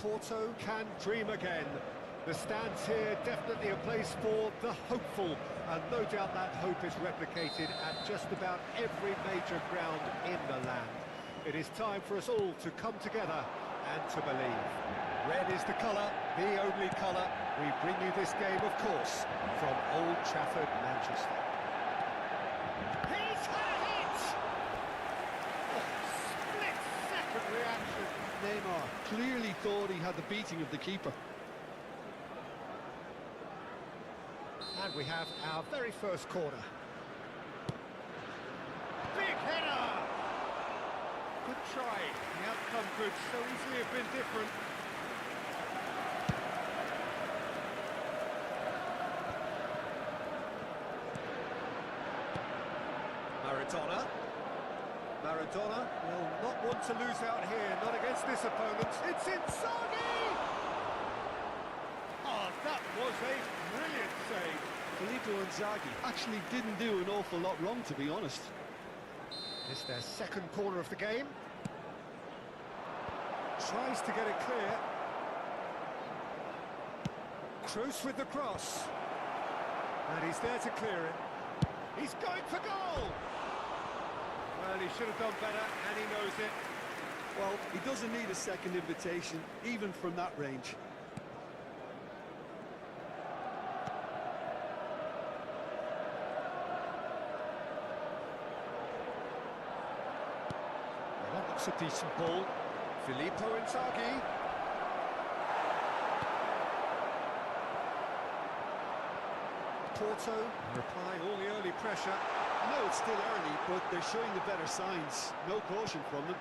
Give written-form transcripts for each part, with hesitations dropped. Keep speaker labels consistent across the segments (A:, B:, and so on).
A: Porto can dream again. The stands here definitely a place for the hopeful, and no doubt that hope is replicated at just about every major ground in the land. It is time for us all to come together and to believe. Red is the colour, the only colour. We bring you this game, of course, from Old Trafford, Manchester. He's had a hit! Oh, split-second reaction.
B: Neymar clearly thought he had the beating of the keeper.
A: And we have our very first corner. Big header! Good try. The outcome could so easily have been different. Maradona will not want to lose out here, not against this opponent. It's Inzaghi! Oh, that was a brilliant save.
B: Filippo Inzaghi actually didn't do an awful lot wrong, to be honest.
A: It's their second corner of the game. Tries to get it clear. Kroos with the cross. And he's there to clear it. He's going for goal! Well, he should have done better, and he knows it.
B: Well, he doesn't need a second invitation, even from that range.
A: Well, that looks a decent ball. Filippo Inzaghi. Porto replying all the early pressure.
B: I know it's still early, but they're showing the better signs. No caution from them.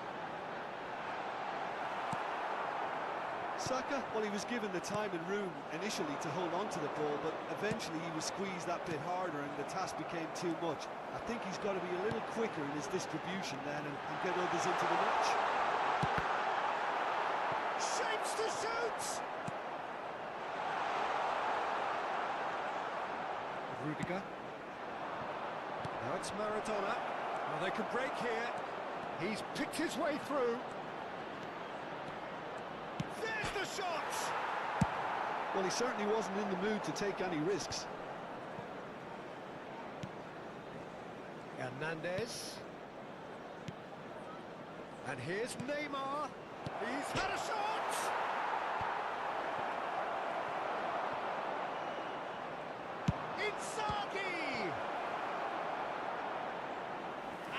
B: Saka, well, he was given the time and room initially to hold on to the ball, but eventually he was squeezed that bit harder and the task became too much. I think he's got to be a little quicker in his distribution then and get others into the match.
A: Shapes to shoot! Rudiger. Now it's Maradona. Well, they can break here. He's picked his way through. There's the shot!
B: Well, he certainly wasn't in the mood to take any risks.
A: Hernandez. And here's Neymar. He's had a shot! Inzaghi!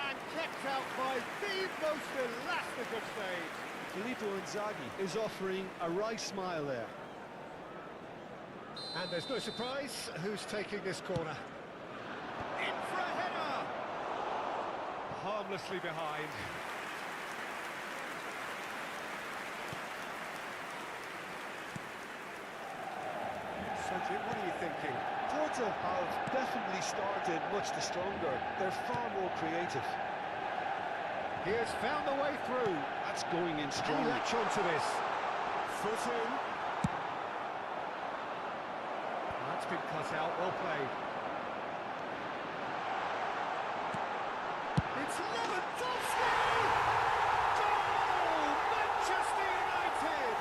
A: And kept out by the most elastic of saves.
B: Filippo Inzaghi is offering a wry smile there.
A: And there's no surprise who's taking this corner. In for a header! Harmlessly behind. So, Jim, what are you thinking?
B: Porto have definitely started much the stronger. They're far more creative.
A: He has found the way through.
B: That's going in
A: Can
B: strong.
A: he latch onto this? Foot in. That's been cut out, well played. It's Lewandowski! Goal! Manchester United!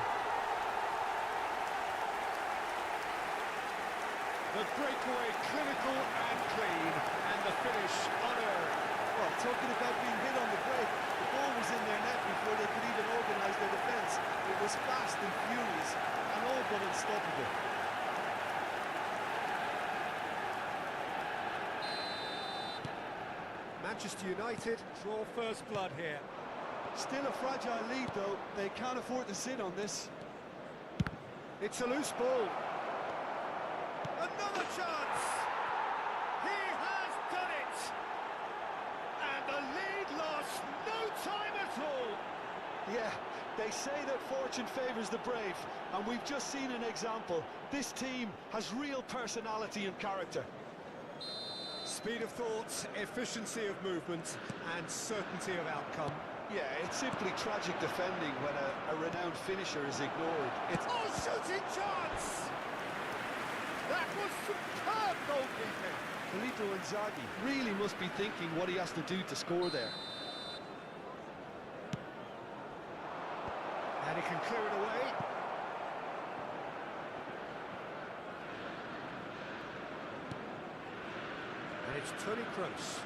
A: The breakaway clinical and clean, and the finish unearned.
B: Well, talking about being hit on the break, the ball was in their net before they could even organise their defence. It was fast and furious, and all but unstoppable.
A: Manchester United draw first blood here.
B: Still a fragile lead, though. They can't afford to sit on this.
A: It's a loose ball. Another chance! He has done it! And the lead lost no time at all!
B: Yeah, they say that fortune favours the brave, and we've just seen an example. This team has real personality and character.
A: Speed of thought, efficiency of movement, and certainty of outcome.
B: Yeah, it's simply tragic defending when a renowned finisher is ignored. It's
A: Oh, shooting chance! That was superb goalkeeping!
B: Filippo Inzaghi really must be thinking what he has to do to score there.
A: And he can clear it away. And it's Toni Kroos.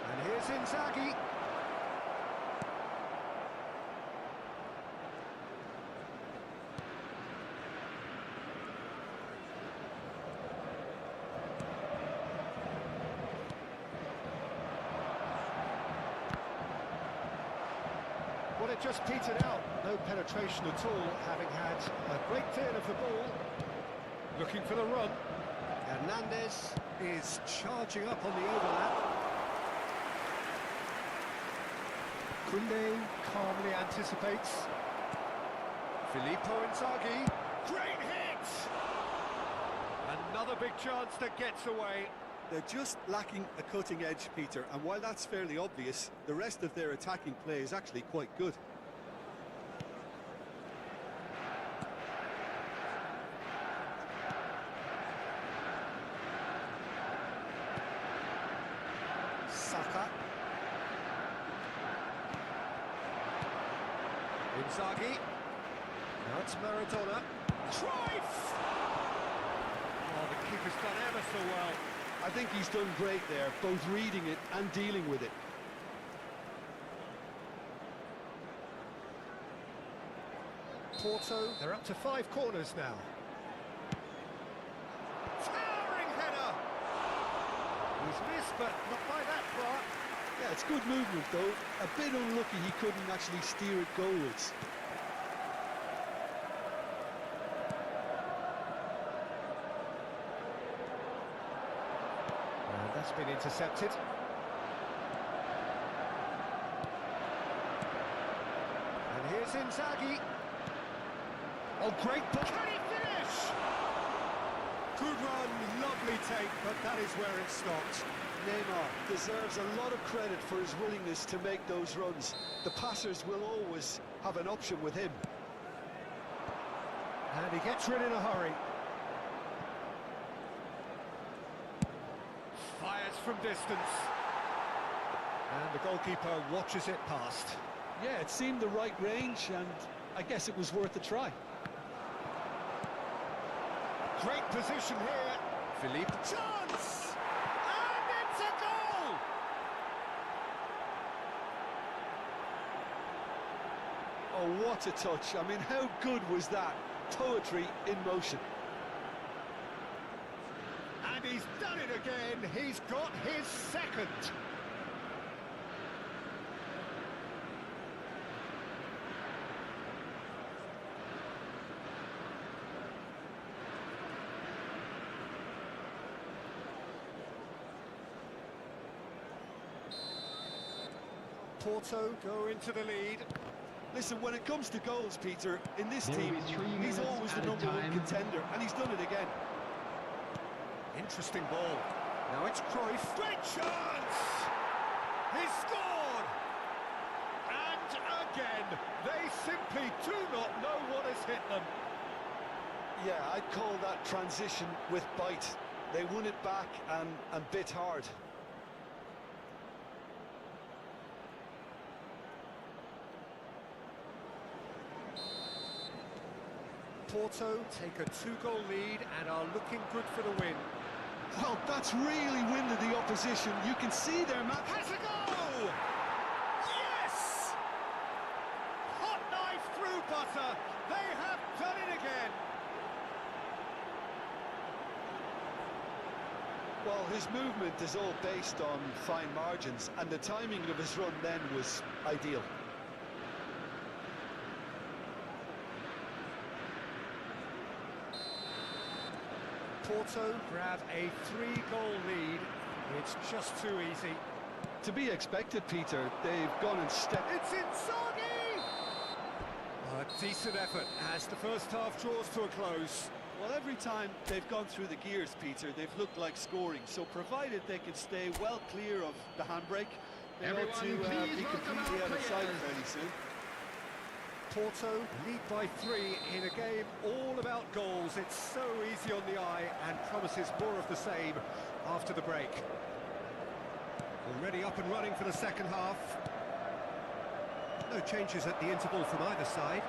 A: And here's Inzaghi. Well, it just petered out. No penetration at all, having had a great deal of the ball. Looking for the run. Hernandez is charging up on the overlap. Koundé calmly anticipates. Filippo Inzaghi. Great hit! Another big chance that gets away.
B: They're just lacking a cutting edge, Peter, and while that's fairly obvious, the rest of their attacking play is actually quite good. Saka.
A: Inzaghi. Now it's Maradona. Cruyff! Oh, the keeper's done ever so well.
B: I think he's done great there, both reading it and dealing with it.
A: Porto, they're up to 5 corners now. Towering header! He's missed, but not by that far.
B: Yeah, it's good movement though. A bit unlucky he couldn't actually steer it goalwards.
A: That's been intercepted. And here's Inzaghi. Oh, great ball. Can he finish? Good run, lovely take, but that is where it stopped.
B: Neymar deserves a lot of credit for his willingness to make those runs. The passers will always have an option with him.
A: And he gets rid in a hurry. Fires from distance. And the goalkeeper watches it past.
B: Yeah, it seemed the right range, and I guess it was worth a try.
A: Great position here. Philippe. Chance! And it's a goal!
B: Oh, what a touch. I mean, how good was that? Poetry in motion.
A: And he's done it again. He's got his second. Porto go into the lead.
B: Listen, when it comes to goals, Peter, in this team, he's always the #1 contender, and he's done it again.
A: Interesting ball. Now it's Cruyff. Great chance! He scored! And again, they simply do not know what has hit them.
B: Yeah, I'd call that transition with bite. They won it back and bit hard.
A: Porto take a 2-goal lead and are looking good for the win.
B: Well, that's really winded the opposition. You can see their man
A: Has a goal! Yes! Hot knife through butter. They have done it again.
B: Well, his movement is all based on fine margins, and the timing of his run then was ideal.
A: Porto grab a 3-goal lead. It's just too easy.
B: To be expected, Peter. They've gone and stepped.
A: It's Inzaghi! A decent effort as the first half draws to a close.
B: Well, every time they've gone through the gears, Peter, they've looked like scoring. So provided they can stay well clear of the handbrake, they ought to be completely out of sight fairly soon.
A: Porto lead by 3 in a game all about goals. It's so easy on the eye and promises more of the same after the break. Already up and running for the second half. No changes at the interval from either side.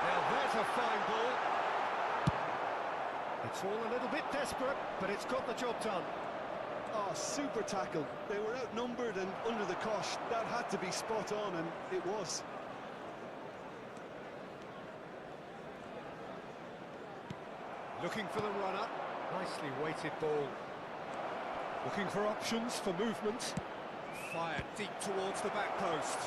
A: Now there's a fine ball. It's all a little bit desperate, but it's got the job done.
B: Oh, super tackle. They were outnumbered and under the cosh. That had to be spot on, and it was.
A: Looking for the runner. Nicely weighted ball. Looking for options for movement. Fired deep towards the back post.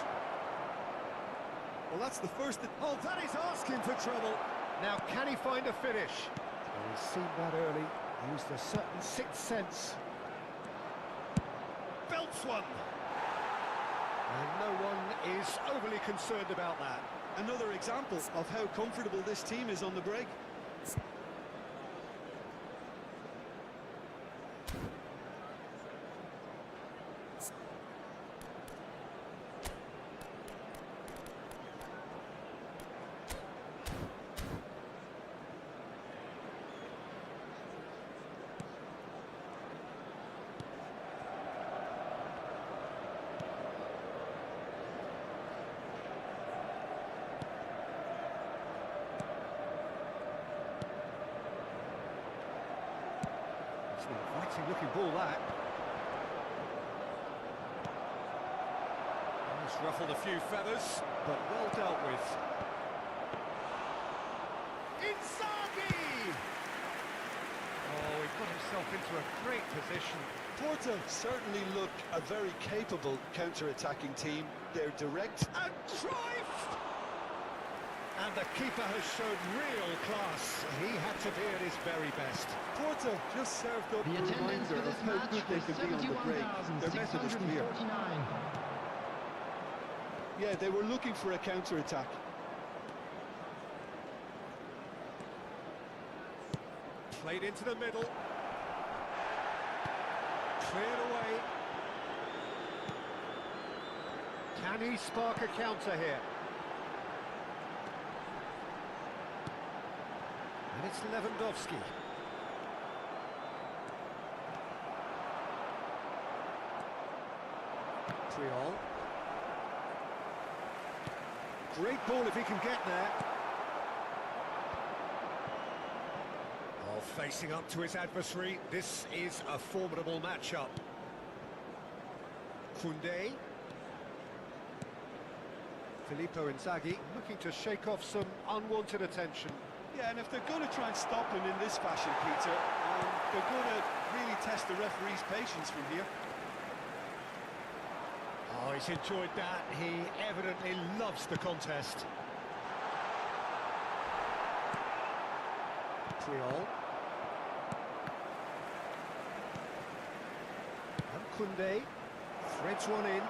B: Well, that's the first...
A: Oh, that is asking for trouble. Now, can he find a finish? Well, he's seen that early. Used a certain sixth sense. Belts one. And no one is overly concerned about that.
B: Another example of how comfortable this team is on the break.
A: It's an inviting looking ball, that. It's ruffled a few feathers, but well dealt with. Inzaghi! Oh, he put himself into a great position.
B: Porto certainly look a very capable counter-attacking team. They're direct.
A: And Cruyff! And the keeper has shown real class. He had to be at his very best.
B: Porto just served up a reminder of how good they can be on the break. Their method is clear. Yeah, they were looking for a counter-attack.
A: Played into the middle. Cleared away. Can he spark a counter here? And it's Lewandowski. Triol. Great ball if he can get there. Oh, facing up to his adversary, this is a formidable matchup. Koundé. Filippo Inzaghi looking to shake off some unwanted attention.
B: Yeah, and if they're going to try and stop him in this fashion, Peter, they're going to really test the referee's patience from here.
A: Oh, he's enjoyed that. He evidently loves the contest. Triol. And Koundé threads one in.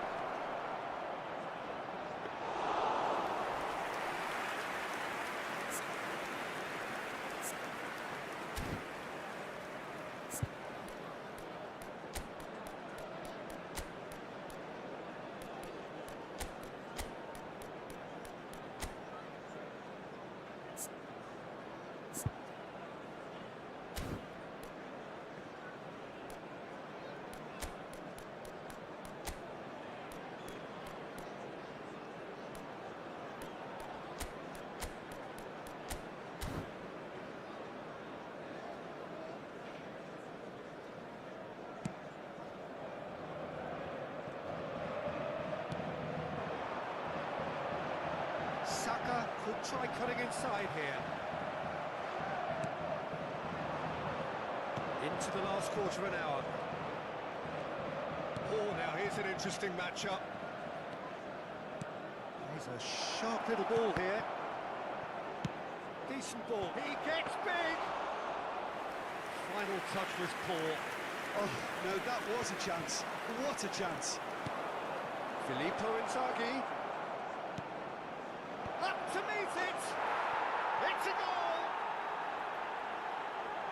A: Saka could try cutting inside here. Into the last quarter of an hour. Oh, now here's an interesting matchup. Here's a sharp little ball here. Decent ball. He gets big! Final touch was poor.
B: Oh, no, that was a chance. What a chance.
A: Filippo Inzaghi. Up to meet it! It's a goal!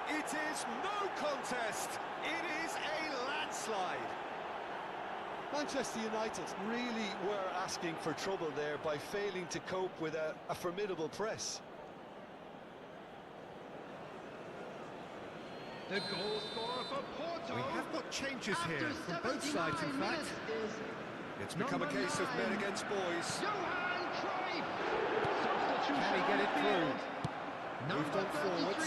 A: It is no contest! It is a landslide!
B: Manchester United really were asking for trouble there by failing to cope with a formidable press.
C: The goal scorer for Porto.
A: We have got changes here from both sides, in fact. It's become a case of men against boys.
C: Johan Cruyff.
A: Can he get it through? Moved on forwards.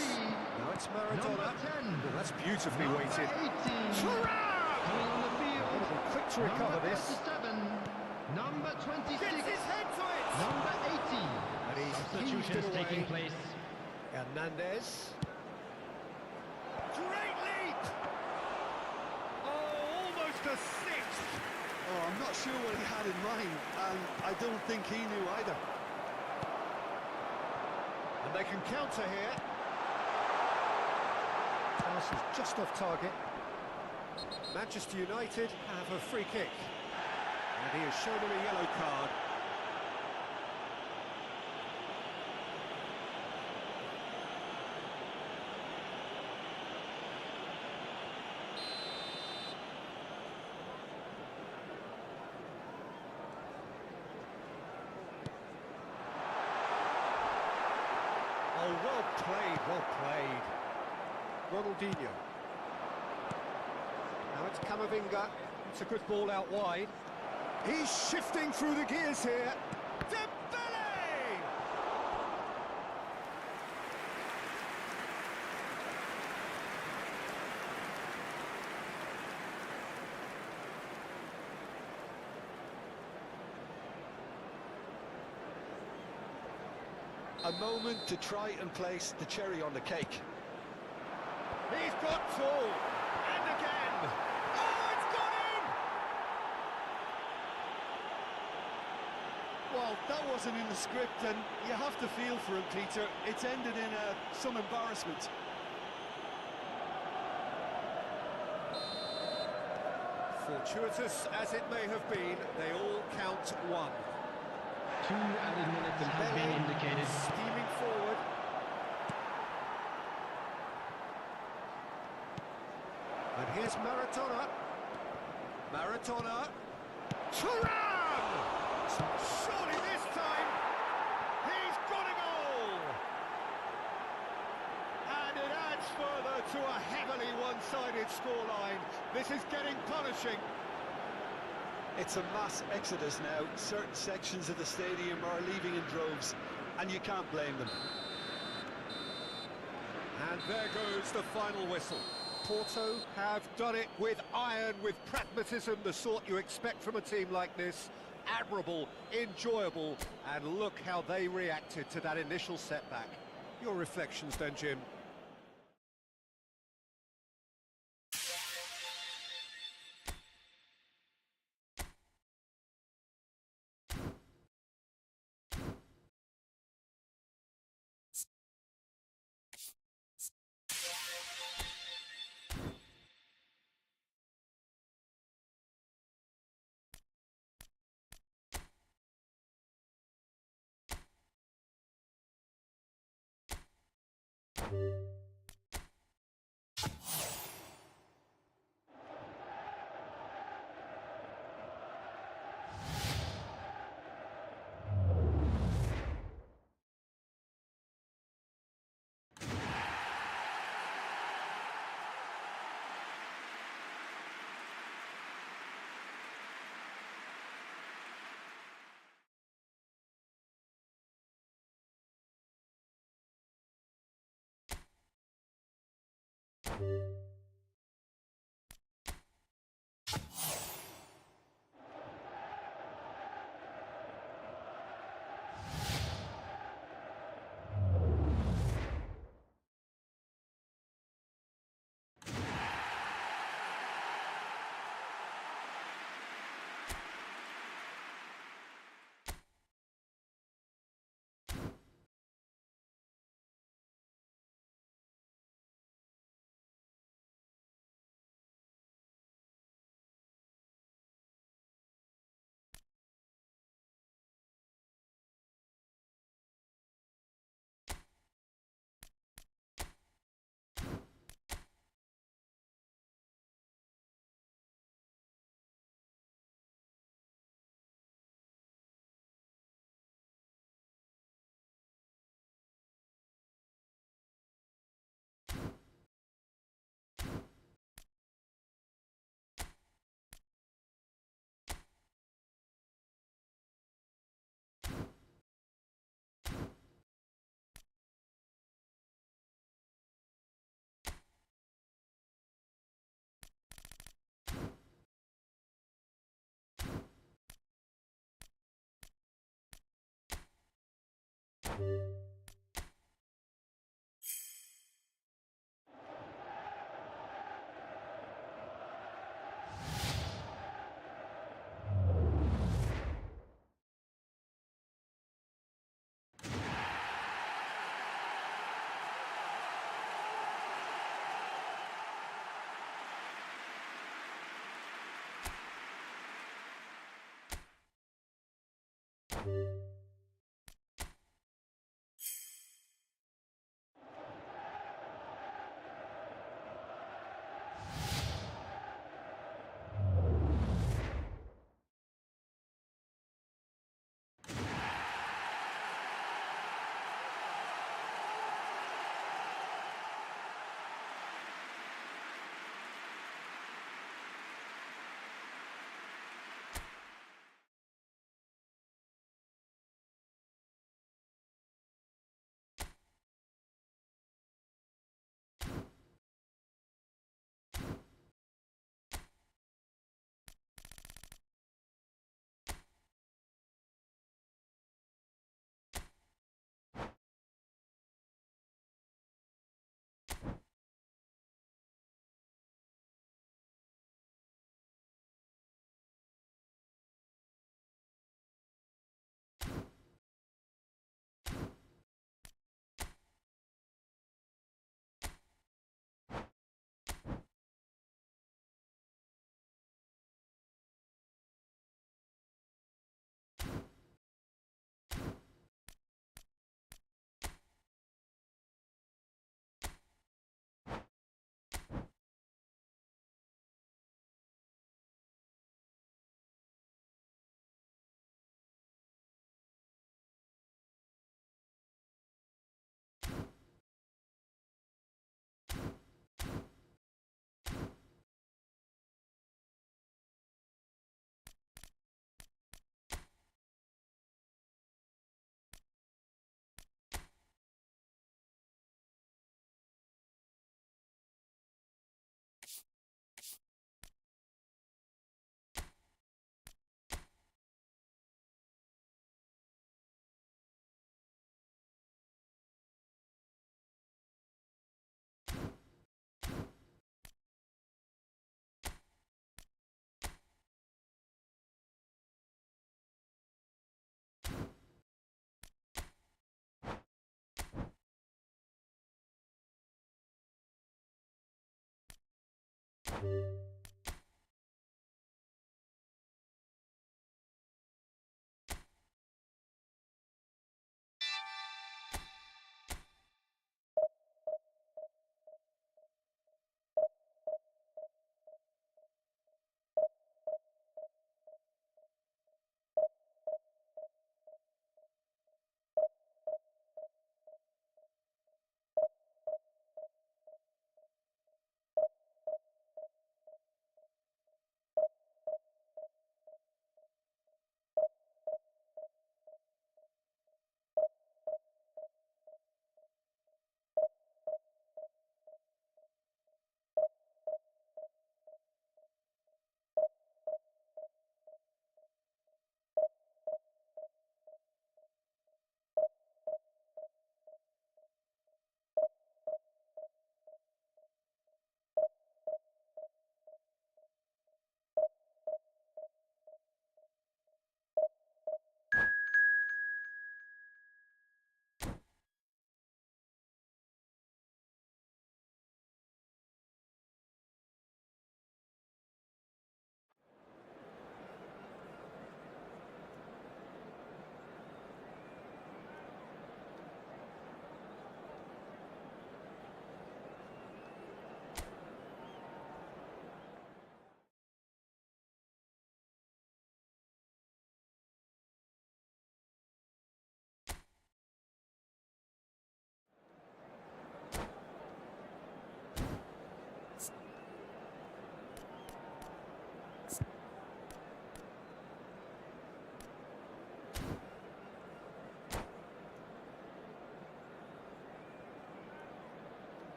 A: Now it's
C: Number
A: Maradona.
C: 10.
A: Oh, that's beautifully
C: Number
A: weighted.
C: 18.
A: Thuram!
C: Coming on the field.
A: Quick to recover
C: Number
A: this.
C: 37. Number 26.
A: Gets his head to it!
C: Number 80.
A: And he heaved
C: Substitutions
A: it
C: taking
A: away.
C: place.
A: Hernandez. Great leap! Oh, almost a sixth!
B: Oh, I'm not sure what he had in mind, and I don't think he knew either.
A: And they can counter here. Pass is just off target. Manchester United have a free kick. And he has shown them a yellow card. Oh, well played, well played. Ronaldinho. Now it's Camavinga. It's a good ball out wide. He's shifting through the gears here. Dembele!
B: A moment to try and place the cherry on the cake.
A: He's got two. And again. Oh, it's got in!
B: Well, that wasn't in the script, and you have to feel for him, Peter. It's ended in some embarrassment.
A: Fortuitous as it may have been, they all count one.
C: 2 added minutes have been
A: Dembele
C: indicated.
A: steaming forward. And here's Maradona. Maradona. Thuram! Surely this time, he's got a goal! And it adds further to a heavily one-sided scoreline. This is getting punishing.
B: It's a mass exodus now. Certain sections of the stadium are leaving in droves, and you can't blame them.
A: And there goes the final whistle. Porto have done it with iron, with pragmatism, the sort you expect from a team like this. Admirable, enjoyable, and look how they reacted to that initial setback. Your reflections then, Jim?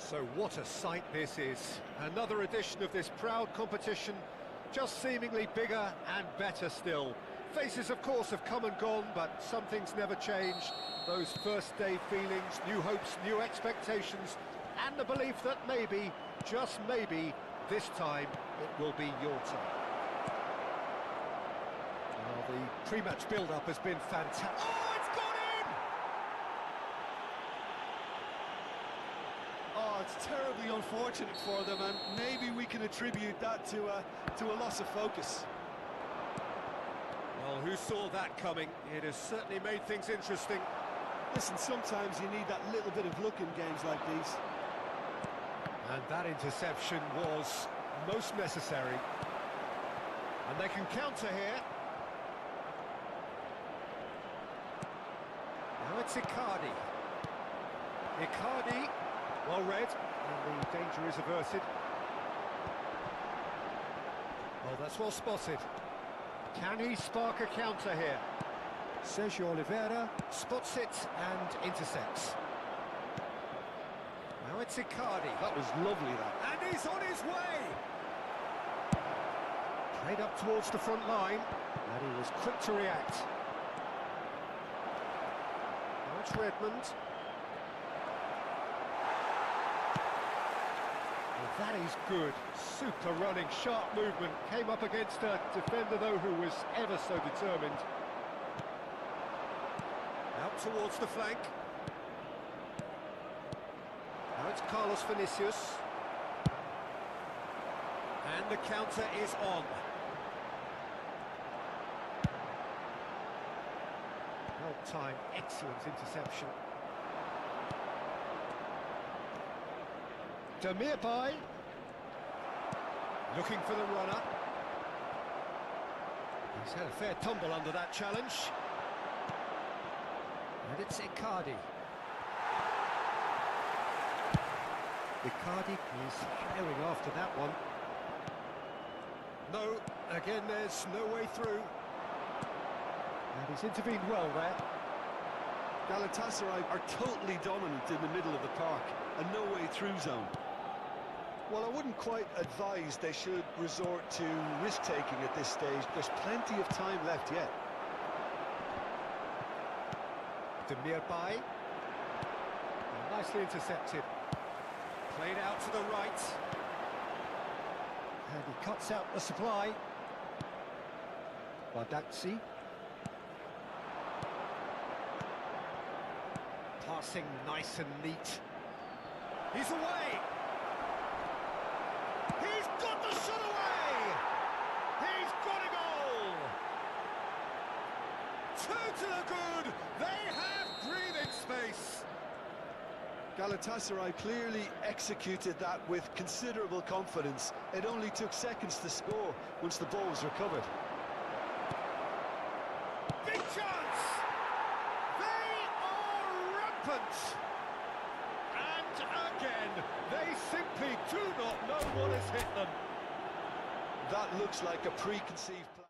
A: So what a sight this is. Another edition of this proud competition, just seemingly bigger and better still. Faces, of course, have come and gone, but some things never change. Those first day feelings, new hopes, new expectations, and the belief that maybe, just maybe, this time it will be your turn. Well, the pre-match build-up has been fantastic. Oh, it's gone in!
B: Oh, it's terribly unfortunate for them, and maybe we can attribute that to a loss of focus.
A: Well, who saw that coming? It has certainly made things interesting.
B: Listen, sometimes you need that little bit of luck in games like these.
A: And that interception was most necessary. And they can counter here. Now it's Icardi. Icardi, well read, and the danger is averted. Oh, that's well spotted. Can he spark a counter here? Sergio Oliveira spots it and intercepts. Now it's Icardi.
B: That was lovely, that.
A: And he's on his way! Played up towards the front line, and he was quick to react. Now it's Redmond. Well, that is good. Super running, sharp movement. Came up against a defender, though, who was ever so determined. Out towards the flank. Now it's Carlos Vinicius. And the counter is on. Well-timed, excellent interception. Demirbay. Looking for the runner. He's had a fair tumble under that challenge. And it's Icardi. Icardi is carrying after that one. No, again there's no way through. And he's intervened well there.
B: Galatasaray are totally dominant in the middle of the park, a no-way-through zone. Well, I wouldn't quite advise they should resort to risk-taking at this stage. There's plenty of time left yet.
A: Demirbay. Nicely intercepted. Played out to the right. And he cuts out the supply. Bardazzi. Passing nice and neat. He's away! He's got the shot away! He's got a goal! Two to the good! They have breathing space!
B: Galatasaray clearly executed that with considerable confidence. It only took seconds to score once the ball was recovered.
A: Big chance! They are rampant! And again, they simply do not know what has hit them.
B: That looks like a preconceived plan.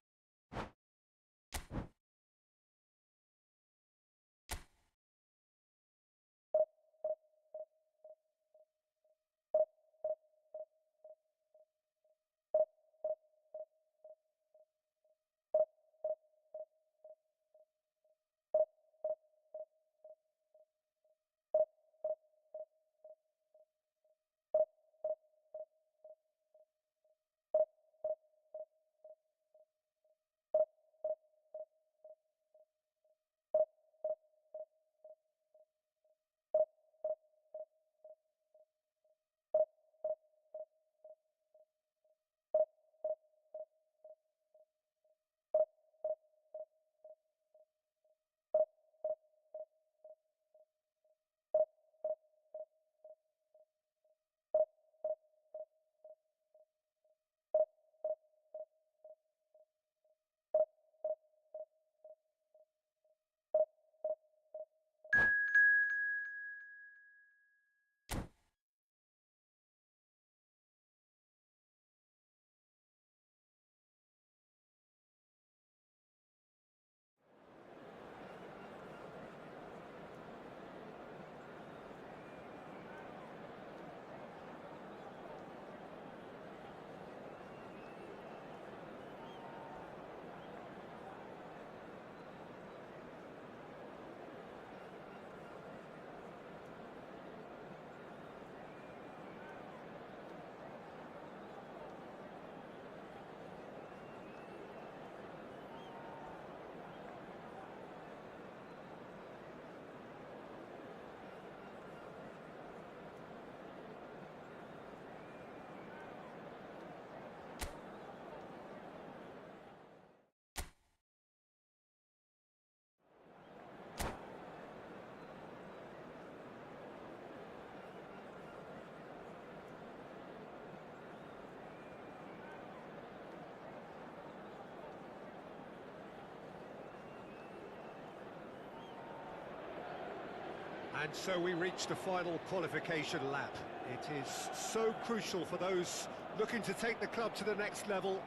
A: And so we reach the final qualification lap. It is so crucial for those looking to take the club to the next level,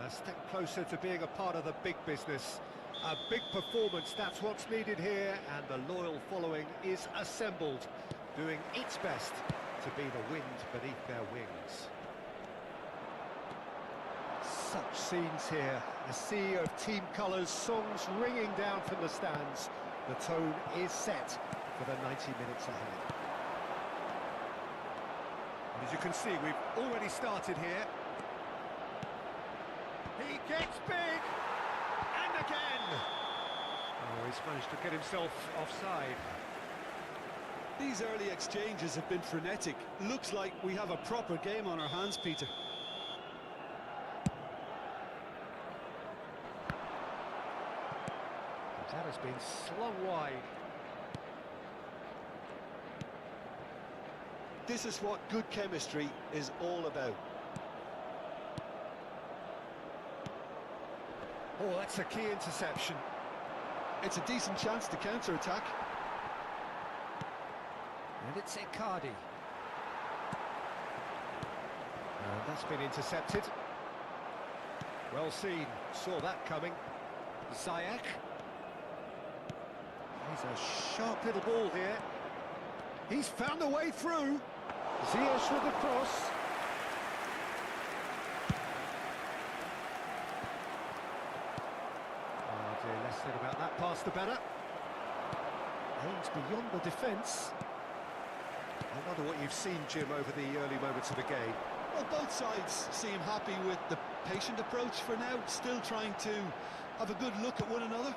A: a step closer to being a part of the big business. A big performance, that's what's needed here, and the loyal following is assembled, doing its best to be the wind beneath their wings. Such scenes here, a sea of team colours, songs ringing down from the stands. The tone is set for the 90 minutes ahead. And as you can see, we've already started here. He gets big, and again! Oh, he's managed to get himself offside.
B: These early exchanges have been frenetic. Looks like we have a proper game on our hands, Peter.
A: That has been slung wide.
B: This is what good chemistry is all about.
A: Oh, that's a key interception.
B: It's a decent chance to counter-attack.
A: And it's Icardi. And that's been intercepted. Well seen, saw that coming. Ziyech. He's a sharp little ball here. He's found a way through. Ziyech with the cross. Oh dear, less said about that pass the better. Aims beyond the defence. I wonder what you've seen, Jim, over the early moments of the game.
B: Well, both sides seem happy with the patient approach for now, still trying to have a good look at one another.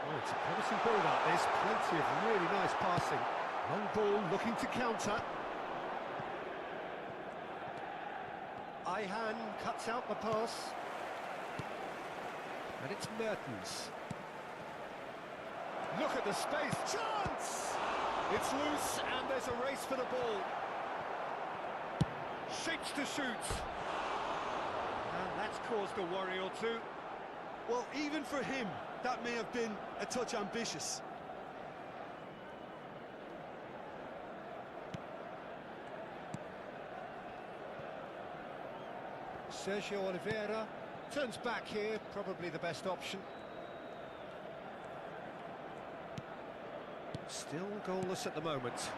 A: Oh, it's a promising build-up. There's plenty of really nice passing. Long ball looking to counter. Ayhan cuts out the pass. And it's Mertens. Look at the space. Chance! It's loose and there's a race for the ball. Shapes to shoot. And that's caused a worry or two.
B: Well, even for him, that may have been a touch ambitious.
A: Sergio Oliveira turns back here, probably the best option. Still goalless at the moment.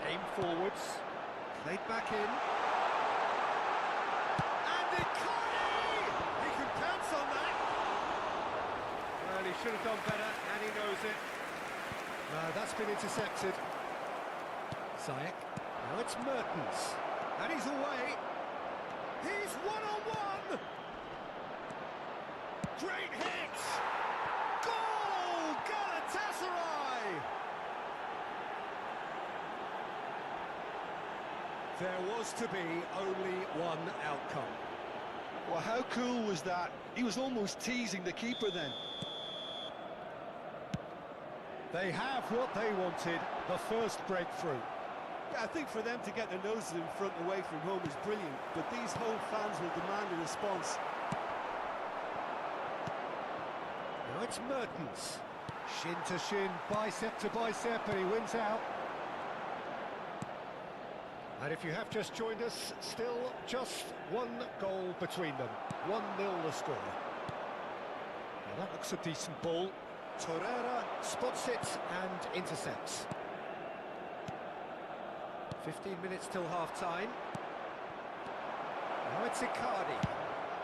A: Aim forwards, played back in. And Icardi! He can pounce on that! Well, he should have done better, and he knows it. No, that's been intercepted. Ziyech. Now it's Mertens. And he's away. He's one-on-one! Great hit! Goal! Galatasaray! There was to be only one outcome.
B: Well, how cool was that? He was almost teasing the keeper then.
A: They have what they wanted, the first breakthrough.
B: Yeah, I think for them to get their noses in front away from home is brilliant, but these home fans will demand a response.
A: Now it's Mertens. Shin to shin, bicep to bicep, and he wins out. And if you have just joined us, still just one goal between them. 1-0 the score. Now that looks a decent ball. Torreira spots it and intercepts. 15 minutes till half-time. Now it's Icardi.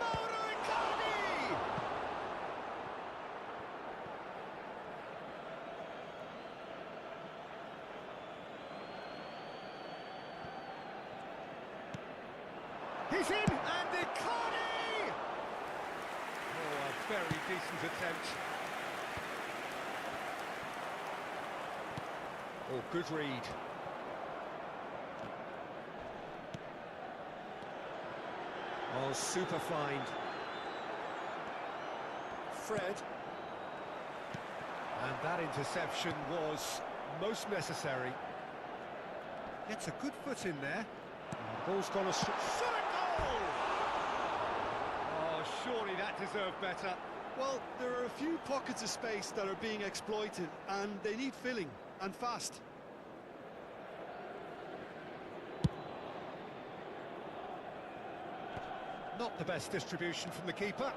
A: Mauro Icardi! He's in, and Icardi! Oh, a very decent attempt. Oh, good read. Oh, super find. Fred. And And that interception was most necessary. Gets a good foot in there. Ball's gone astray. Shot a goal! Oh, surely that deserved better.
B: Well, there are a few pockets of space that are being exploited, and they need filling, and fast.
A: Not the best distribution from the keeper.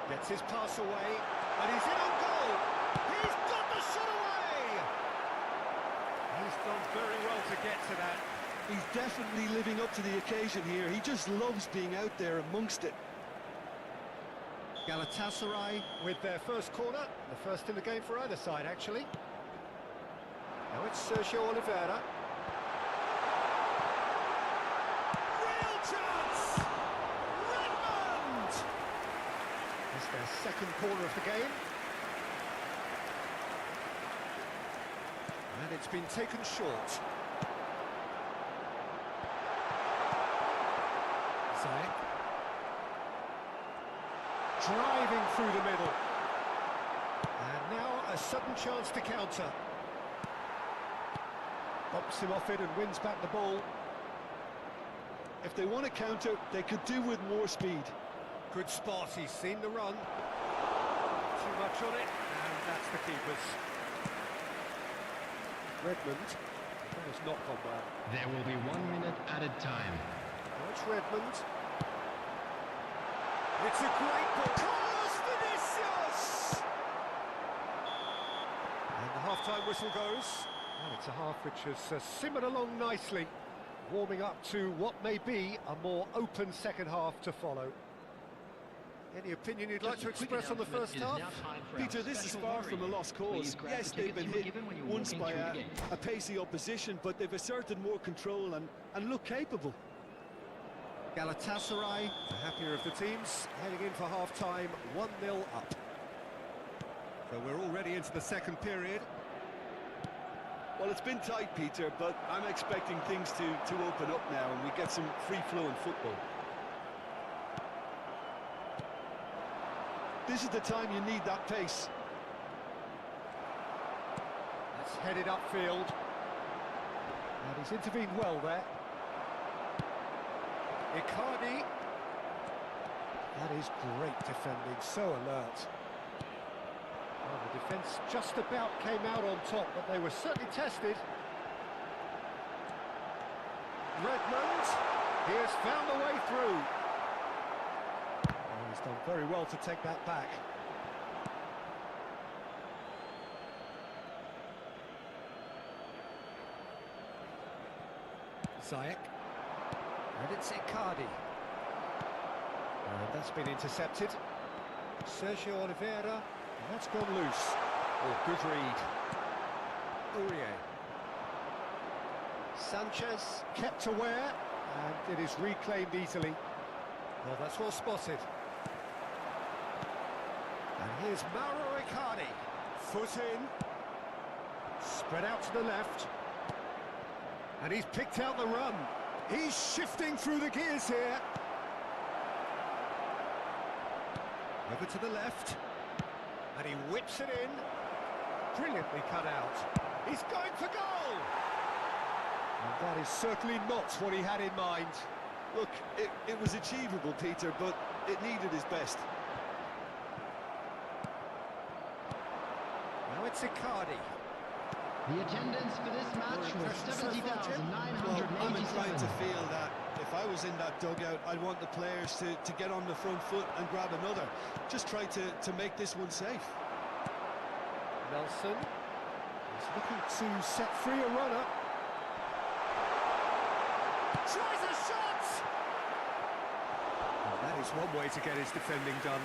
A: Gets his pass away, and he's in on goal! He's got the shot away! He's done very well to get to that.
B: He's definitely living up to the occasion here. He just loves being out there amongst it.
A: Galatasaray with their first corner, the first in the game for either side, actually. Now it's Sergio Oliveira. Real chance! Redmond! It's their second corner of the game. And it's been taken short. Zayek. Driving through the middle. And now a sudden chance to counter. Bops him off it and wins back the ball.
B: If they want to counter, they could do with more speed.
A: Good spot, he's seen the run. Too much on it, and that's the keeper's. Redmond. That has not gone well.
C: There will be 1 minute added time.
A: Watch Redmond. It's a great ball. Carlos Vinicius! And the half-time whistle goes. And it's a half which has simmered along nicely, warming up to what may be a more open second half to follow. Any opinion you'd like to express on the first half?
B: Peter, this is far from a lost cause. Yes, they've been hit once by a pacey opposition, but they've asserted more control and look capable.
A: Galatasaray, the happier of the teams, heading in for half-time, 1-0 up. So we're already into the second period.
B: Well, it's been tight, Peter, but I'm expecting things to open up now and we get some free-flowing football. This is the time you need that pace.
A: It's headed upfield. And he's intervened well there. Icardi. That is great defending, so alert. Well, the defence just about came out on top, but they were certainly tested. Redmond, he has found a way through. Oh, he's done very well to take that back. Zayek. And it's Icardi. And that's been intercepted. Sergio Oliveira. And that's gone loose. Oh, good read. Aurier. Sanchez kept aware, and it is reclaimed easily. Well, that's well spotted. And here's Mauro Icardi. Foot in. Spread out to the left. And he's picked out the run. He's shifting through the gears here. Over to the left. And he whips it in. Brilliantly cut out. He's going for goal! And that is certainly not what he had in mind.
B: Look, it was achievable, Peter, but it needed his best.
A: Now it's Icardi.
C: The attendance for this match was 70,987.
B: Well, I'm inclined to feel that if I was in that dugout, I'd want the players to get on the front foot and grab another. Just try to make this one safe.
A: Nelson is looking to set free a runner. Tries a shot! Well, that is one way to get his defending done.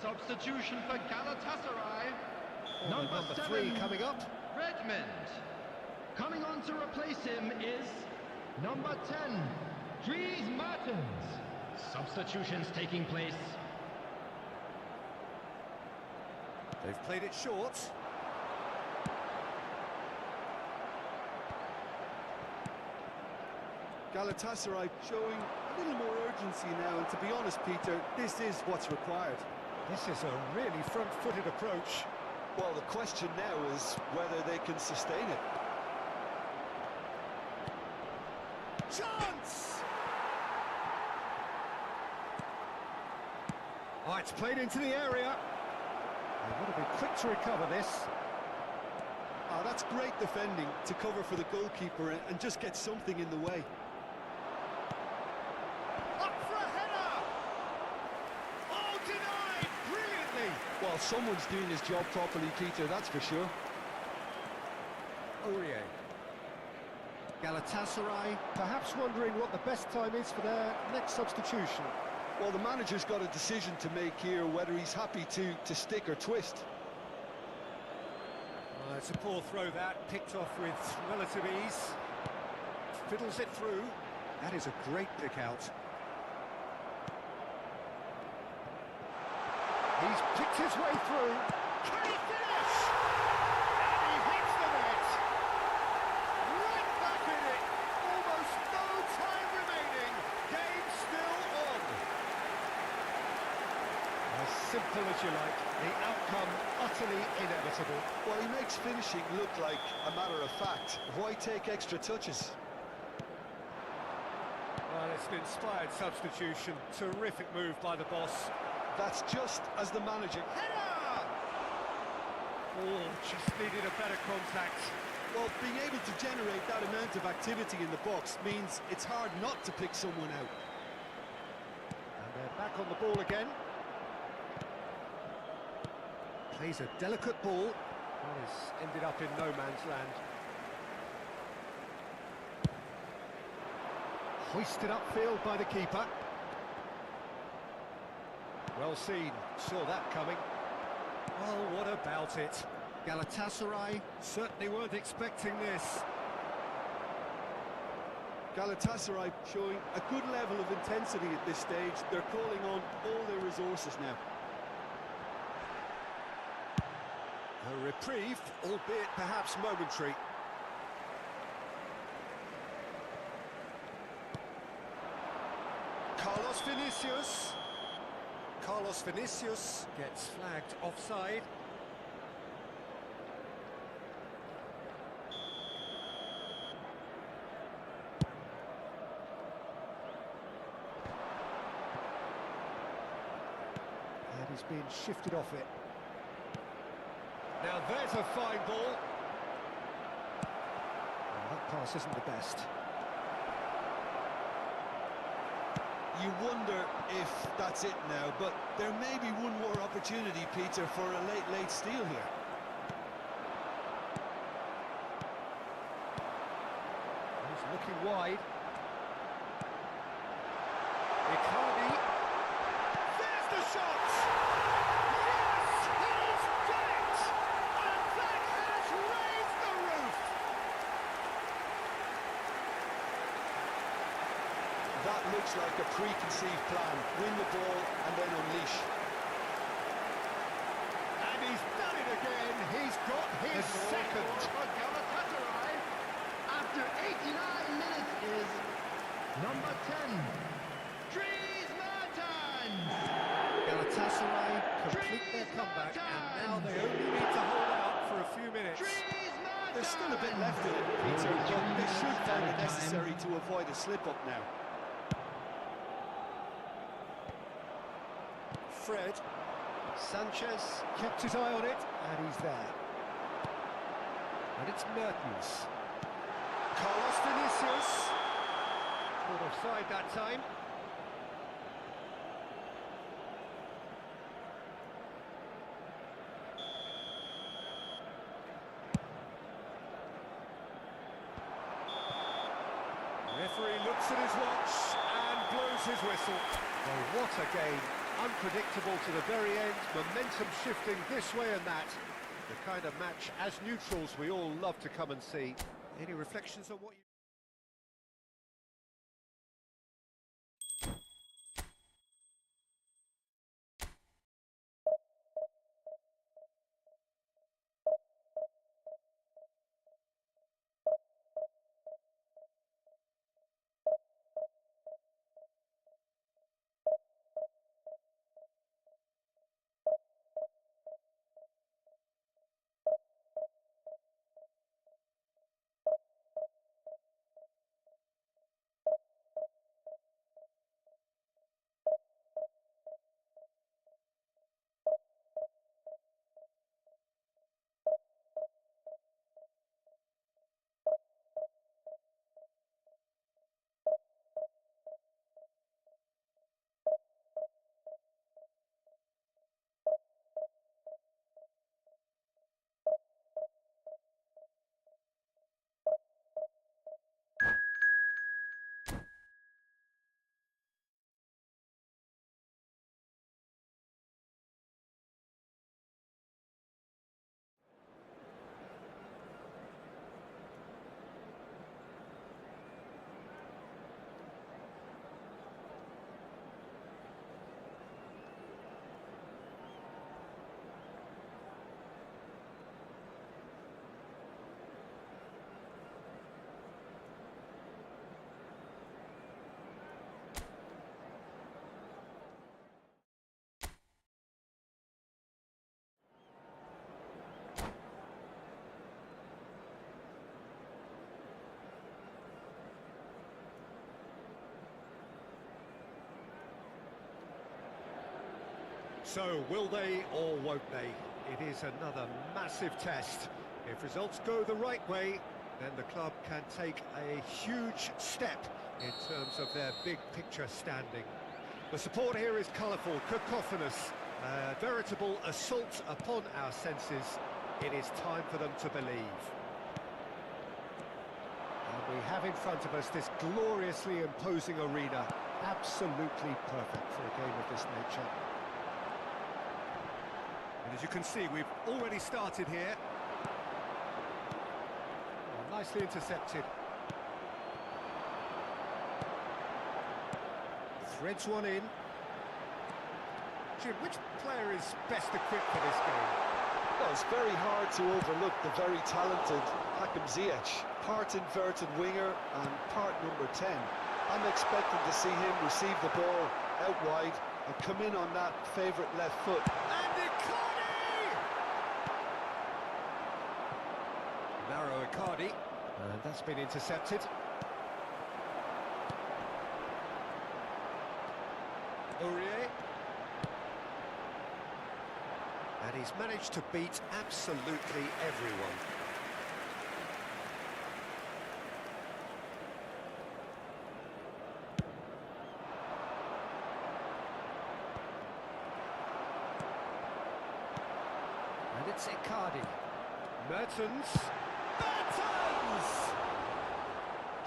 C: substitution for Galatasaray.
A: Number 3 coming up.
C: Redmond. Coming on to replace him is number 10, Dries Mertens. Substitutions taking place.
A: They've played it short.
B: Galatasaray showing a little more urgency now, and to be honest, Peter, this is what's required.
A: This is a really front-footed approach.
B: Well, the question now is whether they can sustain it.
A: Chance! Oh, it's played into the area. They want to be quick to recover this.
B: Oh, that's great defending to cover for the goalkeeper and just get something in the way.
A: Up for a header! Oh, denied! Brilliantly!
B: Well, someone's doing his job properly, Peter, that's for sure.
A: Aurier. Galatasaray, perhaps wondering what the best time is for their next substitution.
B: Well, the manager's got a decision to make here, whether he's happy to stick or twist.
A: It's a poor throw that, picked off with relative ease. Fiddles it through. That is a great pick out. He's picked his way through. Can he finish? And he hits the net. Right back in it. Almost no time remaining. Game still on. As simple as you like. The outcome utterly inevitable.
B: Well, he makes finishing look like a matter of fact. Why take extra touches?
A: Well, it's an inspired substitution. Terrific move by the boss.
B: That's just as the manager...
A: Header! Oh, just needed a better contact.
B: Well, being able to generate that amount of activity in the box means it's hard not to pick someone out.
A: And they're back on the ball again. Plays a delicate ball. Well, it's ended up in no man's land. Hoisted upfield by the keeper. Well seen, saw that coming. Oh, what about it? Galatasaray certainly weren't expecting this.
B: Galatasaray showing a good level of intensity at this stage. They're calling on all their resources now.
A: A reprieve, albeit perhaps momentary. Carlos Vinicius gets flagged offside. And he's being shifted off it. Now there's a fine ball. Well, that pass isn't the best.
B: You wonder if that's it now, but there may be one more opportunity, Peter, for a late steal here.
A: He's looking wide. Icardi. There's the shot! Yes, he's done it! And that has raised the roof!
B: That looks like a preconceived plan. Win the ball and then unleash.
A: And he's done it again. He's got his second.
C: For Galatasaray, after 89 minutes, is number 10, Dries Mertens.
A: Galatasaray complete their comeback, and now they only need to hold out for a few minutes.
C: Dries Mertens.
B: There's still a bit left in it, Peter, but they should find it necessary to avoid a slip-up now.
A: Fred. Sanchez kept his eye on it, and he's there. And it's Mertens. Carlos Vinicius. Caught offside that time. Referee looks at his watch and blows his whistle. Well, what a game. unpredictable to the very end, momentum shifting this way and that. The kind of match, as neutrals, we all love to come and see. Any reflections on what you... So, will they or won't they? It is another massive test. If results go the right way, then the club can take a huge step in terms of their big picture standing. The support here is colourful, cacophonous, a veritable assault upon our senses. It is time for them to believe. And we have in front of us this gloriously imposing arena, absolutely perfect for a game of this nature. And as you can see, we've already started here. Well, nicely intercepted. Threads one in. Jim, which player is best equipped for this game?
B: Well, it's very hard to overlook the very talented Hakim Ziyech, part inverted winger and part number 10. I'm expecting to see him receive the ball out wide and come in on that favourite left foot.
A: And narrow Icardi, and that's been intercepted. Aurier. And he's managed to beat absolutely everyone. And it's Icardi. Mertens.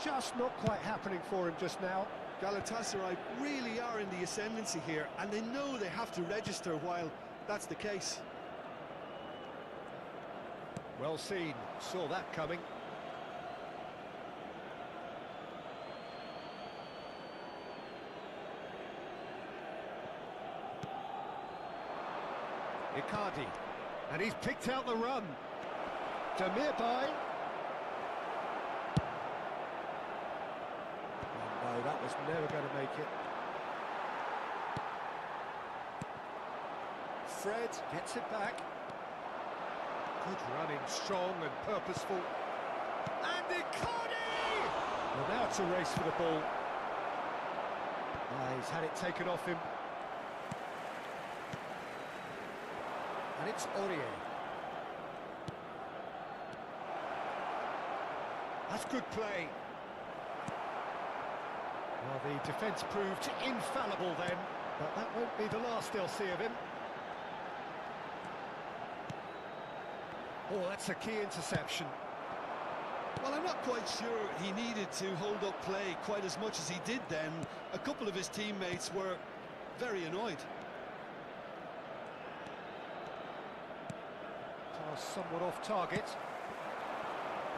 A: Just not quite happening for him just now.
B: Galatasaray really are in the ascendancy here, and they know they have to register while that's the case.
A: Well seen, saw that coming. Icardi, and he's picked out the run. Demirbay. No, that was never going to make it. Fred gets it back. Good running, strong and purposeful. And Icardi! Well, now it's a race for the ball. He's had it taken off him. And it's Aurier. That's good play. Well, the defence proved infallible then, but that won't be the last they'll see of him. Oh, that's a key interception.
B: Well, I'm not quite sure he needed to hold up play quite as much as he did then. A couple of his teammates were very annoyed.
A: Somewhat off target.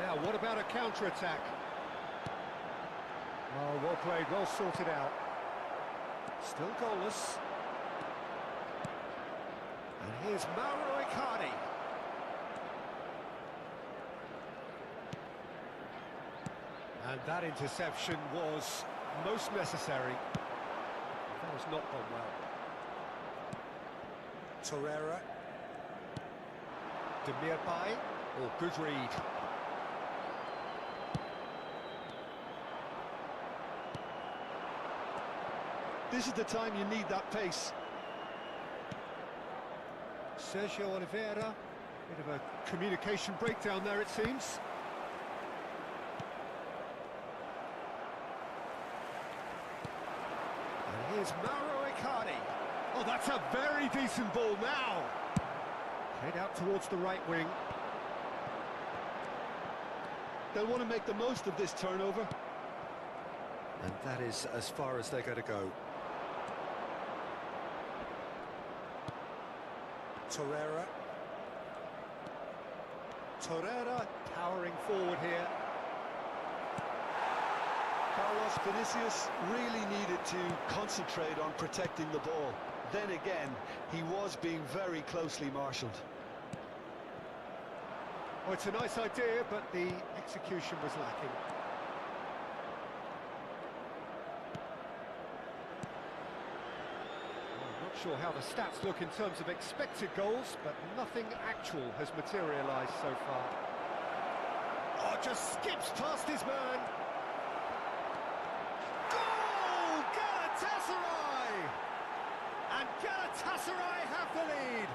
A: Now, what about a counter-attack? Oh, well played, well sorted out. Still goalless. And here's Mauro Icardi. And that interception was most necessary. That was not done well. Torreira. Demirbay. Oh, good read.
B: This is the time you need that pace.
A: Sergio Oliveira. Bit of a communication breakdown there, it seems. And here's Mauro Icardi. Oh, that's a very decent ball now. Head out towards the right wing.
B: They'll want to make the most of this turnover.
A: And that is as far as they're going to go. Torreira. Torreira powering forward here.
B: Carlos Vinicius really needed to concentrate on protecting the ball. Then again, he was being very closely marshalled.
A: Oh, it's a nice idea, but the execution was lacking. Sure how the stats look in terms of expected goals, but nothing actual has materialised so far. Oh, just skips past his man. Goal! Galatasaray! And Galatasaray have the lead.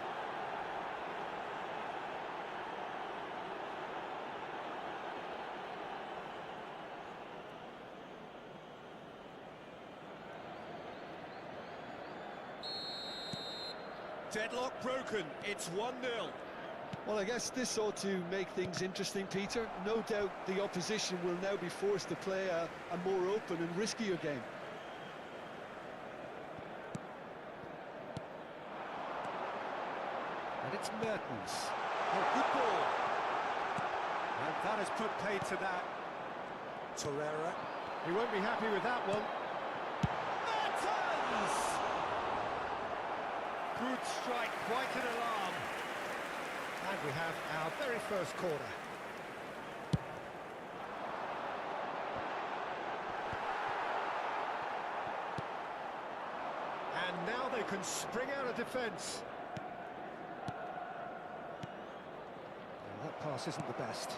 A: Deadlock broken, it's 1-0.
B: Well, I guess this ought to make things interesting, Peter. No doubt the opposition will now be forced to play a more open and riskier game.
A: And it's Mertens. Oh, good ball. And that has put paid to that. Torreira. He won't be happy with that one. Mertens! Good strike, quite an alarm. And we have our very first corner. And now they can spring out of defence. That pass isn't the best.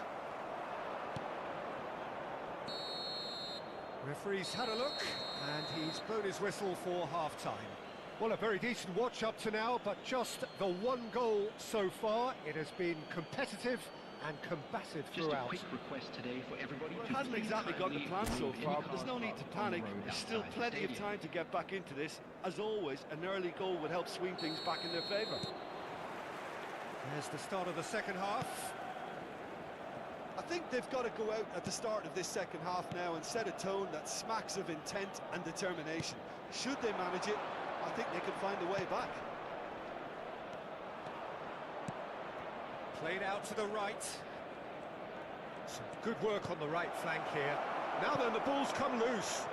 A: Referee's had a look, and he's blown his whistle for half-time. Well, a very decent watch up to now, but just the one goal so far. It has been competitive and combative throughout.
C: Just a quick request today for everybody.
B: Well, it hasn't exactly got the plan so far, but there's no need to panic. There's still plenty of time to get back into this. As always, an early goal would help swing things back in their favour.
A: There's the start of the second half.
B: I think they've got to go out at the start of this second half now and set a tone that smacks of intent and determination. Should they manage it, I think they can find a way back.
A: Played out to the right. Some good work on the right flank here. Now then, the ball's come loose.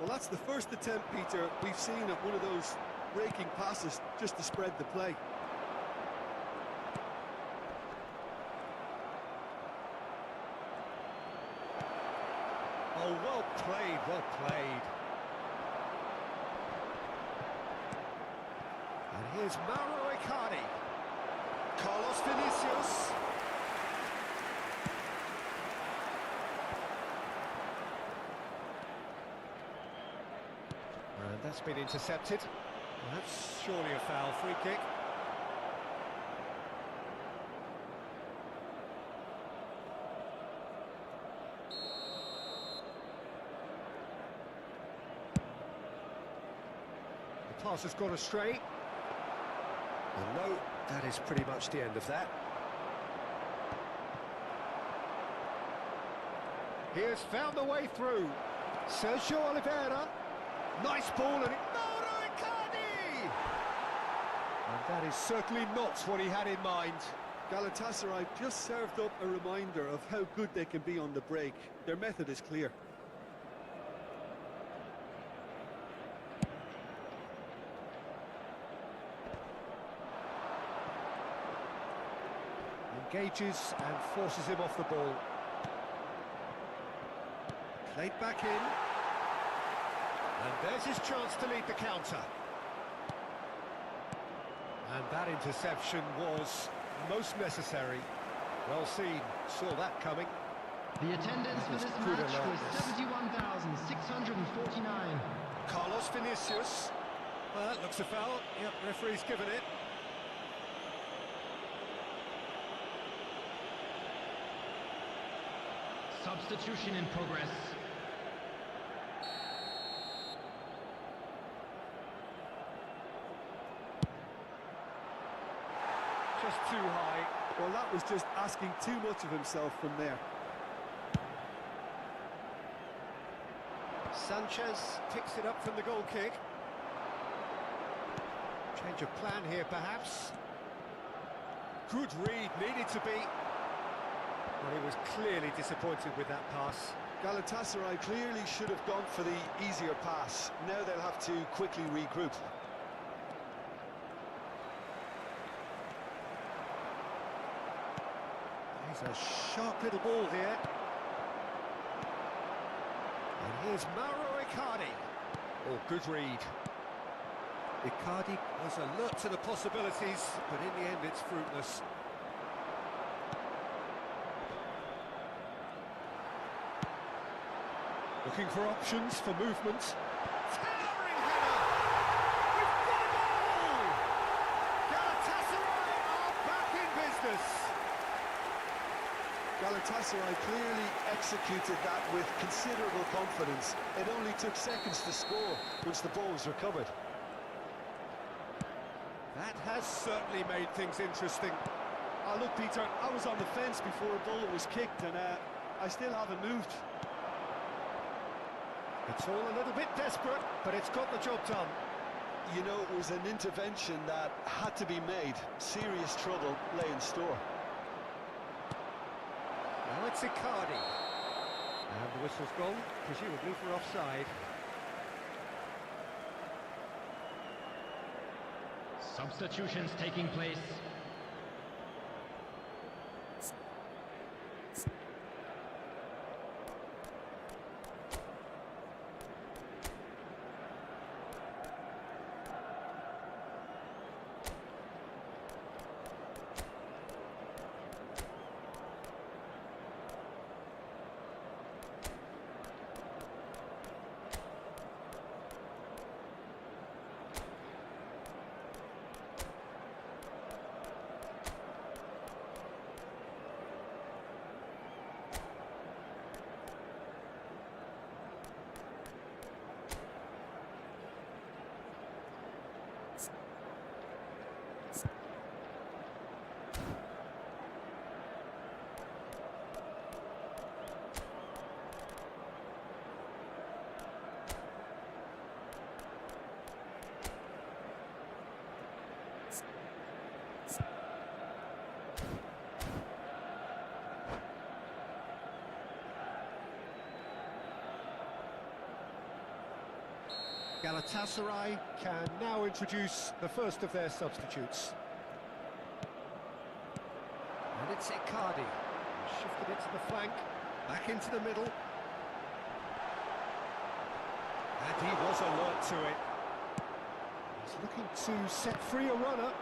B: Well, that's the first attempt, Peter, we've seen at one of those raking passes just to spread the play.
A: Oh, well played, well played. And here's Mauro Icardi. Carlos Vinicius. And that's been intercepted. Well, that's surely a foul, free kick. The pass has gone astray. And no, that is pretty much the end of that. He has found the way through. Sergio Oliveira. Nice ball and Mauro Icardi! And that is certainly not what he had in mind.
B: Galatasaray just served up a reminder of how good they can be on the break. Their method is clear.
A: Engages and forces him off the ball. Played back in. And there's his chance to lead the counter. And that interception was most necessary. Well seen, saw that coming.
C: The attendance for this match was 71,649.
A: Carlos Vinicius. Well, that looks a foul. Yep, referee's given it.
C: Substitution in progress.
A: Just too high.
B: Well, that was just asking too much of himself from there.
A: Sanchez picks it up from the goal kick. Change of plan here, perhaps. Good read, needed to be. Well, he was clearly disappointed with that pass.
B: Galatasaray clearly should have gone for the easier pass. Now they'll have to quickly regroup.
A: Here's a sharp little ball here. And here's Mauro Icardi. Oh, good read. Icardi was alert to the possibilities, but in the end it's fruitless. Looking for options for movement. Towering header! We've got a goal! Galatasaray are back in business.
B: Galatasaray clearly executed that with considerable confidence. It only took seconds to score once the ball was recovered.
A: That has certainly made things interesting.
B: Oh, look, Peter, I was on the fence before a ball was kicked, and I still haven't moved.
A: It's all a little bit desperate, but it's got the job done.
B: You know, it was an intervention that had to be made. Serious trouble lay in store.
A: Now it's Icardi. And the whistle's gone, presumably for offside.
C: Substitutions taking place.
A: Galatasaray can now introduce the first of their substitutes. And it's Icardi. Shifted it to the flank, back into the middle. And he was alert to it. He's looking to set free a runner.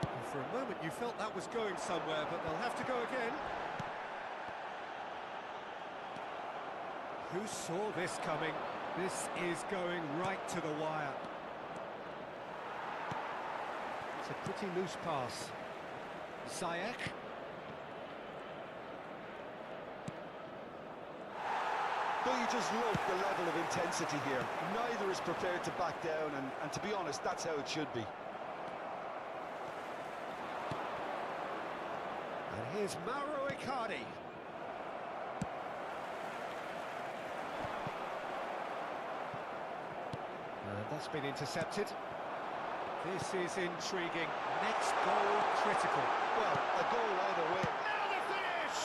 A: And for a moment you felt that was going somewhere, but they'll have to go again. Who saw this coming? This is going right to the wire. It's a pretty loose pass. Ziyech.
B: Don't you just love the level of intensity here? Neither is prepared to back down, and to be honest, that's how it should be.
A: And here's Mauro Icardi. And that's been intercepted. This is intriguing. Next goal critical.
B: Well, a goal either way.
A: Now the finish!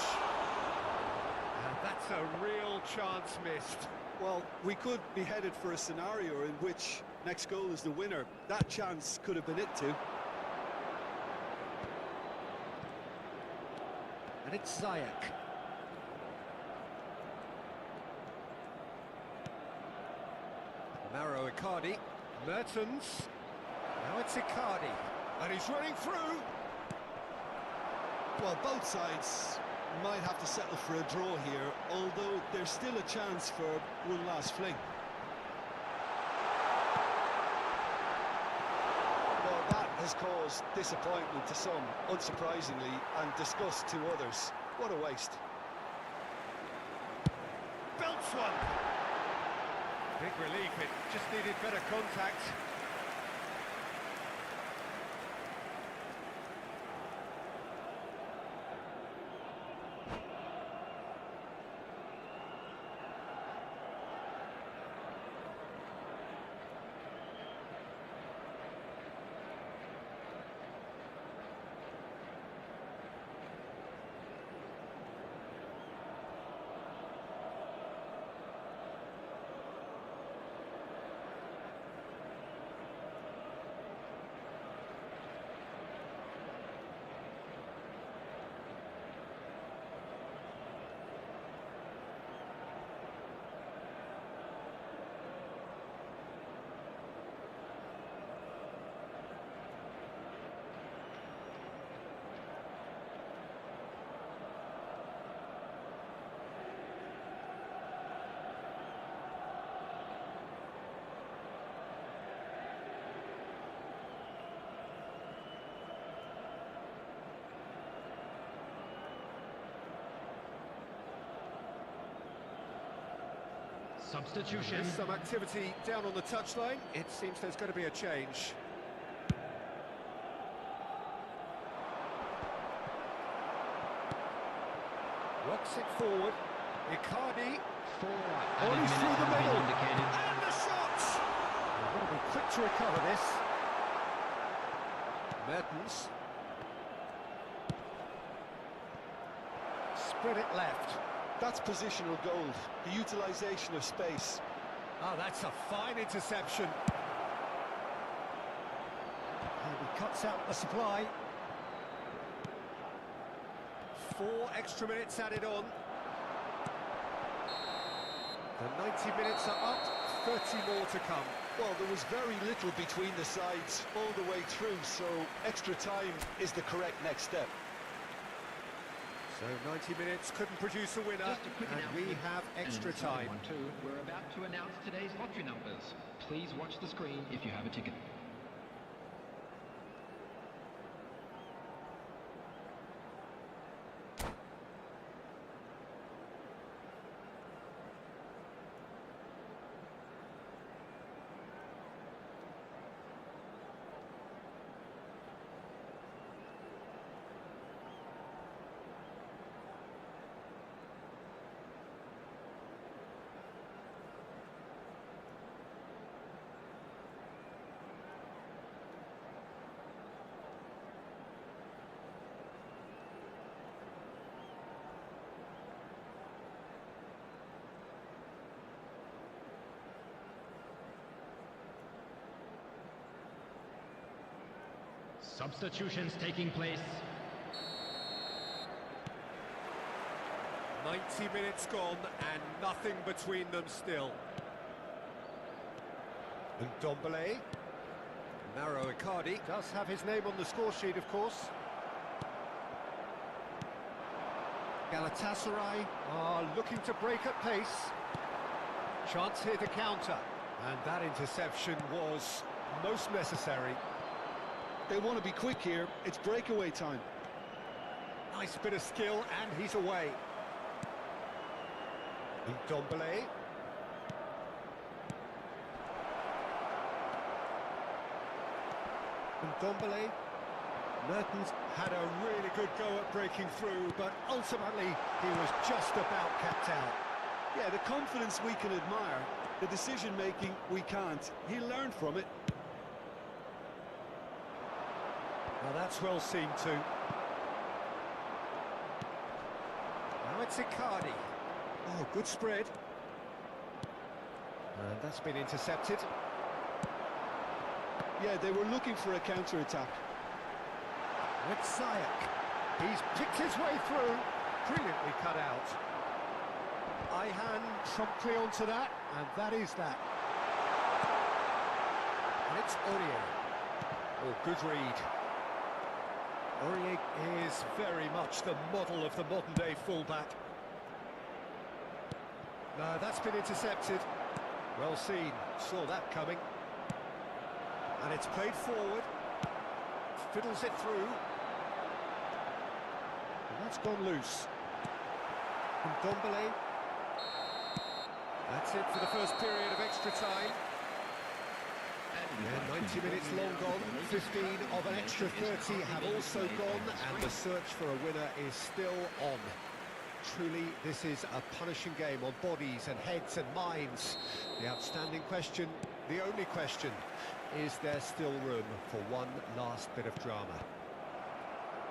A: And that's a real chance missed.
B: Well, we could be headed for a scenario in which next goal is the winner. That chance could have been it too.
A: And it's Ziyech. Mauro Icardi. Mertens. Now it's Icardi. And he's running through.
B: Well, both sides might have to settle for a draw here, although there's still a chance for one last fling. Well, that has caused disappointment to some, unsurprisingly, and disgust to others. What a waste.
A: Belts one. Big relief, it just needed better contact.
C: Substitution.
A: There's some activity down on the touchline. It seems there's going to be a change. Rocks it forward. Icardi.
C: Four
A: He's through the middle.
C: indicated.
A: And the shot! They're going to be quick to recover this. Mertens. Spread it left.
B: That's positional gold, the utilisation of space.
A: Oh, that's a fine interception. And he cuts out the supply. 4 extra minutes added on. The 90 minutes are up, 30 more to come.
B: Well, there was very little between the sides all the way through, so extra time is the correct next step.
A: So 90 minutes couldn't produce a winner,
C: Just a quick
A: and we
C: announcement.
A: have extra
C: And
A: time.
C: 1-2, we're about to announce today's lottery numbers. Please watch the screen if you have a ticket. Substitutions taking place.
A: 90 minutes gone and nothing between them still. And Ndombele. Mauro Icardi does have his name on the score sheet, of course. Galatasaray are looking to break at pace. Chance here to counter. And that interception was most necessary.
B: They want to be quick here, it's breakaway time.
A: Nice bit of skill, and he's away. Ndombele. Ndombele. Mertens had a really good go at breaking through, but ultimately he was just about capped out.
B: Yeah, the confidence we can admire, the decision-making we can't. He'll learn from it.
A: Well, that's well seen too. Now it's Icardi. Oh, good spread. And that's been intercepted.
B: Yeah, they were looking for a counter-attack.
A: With Sayak. He's picked his way through. Brilliantly cut out. Ihan promptly onto that, and that is that. And it's Aurier. Oh, good read. Aurier is very much the model of the modern-day fullback. No, that's been intercepted. Well seen. Saw that coming. And it's played forward. Fiddles it through. And that's gone loose. From Ndombele. That's it for the first period of extra time. Yeah, 90 minutes long gone, 15 of an extra 30 have also gone, and the search for a winner is still on. Truly, this is a punishing game on bodies and heads and minds. The outstanding question, the only question, is there still room for one last bit of drama?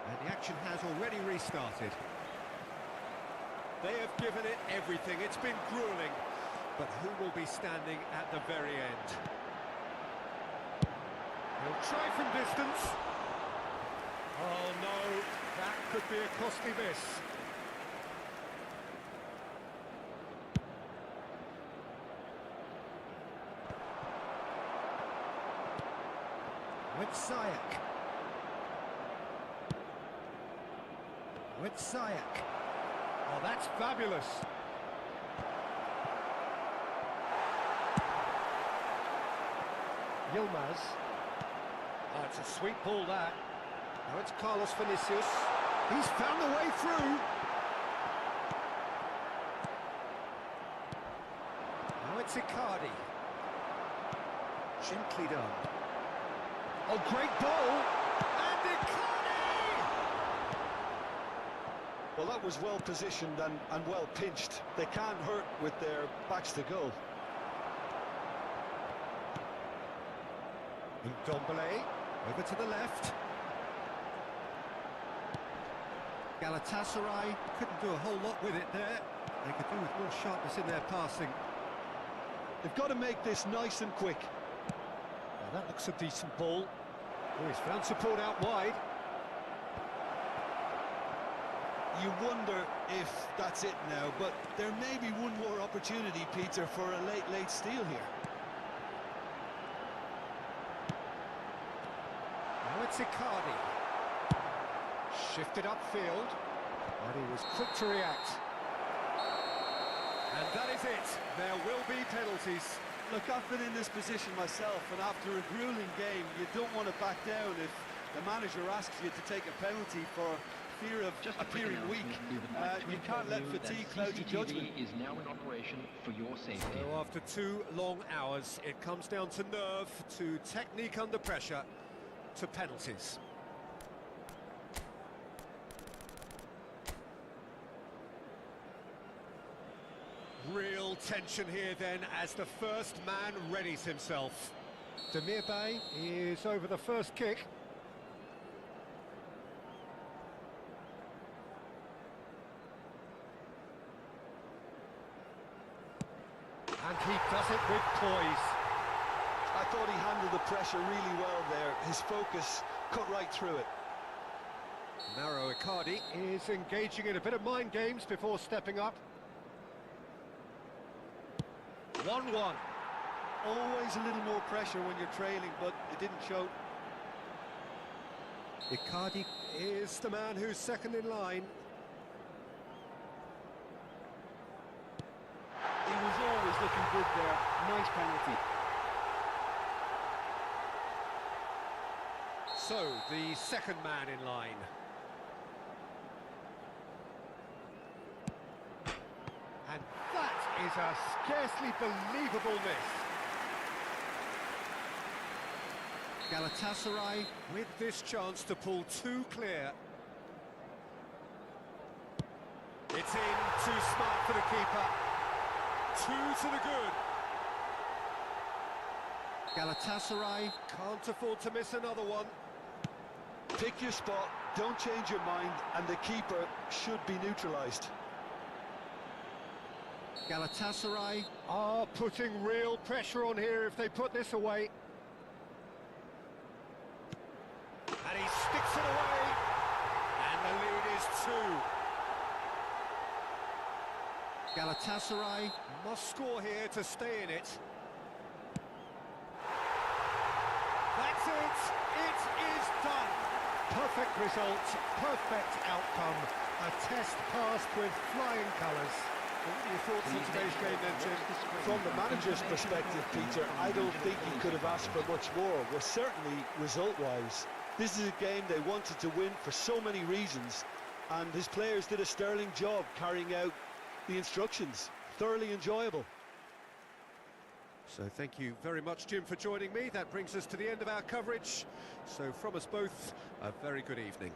A: And the action has already restarted. They have given it everything. It's been gruelling. But who will be standing at the very end? He'll try from distance. Oh no, that could be a costly miss. With Sayak. With Sayak. Oh, that's fabulous. Yilmaz. Oh, it's a sweet ball, that. Now it's Carlos Vinicius. He's found the way through. Now it's Icardi. Gently done. Oh, great ball! And Icardi!
B: Well, that was well positioned and well pinched. They can't hurt with their backs to goal.
A: Ndombele, over to the left. Galatasaray couldn't do a whole lot with it there. They could do with more sharpness in their passing.
B: They've got to make this nice and quick.
A: Well, that looks a decent ball. Oh, he's found support out wide.
B: You wonder if that's it now, but there may be one more opportunity, Peter, for a late steal here.
A: Now it's Icardi. Shifted upfield, and he was quick to react. And that is it. There will be penalties.
B: Look, I've been in this position myself, and after a grueling game, you don't want to back down if the manager asks you to take a penalty for fear of
C: Just
B: appearing weak. You can't let fatigue cloud your judgment.
C: is now in operation for your safety.
A: So after 2 long hours, it comes down to nerve, to technique under pressure, to penalties. Real tension here then as the first man readies himself. Demir Bay is over the first kick. And he does it with poise.
B: I thought he handled the pressure really well there. His focus cut right through it.
A: Mauro Icardi is engaging in a bit of mind games before stepping up. 1-1.
B: Always a little more pressure when you're trailing, but it didn't show.
A: Icardi is the man who's second in line.
B: He was always looking good there. Nice penalty.
A: So, the second man in line. And that is a scarcely believable miss. Galatasaray with this chance to pull 2 clear. It's in, too smart for the keeper. 2 to the good. Galatasaray can't afford to miss another one.
B: Pick your spot, don't change your mind, and the keeper should be neutralised.
A: Galatasaray are putting real pressure on here if they put this away. And he sticks it away. And the lead is 2. Galatasaray must score here to stay in it. That's it! It is done! Perfect result, perfect outcome. A test passed with flying colours. What are your thoughts on today's game then, Jim?
B: From the manager's perspective, Peter, I don't think he could have asked for much more. Well, certainly result-wise. This is a game they wanted to win for so many reasons, and his players did a sterling job carrying out the instructions. Thoroughly enjoyable.
A: So thank you very much, Jim, for joining me. That brings us to the end of our coverage. So from us both, a very good evening.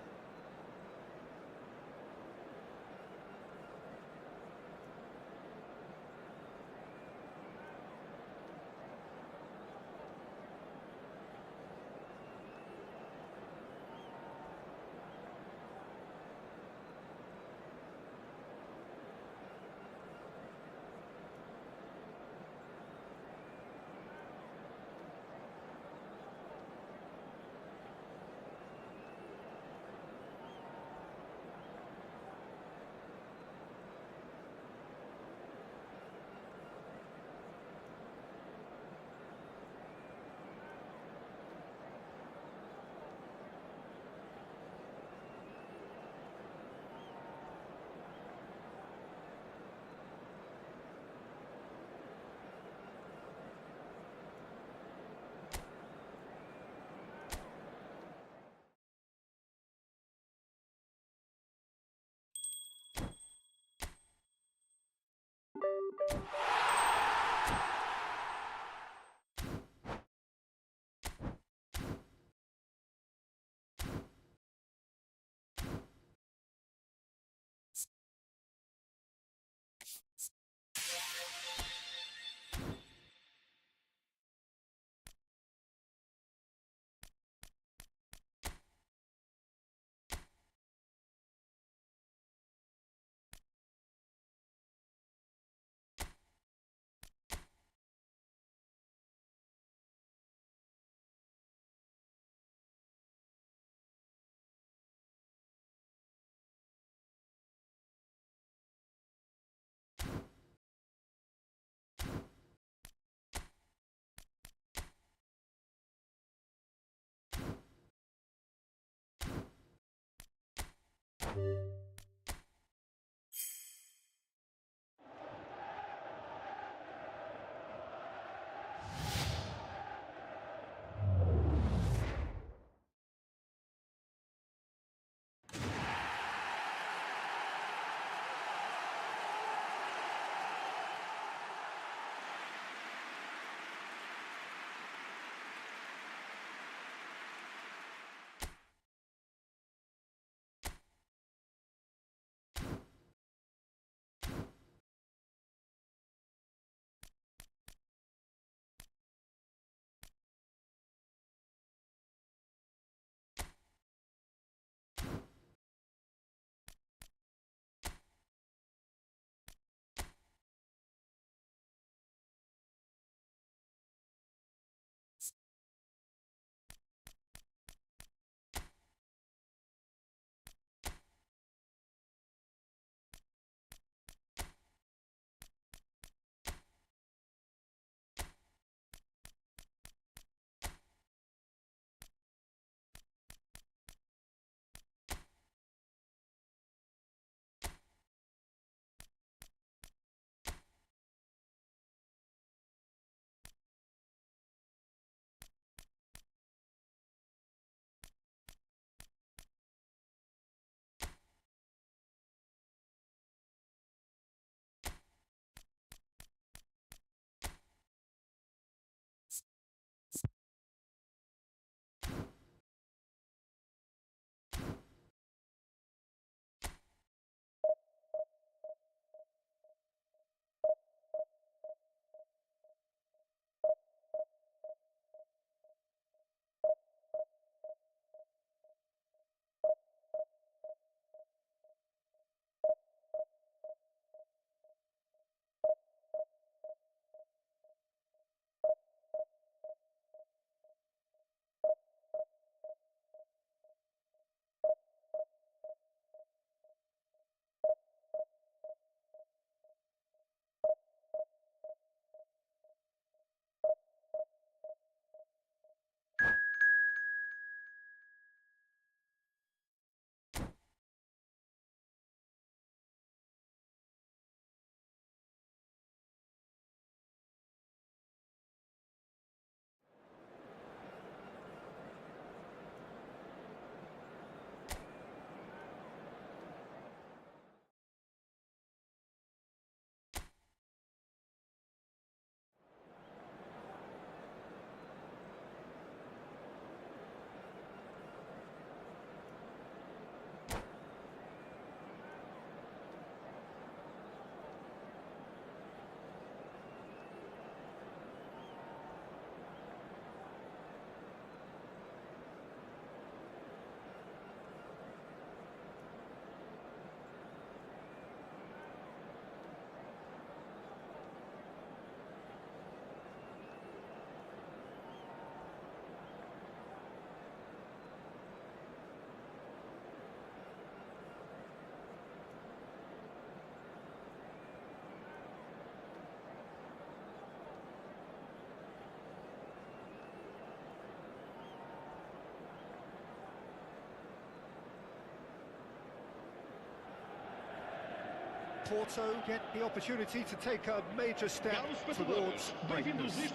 A: Porto get the opportunity to take a major step towards greatness. A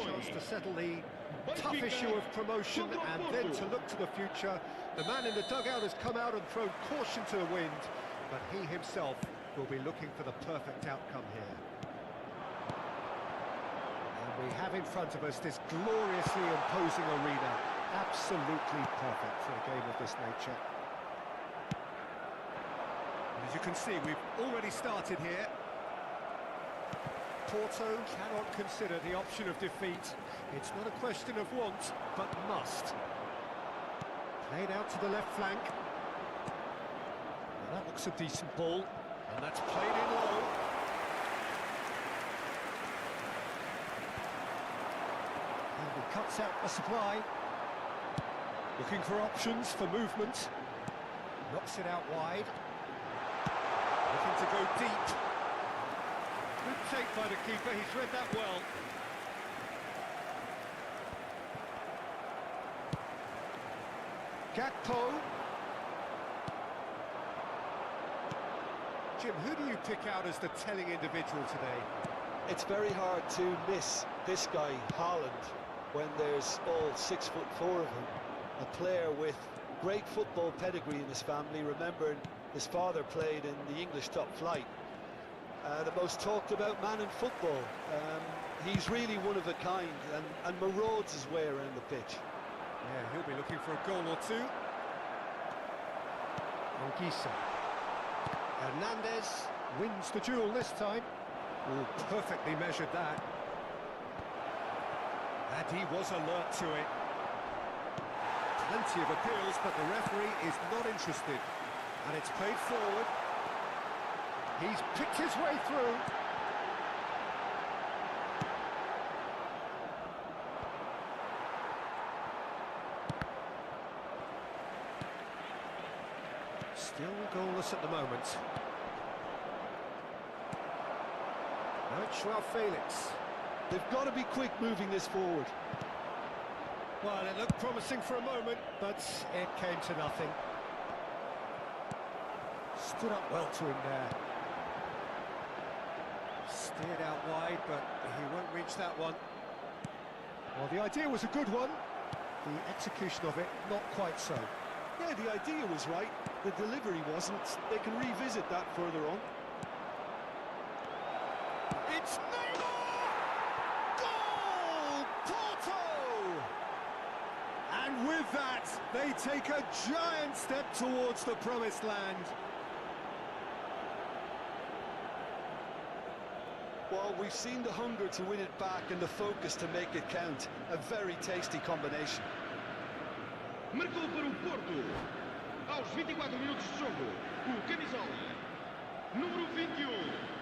A: chance to settle the tough issue of promotion and then to look to the future. The man in the dugout has come out and thrown caution to the wind, but he himself will be looking for the perfect outcome here. And we have in front of us this gloriously imposing arena. Absolutely perfect for a game of this nature. As you can see, we've already started here. Porto cannot consider the option of defeat. It's not a question of want, but must. Played out to the left flank. Well, that looks a decent ball, and that's played in low. And he cuts out the supply. Looking for options for movement. Knocks it out wide. Looking to go deep. Good take by the keeper, he's read that well. Gakpo. Jim, who do you pick out as the telling individual today?
B: It's very hard to miss this guy, Haaland, when there's all 6'4" of him. A player with great football pedigree in his family, remembering his father played in the English top flight. The most talked about man in football. He's really one of a kind and marauds his way around the pitch.
A: Yeah, he'll be looking for a goal or two. Anguissa. Hernandez wins the duel this time. Oh, perfectly measured that. And he was alert to it. Plenty of appeals, but the referee is not interested. And it's played forward. He's picked his way through. Still goalless at the moment. Now it's Joao Felix.
B: They've got to be quick moving this forward.
A: Well, it looked promising for a moment, but it came to nothing. Stood up well to him there. Steered out wide, but he won't reach that one. Well, the idea was a good one. The execution of it, not quite so.
B: Yeah, the idea was right. The delivery wasn't. They can revisit that further on.
A: It's Neymar! Goal! Porto! And with that, they take a giant step towards the promised land.
B: Well, we've seen the hunger to win it back and the focus to make it count. A very tasty combination.
C: Marcou para o Porto. Aos 24 minutos de jogo, o camisola número 21.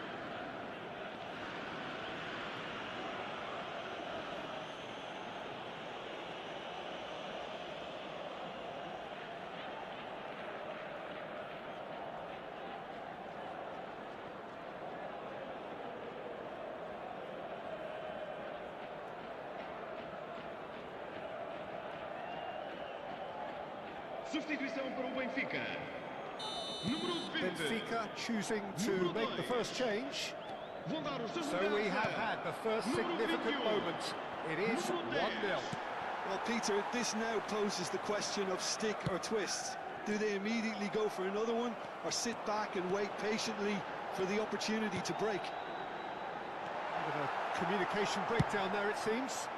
C: Substituição para o Benfica. Número 20.
A: Benfica choosing to make the first change. So we have had the first significant moment. It is 1-0.
B: Well, Peter, this now poses the question of stick or twist. Do they immediately go for another one, or sit back and wait patiently for the opportunity to break?
A: Bit of a communication breakdown there, it seems.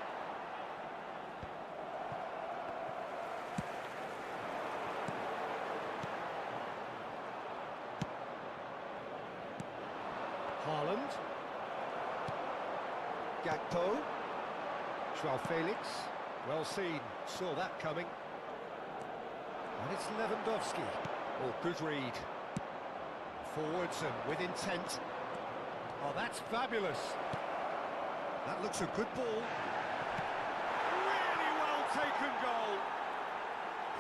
A: Haaland. Gakpo. Joao Felix. Well seen. Saw that coming. And it's Lewandowski. Oh, good read. Forwards and with intent. Oh, that's fabulous. That looks a good ball. Really well taken goal.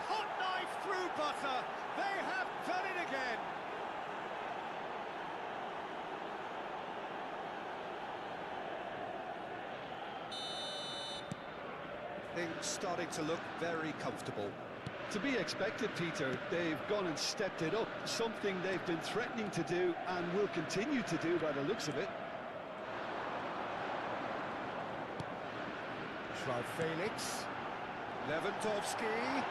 A: Hot knife through butter. They have done it again. Things starting to look very comfortable.
B: To be expected, Peter. They've gone and stepped it up, something they've been threatening to do and will continue to do by the looks of it.
A: João Felix, Lewandowski.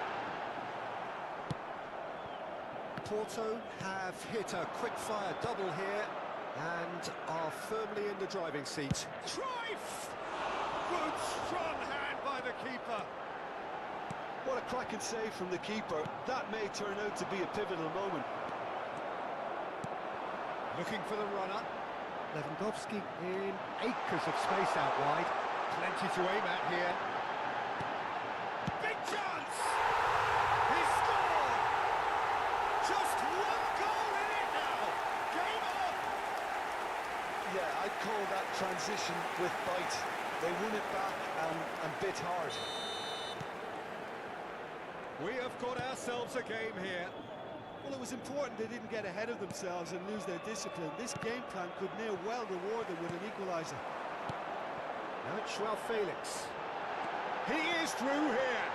A: Porto have hit a quick-fire double here and are firmly in the driving seat. Cruyff! Good, strong hand by the keeper.
B: What a cracking save from the keeper. That may turn out to be a pivotal moment.
A: Looking for the runner. Lewandowski in acres of space out wide. Plenty to aim at here. Big chance! He scored! Just one goal in it now! Game on!
B: Yeah, I'd call that transition with bite. They won it back and bit hard.
A: We have got ourselves a game here.
B: Well, it was important they didn't get ahead of themselves and lose their discipline. This game plan could near well reward them with an equaliser.
A: Now it's João Felix. He is through here.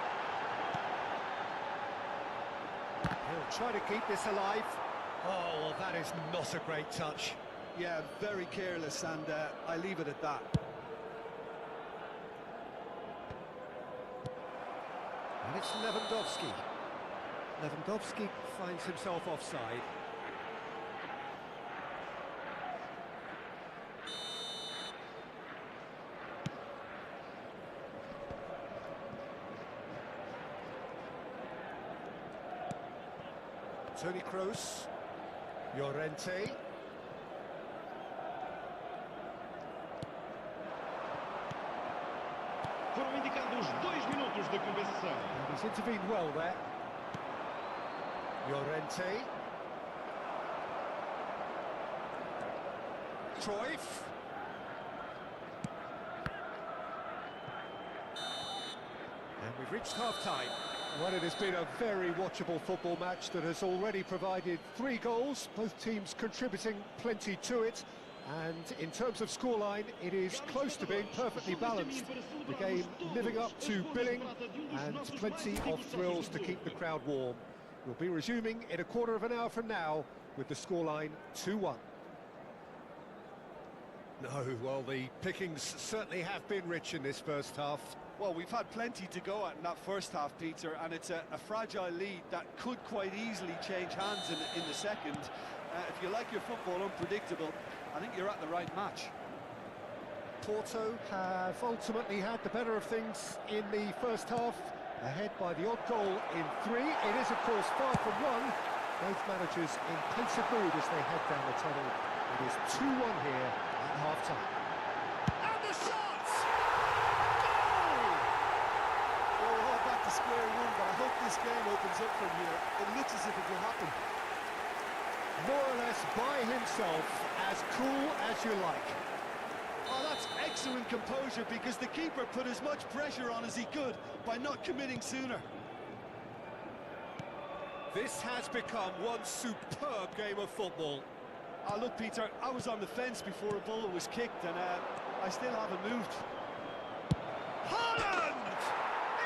A: He'll try to keep this alive. Oh, well, that is not a great touch.
B: Yeah, very careless, and I leave it at that.
A: And it's Lewandowski. Lewandowski finds himself offside. Toni Kroos, Llorente.
C: Foram indicados 2 minutos de compensação.
A: And he's intervened well there. Llorente. Cruyff. And we've reached half-time. Well, it has been a very watchable football match that has already provided 3 goals, both teams contributing plenty to it. And in terms of scoreline, it is close to being perfectly balanced. The game living up to billing and plenty of thrills to keep the crowd warm. We'll be resuming in a quarter of an hour from now with the scoreline 2-1. No, well, the pickings certainly have been rich in this first half.
B: Well, we've had plenty to go at in that first half, Peter, and it's a fragile lead that could quite easily change hands in the second. If you like your football unpredictable, I think you're at the right match.
A: Porto have ultimately had the better of things in the first half, ahead by the odd goal in 3. It is, of course, far from 1. Both managers in pensive mood as they head down the tunnel. It is 2-1 here at half-time. And the shot! Goal!
B: Well, we're all back to square one, but I hope this game opens up from here. It looks as if it will happen.
A: More or less by himself, as cool as you like.
B: Oh, that's excellent composure, because the keeper put as much pressure on as he could by not committing sooner.
A: This has become one superb game of football.
B: Oh, look, Peter, I was on the fence before a ball was kicked, and I still haven't moved.
A: Haaland!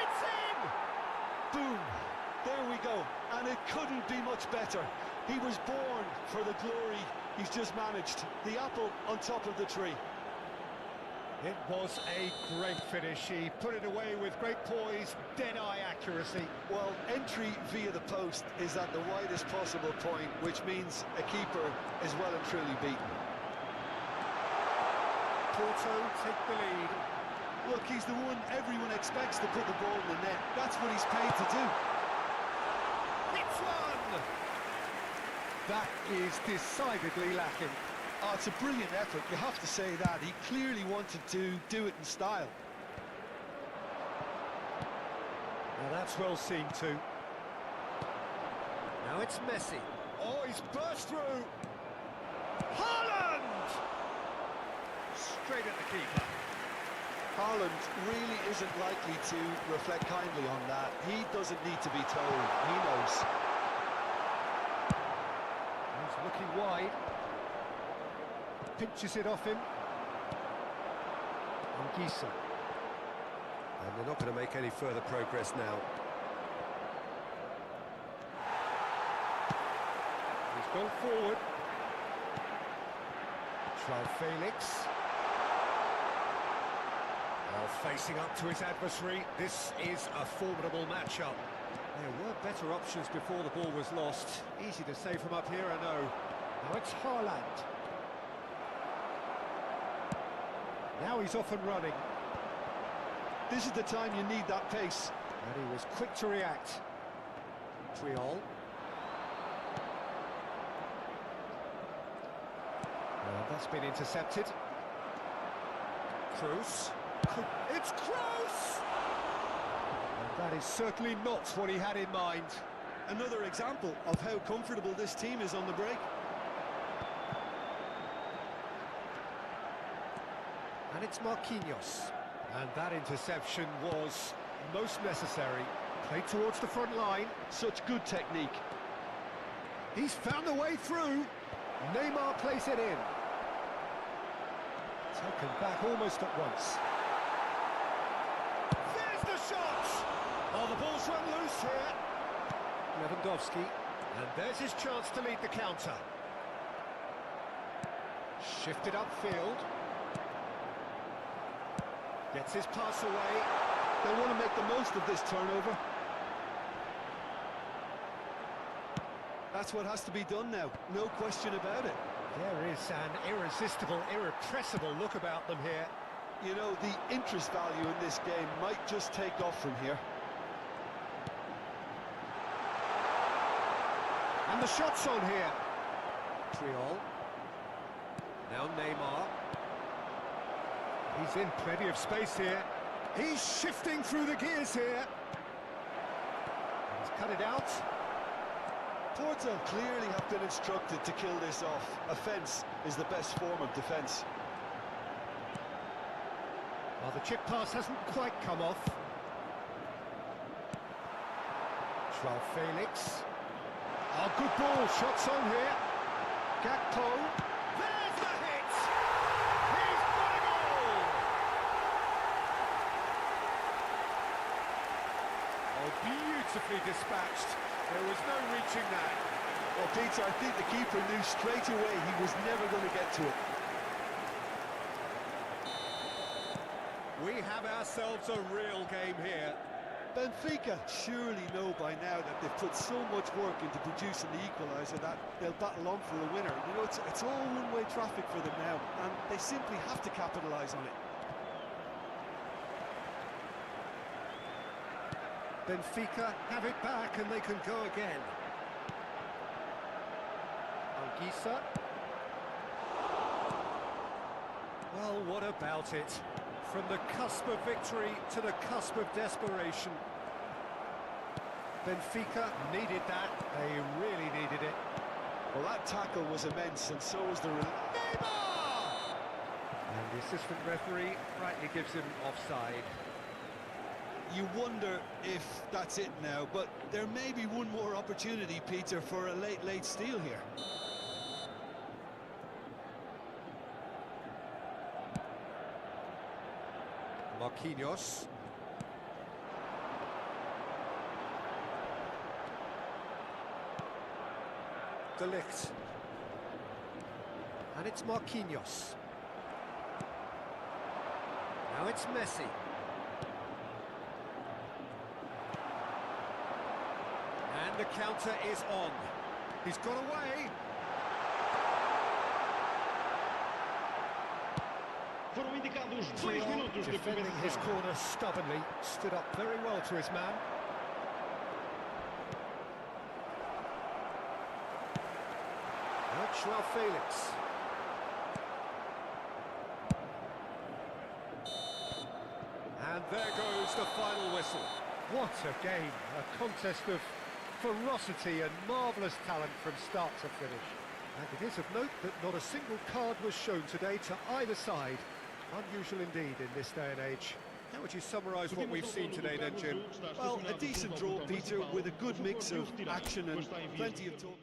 A: It's in!
B: Boom! There we go, and it couldn't be much better. He was born for the glory he's just managed. The apple on top of the tree.
A: It was a great finish. He put it away with great poise, dead-eye accuracy.
B: Well, entry via the post is at the widest possible point, which means a keeper is well and truly beaten.
A: Porto take the lead.
B: Look, he's the one everyone expects to put the ball in the net. That's what he's paid to do.
A: It's one! That is decidedly lacking.
B: Oh, it's a brilliant effort, you have to say that. He clearly wanted to do it in style.
A: Well, that's well seen too. Now it's Messi. Oh, he's burst through. Haaland! Straight at the keeper.
B: Haaland really isn't likely to reflect kindly on that. He doesn't need to be told, he knows.
A: He's looking wide. Pinches it off him. Anguissa. And they're not going to make any further progress now. gone forward. Joao Felix. Well, facing up to his adversary, this is a formidable matchup. There were better options before the ball was lost. Easy to say from up here, I know. Now it's Haaland. Now he's off and running.
B: This is the time you need that pace.
A: And he was quick to react. Triol. That's been intercepted. Kroos. It's Kroos! And that is certainly not what he had in mind.
B: Another example of how comfortable this team is on the break.
A: And it's Marquinhos. And that interception was most necessary. Played towards the front line.
B: Such good technique.
A: He's found a way through. Neymar plays it in. Taken back almost at once. There's the shot! Oh, the ball's run loose here. Lewandowski. And there's his chance to lead the counter. Shifted upfield. Gets his pass away.
B: They want to make the most of this turnover. That's what has to be done now, no question about it.
A: There is an irresistible, irrepressible look about them here.
B: You know, the interest value in this game might just take off from here.
A: And the shot's on here. Triol. Now Neymar. He's in plenty of space here. He's shifting through the gears here. He's cut it out.
B: Porto clearly have been instructed to kill this off. Offence is the best form of defence.
A: Well, the chip pass hasn't quite come off. Joao Felix. Oh, good ball. Shots on here. Gakpo. There's the hit! He's got a goal! Oh, beautifully dispatched. There was no reaching that.
B: Well, Peter, I think the keeper knew straight away he was never going to get to it.
A: We have ourselves a real game here.
B: Benfica surely know by now that they've put so much work into producing the equaliser that they'll battle on for the winner. You know, it's all one-way traffic for them now, and they simply have to capitalise on it.
A: Benfica have it back and they can go again. Anguissa. Well, what about it? From the cusp of victory to the cusp of desperation. Benfica needed that. They really needed it.
B: Well, that tackle was immense, and so was the...
A: Neymar! And the assistant referee rightly gives him offside.
B: You wonder if that's it now, but there may be one more opportunity, Peter, for a late steal here.
A: Marquinhos. De Ligt. And it's Marquinhos. Now it's Messi. And the counter is on. He's got away.
C: Foram indicados 2 minutos de
A: defending his
C: compensação.
A: corner stubbornly, stood up very well to his man. Now Joao Felix. And there goes the final whistle. What a game, a contest of ferocity and marvellous talent from start to finish. And it is of note that not a single card was shown today to either side. Unusual indeed in this day and age. How would you summarise what we've seen today then, Jim?
B: Well, a decent draw, Peter, with a good mix of action and plenty of talk.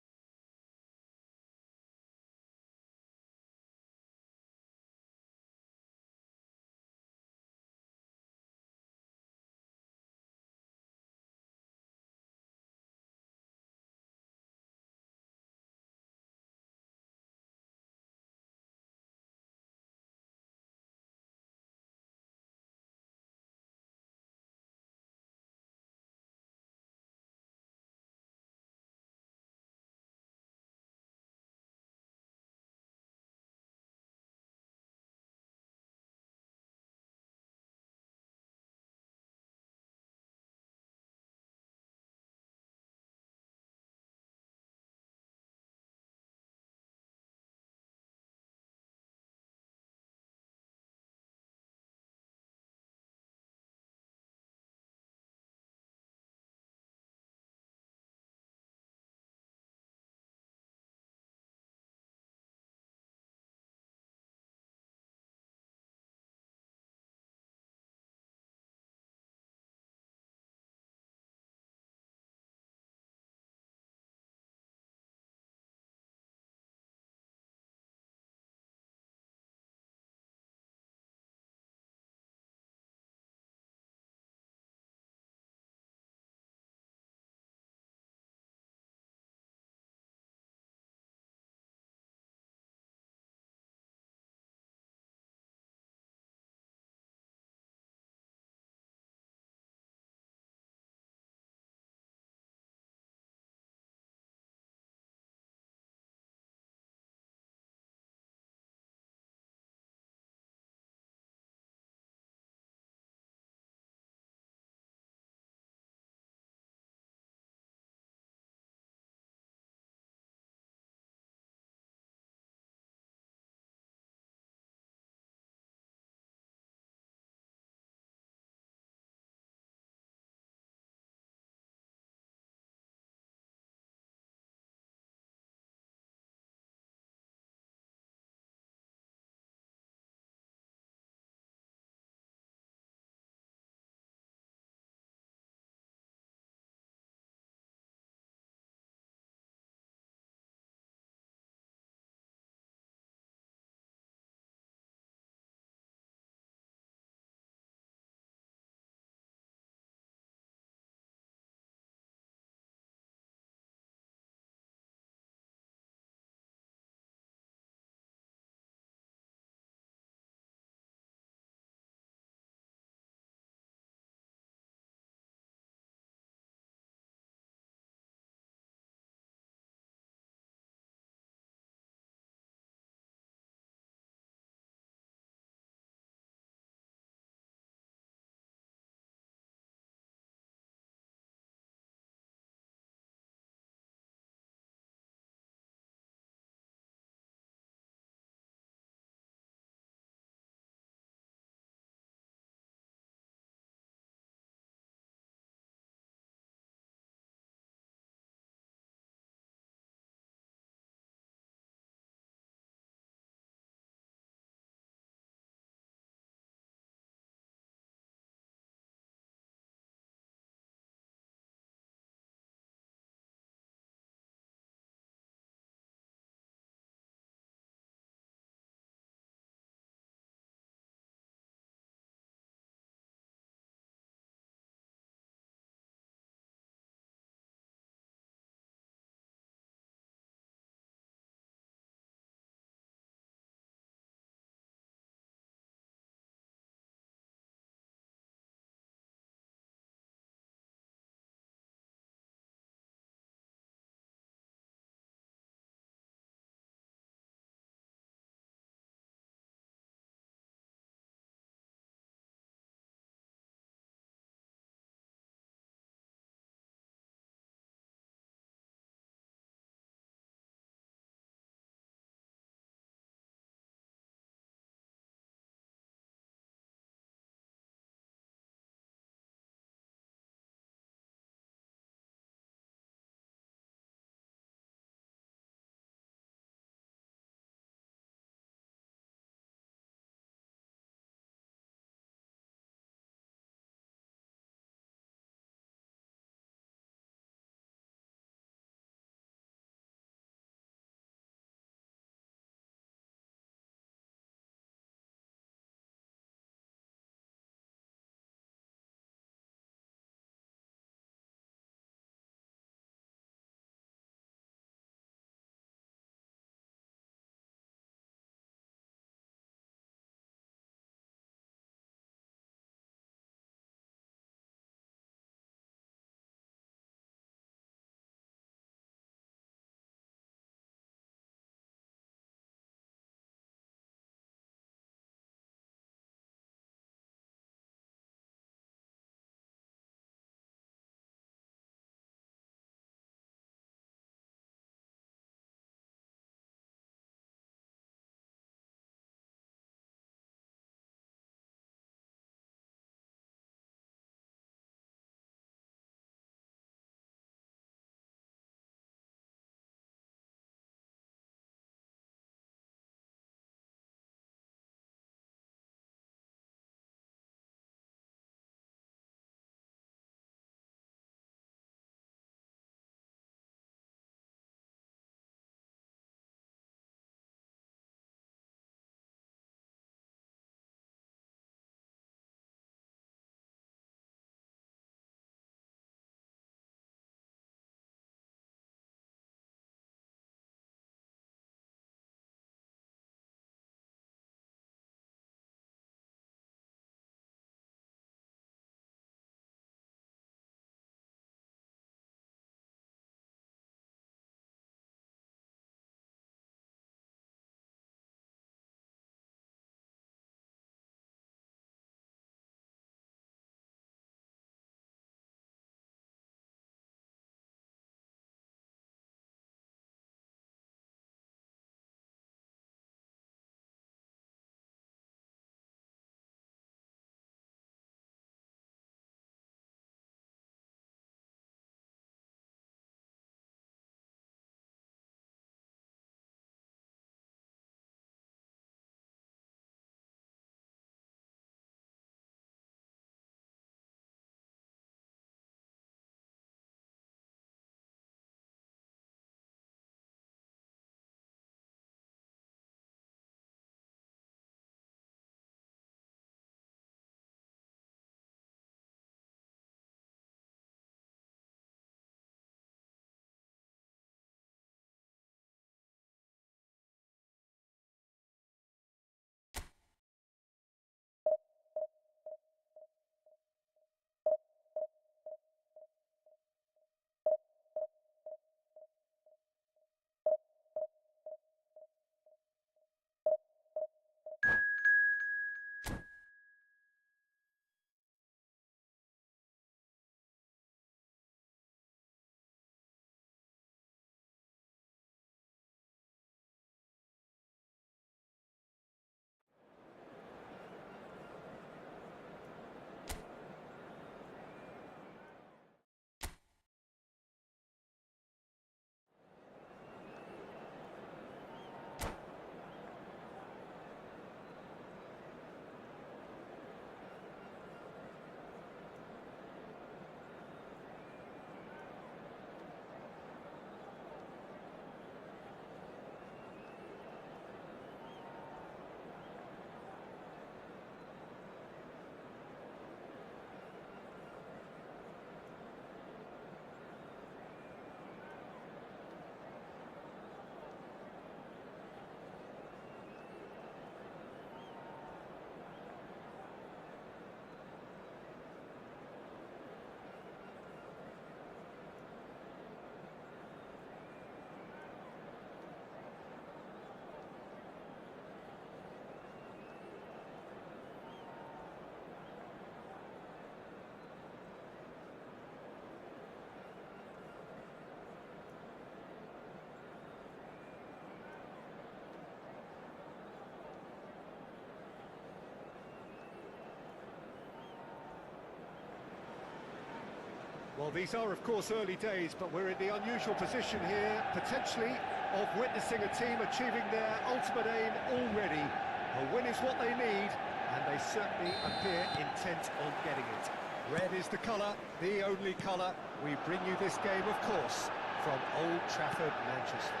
A: Well, these are, of course, early days, but we're in the unusual position here, potentially, of witnessing a team achieving their ultimate aim already. A win is what they need, and they certainly appear intent on getting it. Red is the colour, the only colour. We bring you this game, of course, from Old Trafford, Manchester.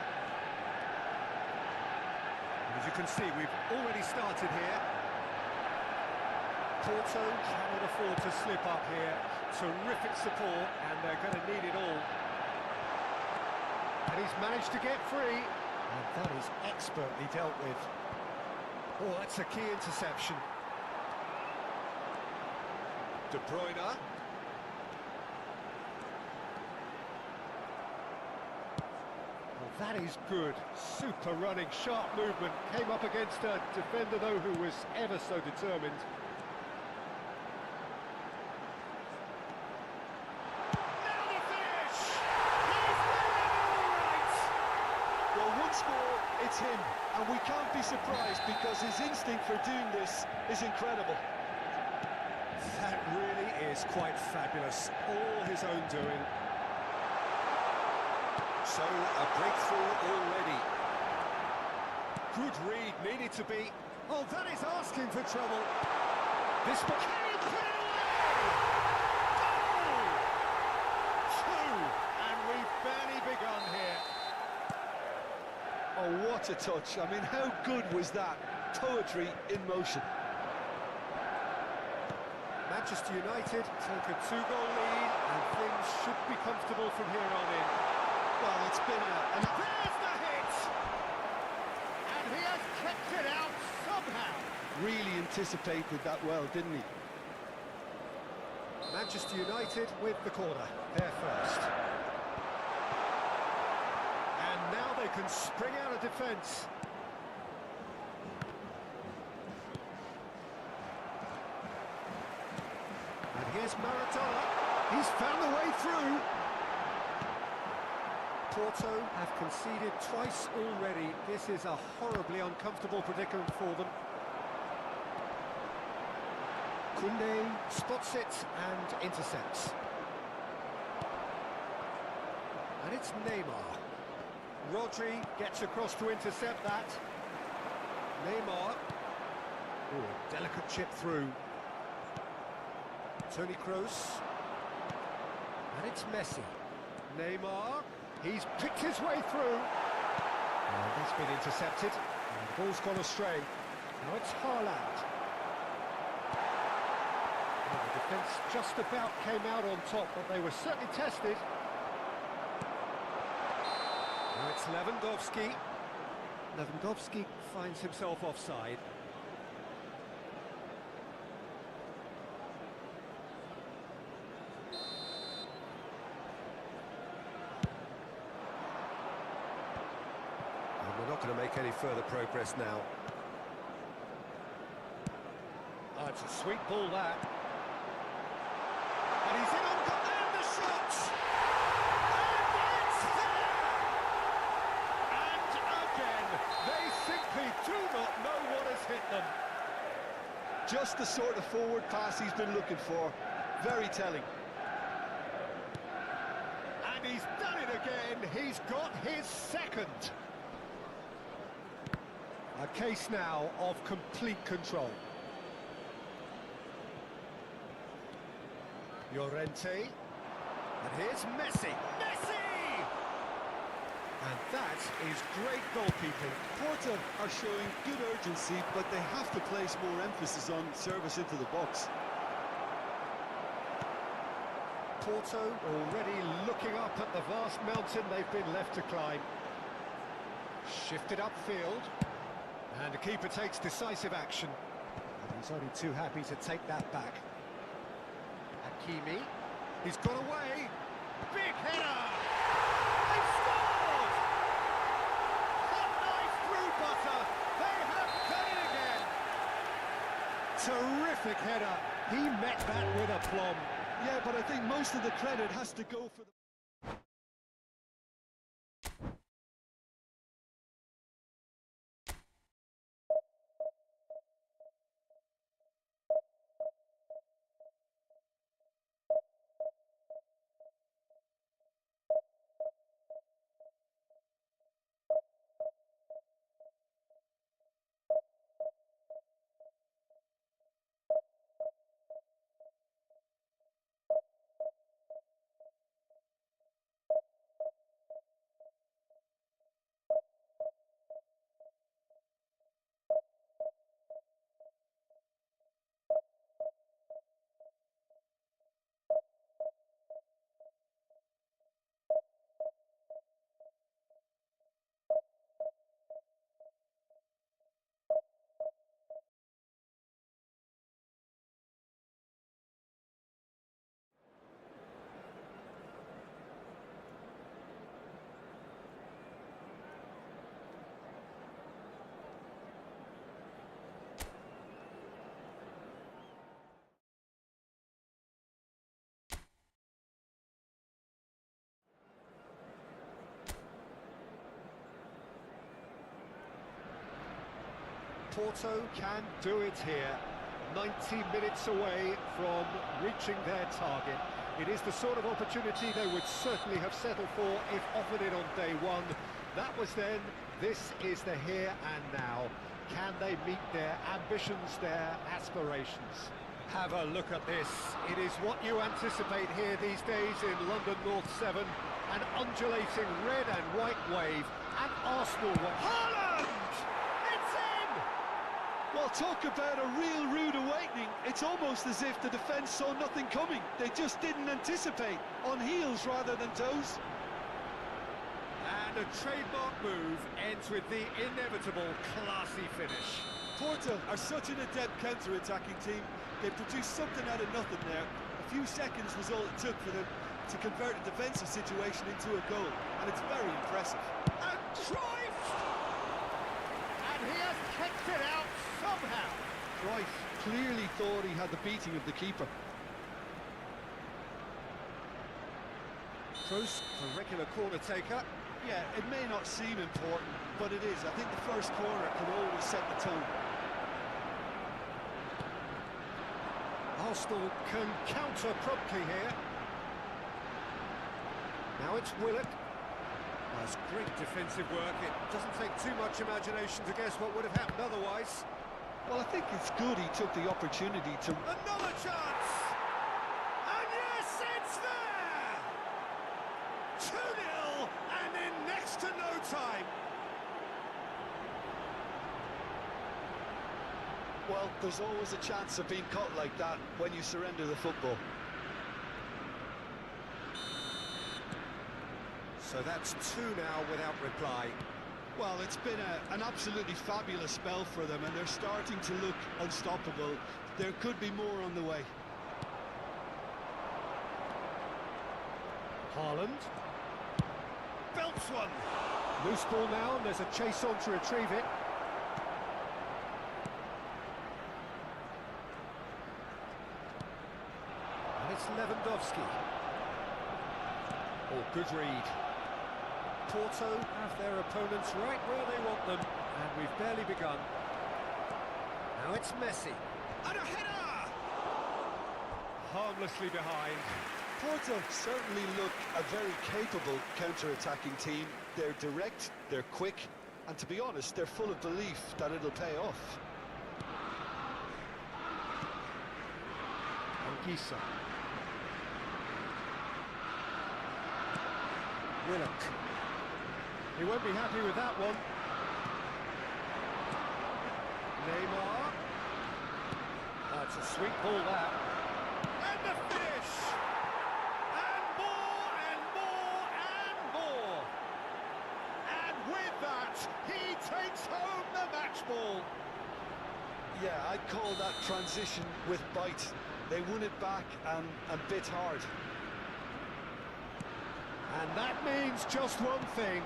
A: And as you can see, we've already started here. Porto cannot afford to slip up here. Terrific support, and they're going to need it all. And he's managed to get free, and that is expertly dealt with. Oh, that's a key interception. De Bruyne. Well, that is good. Super running, sharp movement. Came up against a defender, though, who was ever so determined.
B: It's him, and we can't be surprised because his instinct for doing this is incredible.
A: That really is quite fabulous, all his own doing. So, a breakthrough already. Good read, needed to be. Oh, that is asking for trouble. This one. Can he put it away? Goal! Two, and we've barely begun here.
B: Oh, what a touch. I mean, how good was that? Poetry in motion.
A: Manchester United take a 2-goal lead, and things should be comfortable from here on in.
B: Well, it's been
A: And there's the hit! And he has kept it out somehow.
B: really anticipated that well, didn't he?
A: Manchester United with the corner, there first. And now they can spring out of defence. And here's Maradona. He's found the way through. Porto have conceded twice already. This is a horribly uncomfortable predicament for them. Koundé spots it and intercepts. And it's Neymar. Rodri gets across to intercept that. Neymar. Oh, delicate chip through. Toni Kroos. And it's Messi. Neymar. He's picked his way through. And that's been intercepted. And the ball's gone astray. Now it's Haaland. Well, the defence just about came out on top, but they were certainly tested. Now it's Lewandowski. Lewandowski finds himself offside. And we're not going to make any further progress now. Oh, it's a sweet ball, that. And he's in on goal, and the shot! And it's there! And again, they simply do not know what has hit them.
B: Just the sort of forward pass he's been looking for. Very telling.
A: And he's done it again. He's got his second. A case now of complete control. Llorente. And here's Messi. Messi! And that is great goalkeeping.
B: Porto are showing good urgency, but they have to place more emphasis on service into the box.
A: Porto already looking up at the vast mountain they've been left to climb. Shifted upfield. And the keeper takes decisive action. And he's only too happy to take that back. Hakimi. He's got away. Big header! They scored! Hot knife through butter. They have done it again. Terrific header. He met that with aplomb.
B: Yeah, but I think most of the credit has to go for the...
A: Porto can do it here. 90 minutes away from reaching their target. It is the sort of opportunity they would certainly have settled for if offered it on day one. That was then, this is the here and now. Can they meet their ambitions, their aspirations? Have a look at this. It is what you anticipate here these days in London North 7. An undulating red and white wave. And Arsenal were... Haaland! It's in!
B: Well, talk about a real rude awakening. It's almost as if the defence saw nothing coming. They just didn't anticipate. On heels rather than toes.
A: And a trademark move ends with the inevitable classy finish.
B: Porto are such an adept counter-attacking team. They produced something out of nothing there. A few seconds was all it took for them to convert a defensive situation into a goal, and it's very impressive.
A: And Cruyff! And he has kicked it out somehow.
B: Cruyff clearly thought he had the beating of the keeper.
A: Kroos, the regular corner taker.
B: Yeah, it may not seem important, but it is. I think the first corner can always set the tone.
A: Arsenal can counter promptly here. Now it's Willock. That's great defensive work. It doesn't take too much imagination to guess what would have happened otherwise.
B: Well, I think it's good he took the opportunity to...
A: Another chance! And yes, it's there! 2-0, and in next to no time.
B: Well, there's always a chance of being caught like that when you surrender the football.
A: So that's 2 now without reply.
B: Well, it's been an absolutely fabulous spell for them, and they're starting to look unstoppable. There could be more on the way.
A: Haaland. Belts one. Loose ball now, and there's a chase on to retrieve it. And it's Lewandowski. Oh, good read. Porto have their opponents right where they want them, and we've barely begun. Now it's Messi. And a header! Harmlessly behind.
B: Porto certainly look a very capable counter-attacking team. They're direct, they're quick, and to be honest, they're full of belief that it'll pay off.
A: Anguissa. Willock. He won't be happy with that one. Neymar. That's a sweet ball, that. And the finish! And more, and more, and more! And with that, he takes home the match ball.
B: Yeah, I'd call that transition with bite. They won it back and bit hard.
A: And that means just one thing.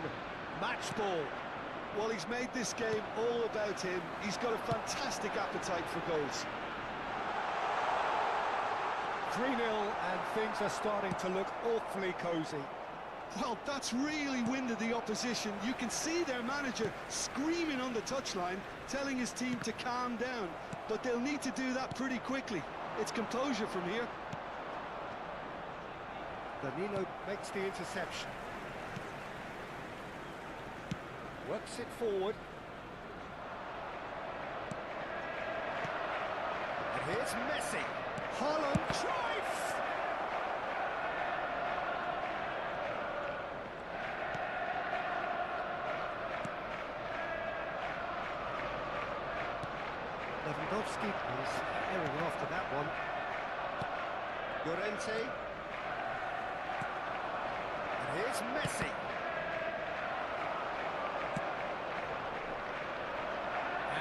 A: Match ball.
B: Well, he's made this game all about him. He's got a fantastic appetite for goals.
A: 3-0, and things are starting to look awfully cosy.
B: Well, that's really winded the opposition. You can see their manager screaming on the touchline, telling his team to calm down. But they'll need to do that pretty quickly. It's composure from here.
A: Danilo makes the interception. Works it forward. And here's Messi. Haaland. Cruyff! Lewandowski is airing after that one. Llorente. And here's Messi.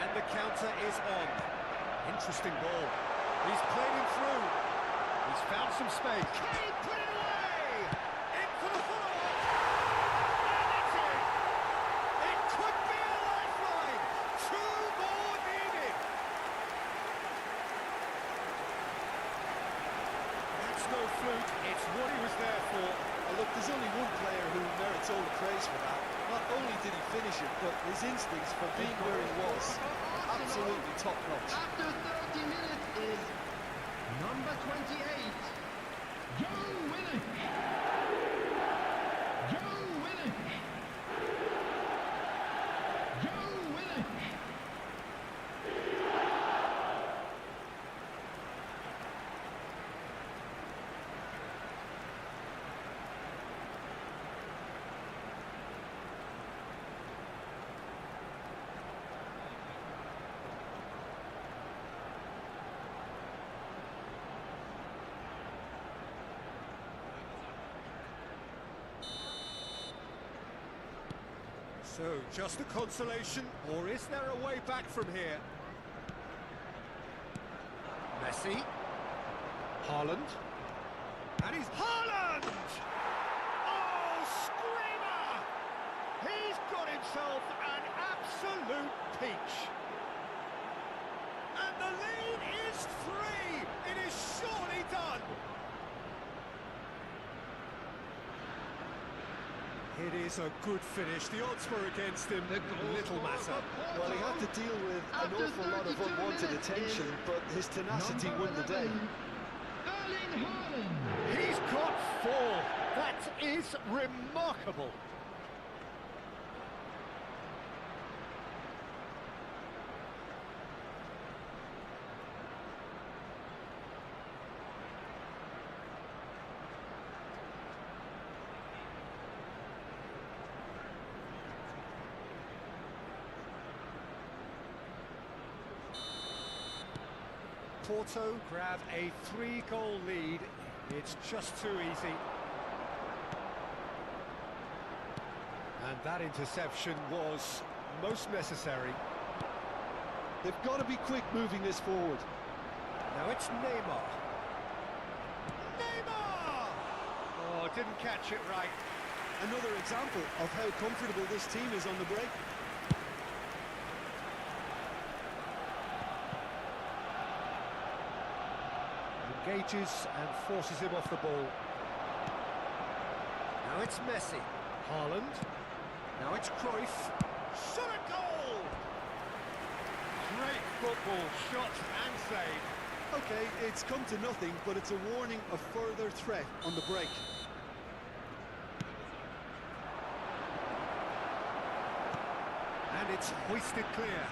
A: And the counter is on. Interesting ball. He's played him through. He's found some space. Kane put it away! In for the follow-up. And that's it! It could be a lifeline. 2 more needed. That's no fluke. It's what he was there for.
B: Look, there's only one player who merits all the praise for that. Not only did he finish it, but his instincts for being where he was. absolutely top-notch.
C: After 30 minutes is number 28, Joe Willock. Joe Willock. Joe Willock.
A: So, just a consolation, or is there a way back from here? Messi. Haaland. And he's Haaland! Oh, screamer! He's got himself an absolute peach. And the lead is 3! It is surely done! It is a good finish. The odds were against him. Little matter.
B: Well, he had to deal with an awful lot of unwanted attention, but his tenacity won the day.
C: Erling Haaland.
A: He's got 4. That is remarkable. Porto grab a 3-goal lead. It's just too easy. And that interception was most necessary.
B: They've got to be quick moving this forward.
A: Now it's Neymar. Neymar! Oh, didn't catch it right.
B: Another example of how comfortable this team is on the break.
A: Engages and forces him off the ball. Now it's Messi. Haaland. Now it's Cruyff. Shot a goal! Great football, shot and save.
B: Okay, it's come to nothing, but it's a warning of further threat on the break.
A: And it's hoisted clear.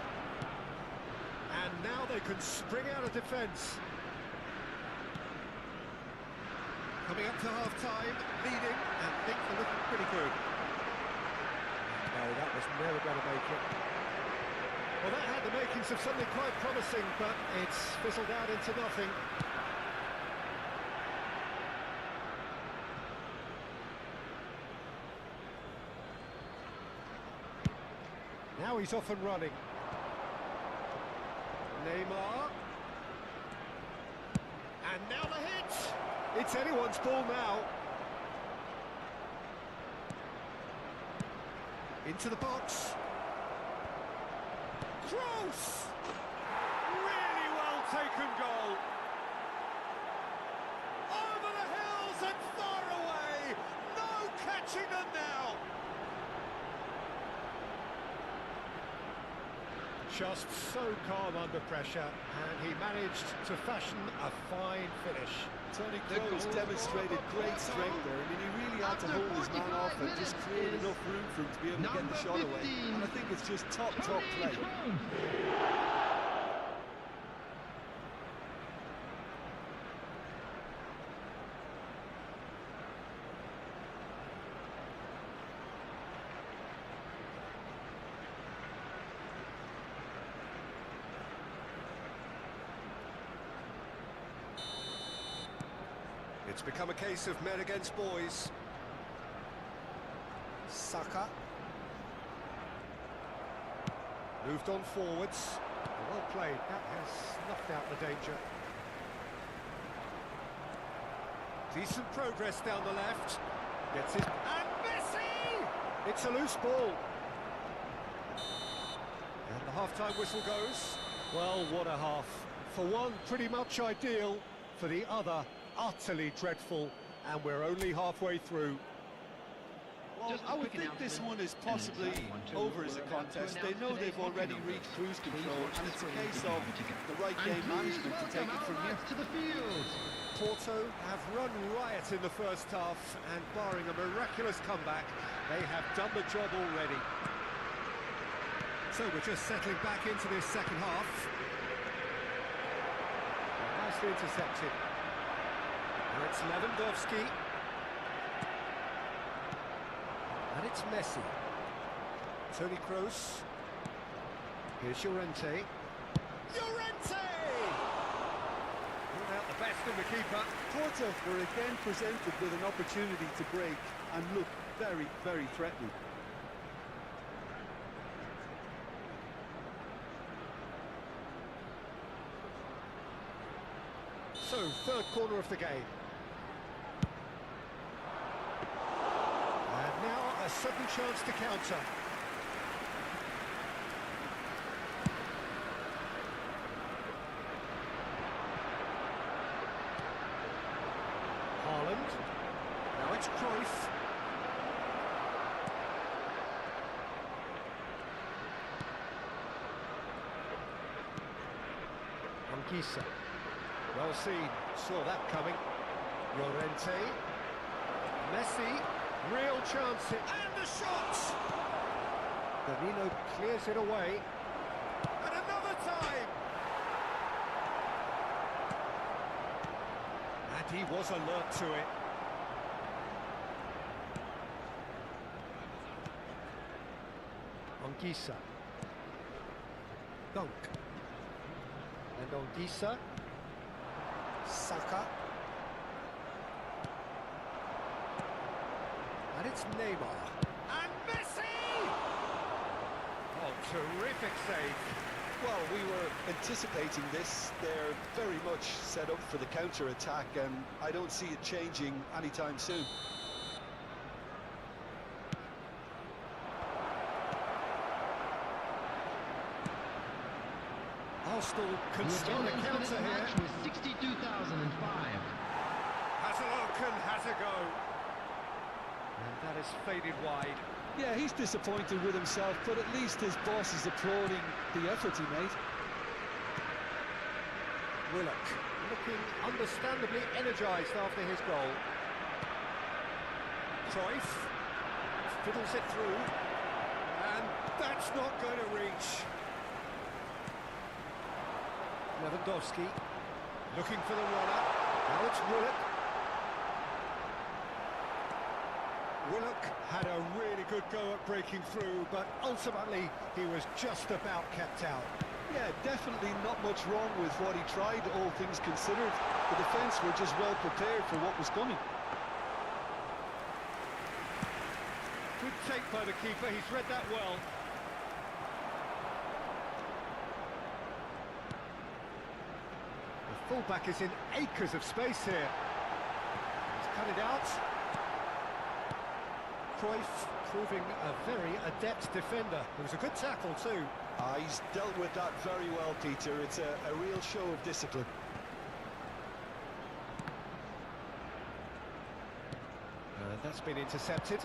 A: And now they can spring out of defence. Coming up to half-time, leading, and things are looking pretty good. No, that was never going to make it. Well, that had the makings of something quite promising, but it's fizzled out into nothing. Now he's off and running. Neymar. And now the hit! It's anyone's ball now. Into the box. Cross! Really well taken goal. Over the hills and far away. No catching them now. Just so calm under pressure, and he managed to fashion a fine finish.
B: Tony Kroos demonstrated great strength there. I mean, he really had to hold his man off and just create enough room for him to be able to get the shot away. And I think it's just top play.
A: It's become a case of men against boys. Saka. Moved on forwards. Well played. That has snuffed out the danger. Decent progress down the left. Gets it. And Messi! It's a loose ball. And the half-time whistle goes. Well, what a half. For one, pretty much ideal. For the other, utterly dreadful, and we're only halfway through.
B: Well,
C: Just a
B: I would
C: quick
B: think this one is
C: announcement.
B: possibly
C: And it's 1-2.
B: over as a
C: We're about to
B: contest. They
C: announce
B: know
C: today's
B: they've already
C: hockey
B: reached
C: numbers.
B: cruise
C: Please
B: control,
C: watch
B: and
C: the
B: it's a
C: screen
B: case
C: if you
B: of
C: have a ticket.
B: the right
C: And
B: game
C: please
B: management to take
C: welcome
B: it from
C: our
B: here.
C: lads to the field.
A: Porto have run riot in the first half, and barring a miraculous comeback, they have done the job already. So we're just settling back into this second half. Nicely intercepted. Now it's Lewandowski. And it's Messi. Toni Kroos. Here's Llorente. Llorente! Ruled out the best in the keeper.
B: Porto were again presented with an opportunity to break and look very, very threatening.
A: So, third corner of the game. And now a sudden chance to counter. Haaland. Now it's Cruyff. Anguissa. Well seen, saw that coming. Llorente. Messi. Real chance here. And the shot! Danilo clears it away. And another time! And he was alert to it. Anguissa. Dunk. And Anguissa. Saka. And it's Neymar. And Messi! Oh, terrific save.
B: Well, we were anticipating this. They're very much set up for the counter-attack, and I don't see it changing anytime soon.
A: Arsenal can
C: The
A: start a
C: attendance for this
A: counter here.
C: match was 62,005.
A: Has a look and has a go. And that is faded wide.
B: Yeah, he's disappointed with himself, but at least his boss is applauding the effort he made.
A: Willock looking understandably energised after his goal. Cruyff fiddles it through. And that's not going to reach. Lewandowski looking for the runner. Now it's Willock. Willock had a really good go at breaking through, but ultimately he was just about kept out.
B: Yeah, definitely not much wrong with what he tried, all things considered. The defence were just well prepared for what was coming.
A: Good take by the keeper, he's read that well. The fullback is in acres of space here. He's cut it out. Cruyff proving a very adept defender. It was a good tackle too.
B: He's dealt with that very well, Peter. It's a real show of discipline.
A: That's been intercepted.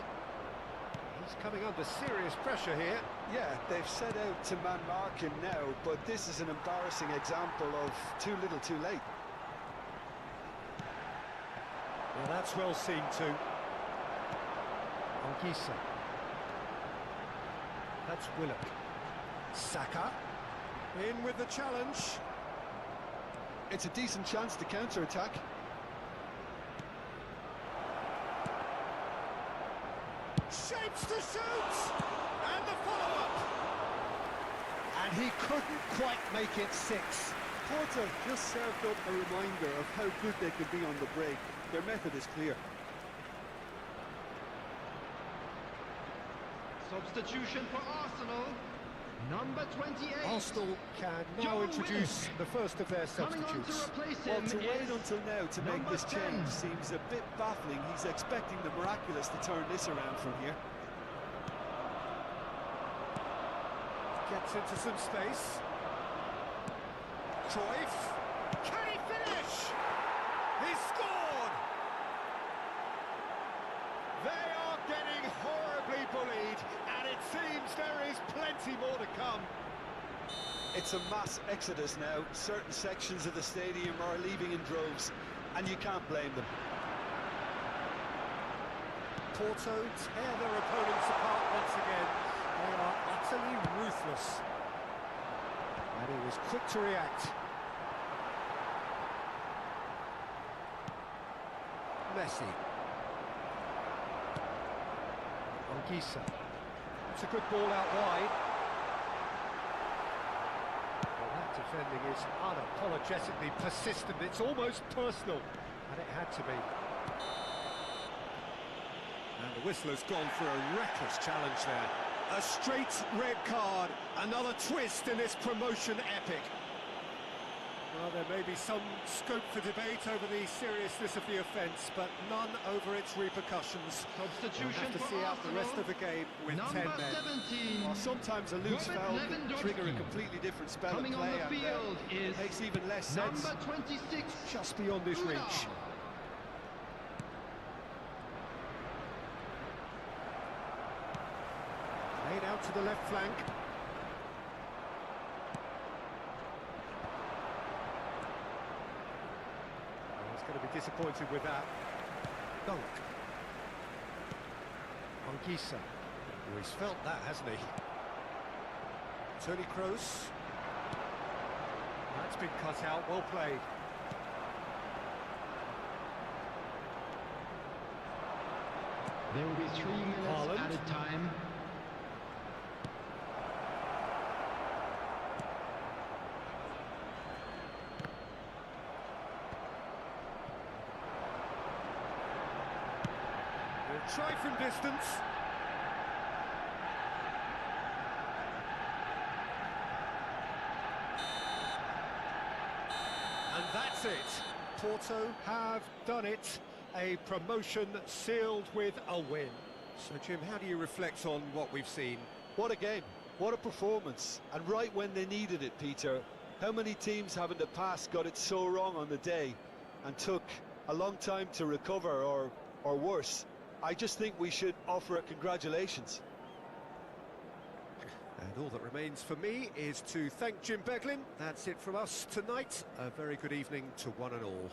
A: He's coming under serious pressure here.
B: Yeah, they've set out to man-mark him now, but this is an embarrassing example of too little too late.
A: Well, that's well seen too. Anguissa. That's Willock. Saka. In with the challenge.
B: It's a decent chance to counter-attack.
A: Shapes to shoot! And the follow-up! And he couldn't quite make it 6.
B: Porto just served up a reminder of how good they could be on the break. Their method is clear.
C: Substitution for Arsenal. Number 28.
A: Arsenal can now introduce the first of their
C: Coming on to
A: substitutes.
C: replace
B: Well,
C: him
B: to wait
C: is
B: until now to make
C: number
B: this
C: 10.
B: change seems a bit baffling. He's expecting the miraculous to turn this around from here.
A: Gets into some space. Cruyff. Can he finish? He scored! They are getting horrid bullied, and it seems there is plenty more to come.
B: It's a mass exodus now. Certain sections of the stadium are leaving in droves, and you can't blame them.
A: Porto tear their opponents apart once again. They are utterly ruthless. And he was quick to react. Messi. Anguissa. It's a good ball out wide. Well, that defending is unapologetically persistent. It's almost personal, and it had to be. And the whistle has gone for a reckless challenge there. A straight red card, another twist in this promotion epic. Well, there may be some scope for debate over the seriousness of the offence, but none over its repercussions.
C: Substitution
A: We'll have to
C: for
A: see out the
C: Arsenal.
A: rest of the game with 10
C: Number
A: men.
C: 17.
B: Well, sometimes a loose
C: Robert
B: foul can
C: Lewandowski.
B: trigger a completely different spell
C: Coming
B: of
C: on
B: play,
C: the
B: and
C: field is
B: it makes even less sense.
C: number 26.
A: Just beyond his
C: Udall.
A: reach. Laid out to the left flank. He's going to be disappointed with that. Dunk. Anguissa. Oh, he's felt that, hasn't he? Tony Kroos. That's been cut out, well played.
C: There will be 3 minutes
A: Haaland.
C: added time.
A: They'll try from distance. And that's it. Porto have done it. A promotion sealed with a win. So, Jim, how do you reflect on what we've seen?
B: What a game, what a performance, and right when they needed it, Peter. How many teams have in the past got it so wrong on the day and took a long time to recover, or worse? I just think we should offer a congratulations.
A: And all that remains for me is to thank Jim Beglin. That's it from us tonight. A very good evening to one and all.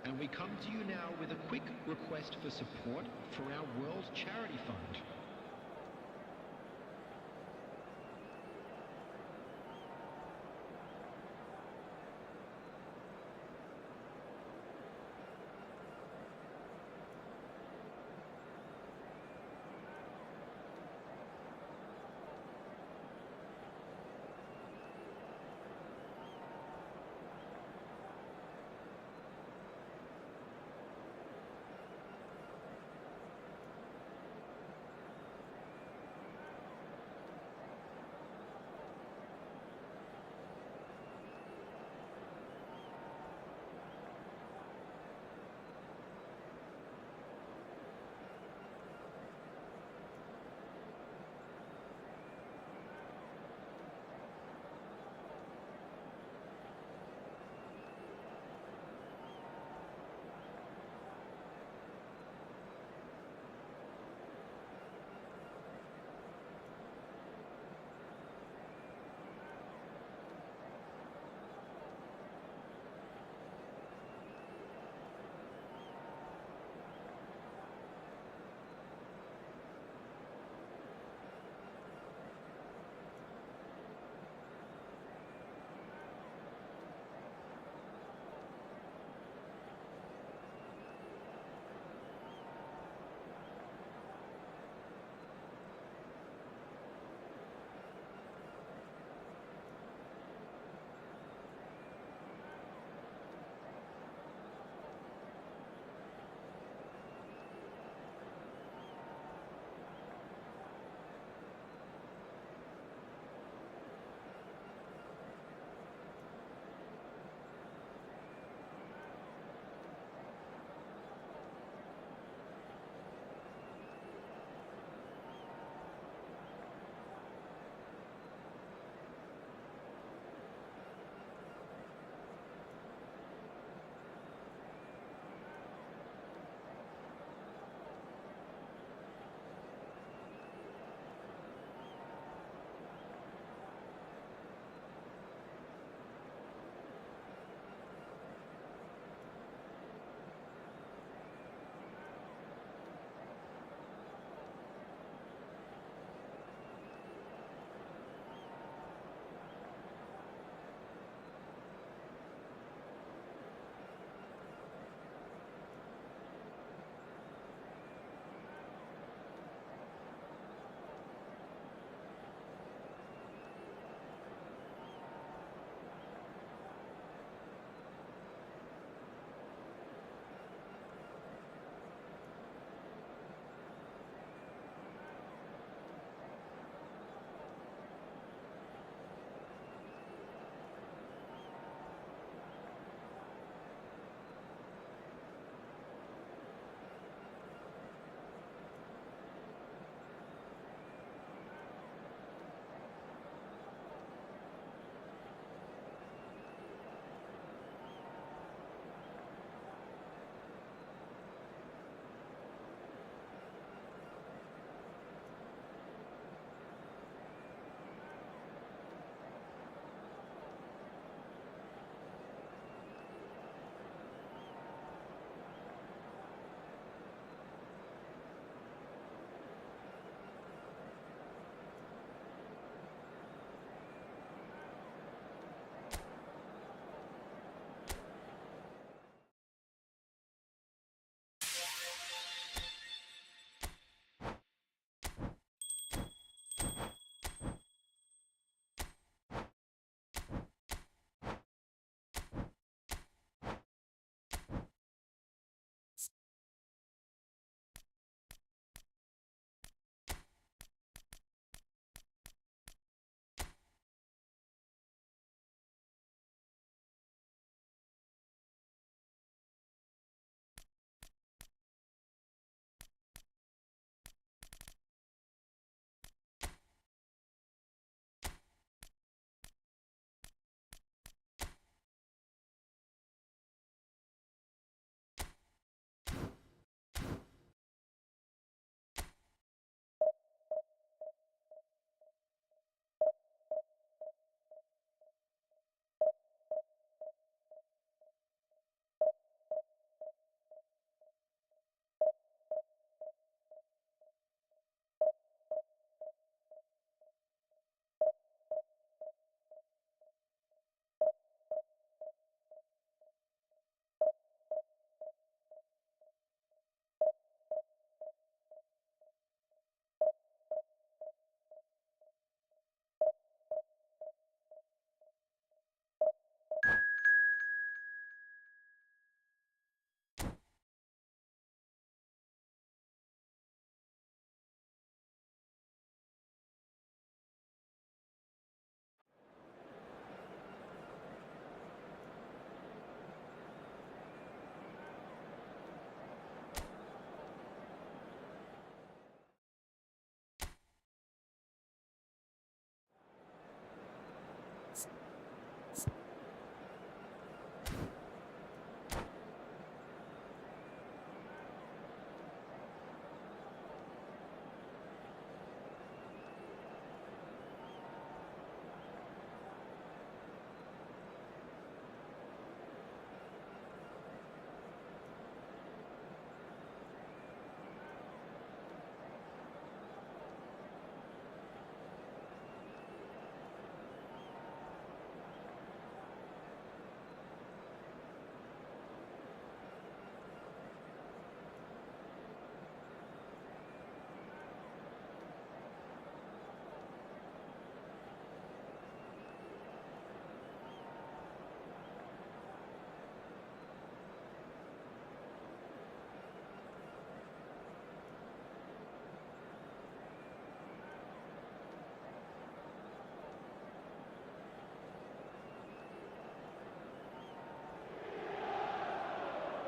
C: And we come to you now with a quick request for support for our World Charity Fund.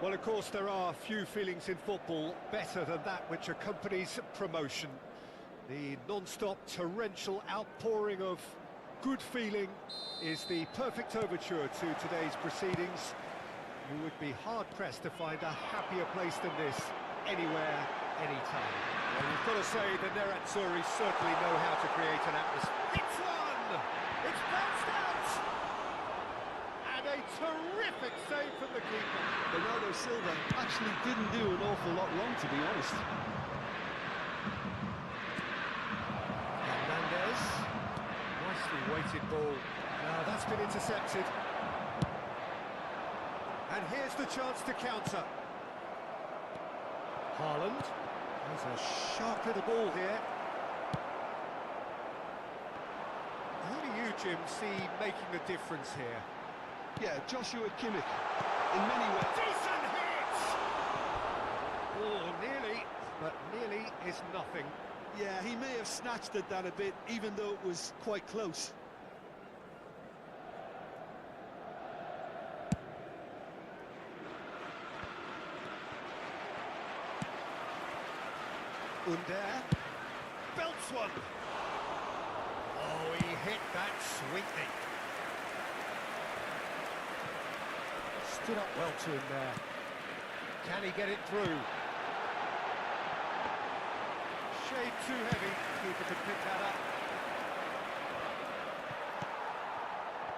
A: Well, of course, there are few feelings in football better than that which accompanies promotion. The non-stop torrential outpouring of good feeling is the perfect overture to today's proceedings. You would be hard-pressed to find a happier place than this anywhere, anytime. Well, you've got to say the Nerazzurri certainly know how to create an atmosphere. It's one! It's bounced out! And a terrific save from the keeper.
B: Bernardo Silva actually didn't do an awful lot wrong, to be honest.
A: Hernandez. Nicely weighted ball. Now that's been intercepted. And here's the chance to counter. Haaland. There's a sharp little ball here. Who do you, Jim, see making the difference here?
B: Yeah, Joshua Kimmich. In many ways.
A: Decent hit! Oh, nearly, but nearly is nothing.
B: Yeah, he may have snatched at that a bit, even though it was quite close.
A: Under. Belts one. Oh, he hit that sweetly. Stood up well to him there. Can he get it through? Shade too heavy. Keeper could pick that up.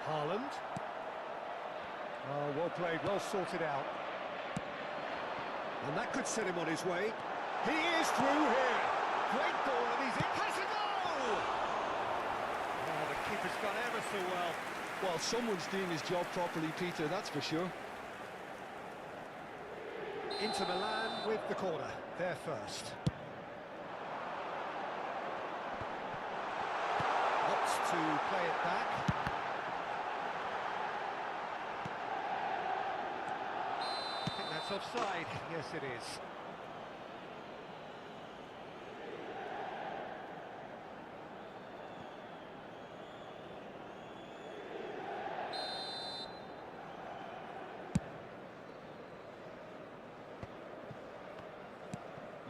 A: Haaland. Oh, well played, well sorted out. And that could set him on his way. He is through here. Great ball, and he's in. Has a goal! Oh, the keeper's done ever so well.
B: Well, someone's doing his job properly, Peter, that's for sure.
A: Inter Milan with the corner. They're first. Opts to play it back. I think that's offside. Yes, it is.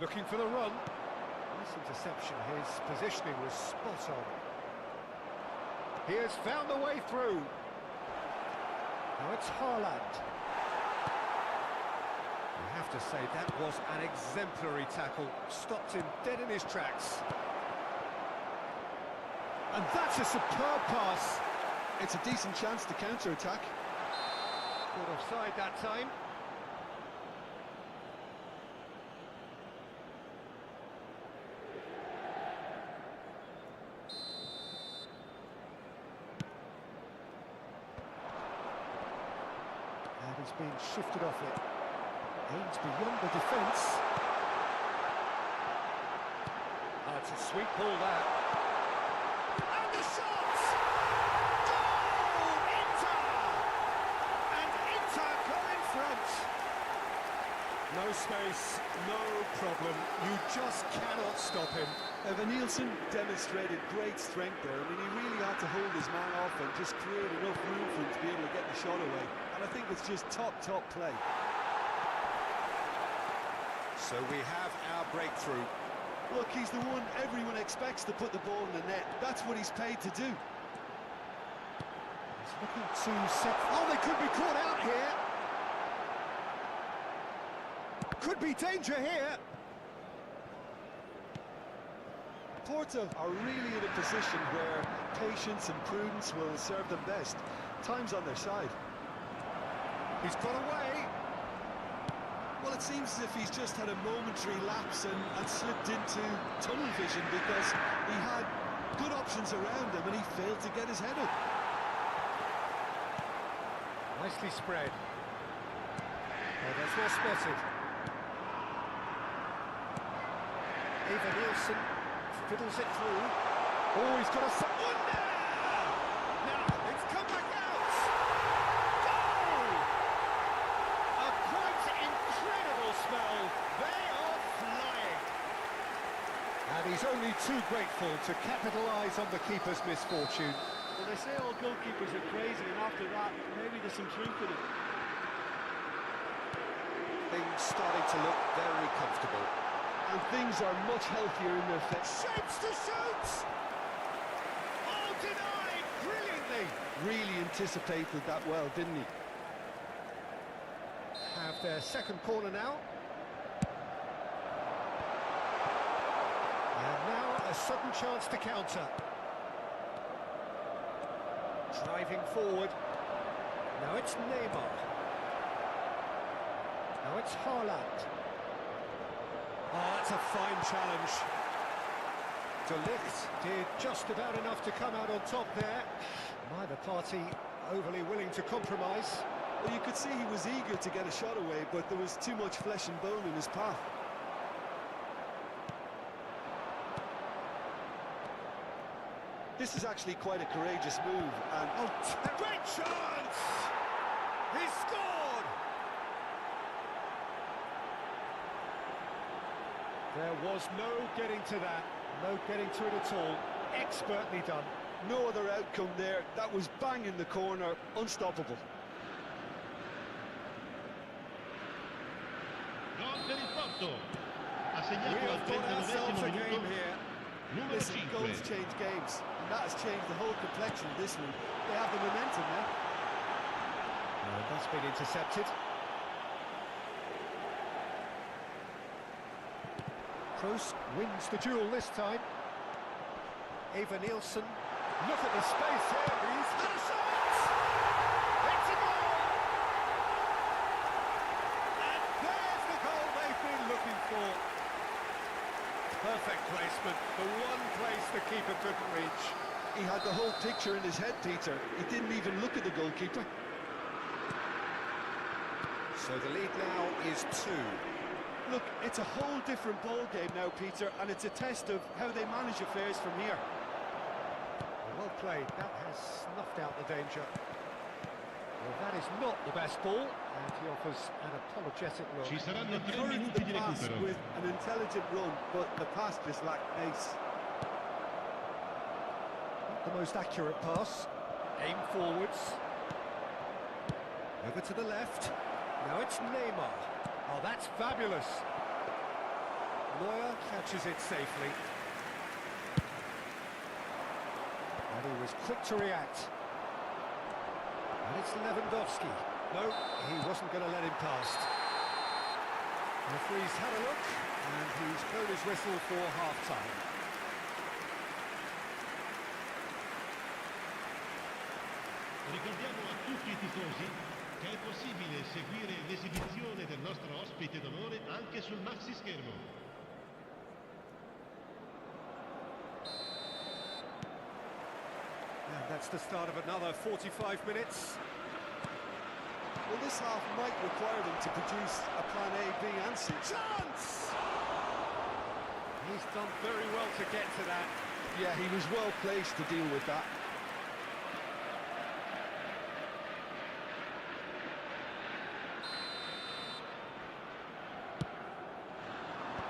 A: Looking for the run. Nice interception. His positioning was spot on. He has found the way through. Now it's Haaland. You have to say that was an exemplary tackle. Stopped him dead in his tracks. And that's a superb pass.
B: It's a decent chance to counter-attack.
A: Good offside that time. And he's being shifted off it. Aims beyond the defence. Oh, it's a sweet ball that. And the shot! Goal! Inter! And Inter go in front. No space, no problem. You just cannot stop him.
B: Evan Nielsen demonstrated great strength there. I mean, he really had to hold his man off and just create enough room for him to be able to get the shot away. And I think it's just top play.
A: So we have our breakthrough.
B: Look, he's the one everyone expects to put the ball in the net. That's what he's paid to do.
A: He's looking to set... Oh, they could be caught out here. Could be danger here.
B: Porto are really in a position where patience and prudence will serve them best. Time's on their side.
A: He's got away.
B: Well, it seems as if he's just had a momentary lapse and slipped into tunnel vision because he had good options around him and he failed to get his head up.
A: Nicely spread. Oh, that's well spotted. Evan Nielsen fiddles it through. Oh, he's got a... Wonder! Now, it's come back out! Goal! A quite incredible spell. They are flying. And he's only too grateful to capitalise on the keeper's misfortune.
B: Well, they say all goalkeepers are crazy, and after that, maybe there's some truth in it.
A: starting to look very comfortable.
B: And things are much healthier in their face.
A: Shapes to shoot! Oh, denied brilliantly!
B: Really anticipated that well, didn't he?
A: Have their second corner now. And now a sudden chance to counter. Driving forward. Now it's Neymar. Now it's Haaland. Oh, that's a fine challenge. De Ligt did just about enough to come out on top there. Neither party overly willing to compromise.
B: Well, you could see he was eager to get a shot away, but there was too much flesh and bone in his path. This is actually quite a courageous move, and...
A: Oh, great chance! He scored! There was no getting to that, no getting to it at all. Expertly done.
B: No other outcome there. That was bang in the corner, unstoppable.
C: Gol per il Porto. Ha
A: We
C: segnato al
A: have got ourselves
C: 39esimo
A: a game
C: minuto.
A: here.
C: Numero
B: Listen,
C: 5.
B: goals change games, and that has changed the whole complexion of this one. They have the momentum now.
A: And that's been intercepted. Kroos wins the duel this time. Eva Nielsen. Look at the space here. He's had a shot! It's a goal! And there's the goal they've been looking for. Perfect placement. The one place the keeper couldn't reach.
B: He had the whole picture in his head, Peter. He didn't even look at the goalkeeper.
A: So the lead now is 2.
B: Look, it's a whole different ball game now, Peter, and it's a test of how they manage affairs from here.
A: Well played. That has snuffed out the danger. Well, that is not the best ball, and he offers an apologetic look.
C: Ci saranno 3
B: Encouraged
C: minuti
B: the
C: di
B: pass
C: recupero.
B: with an intelligent run, but the pass just lacked pace.
A: Not the most accurate pass. Aim forwards. Over to the left. Now it's Neymar. Oh, that's fabulous. Neuer catches it safely. And he was quick to react. And it's Lewandowski. No, he wasn't going to let him past. The referee's had a look, and he's blown his whistle for half-time.
C: Ricordiamo a tutti i tifosi che è possibile seguire l'esibizione del nostro ospite d'onore anche sul maxi schermo.
A: And that's the start of another 45 minutes.
B: Well, this half might require them to produce a plan A, B and C.
A: Chance! He's done very well to get to that.
B: Yeah, he was well placed to deal with that.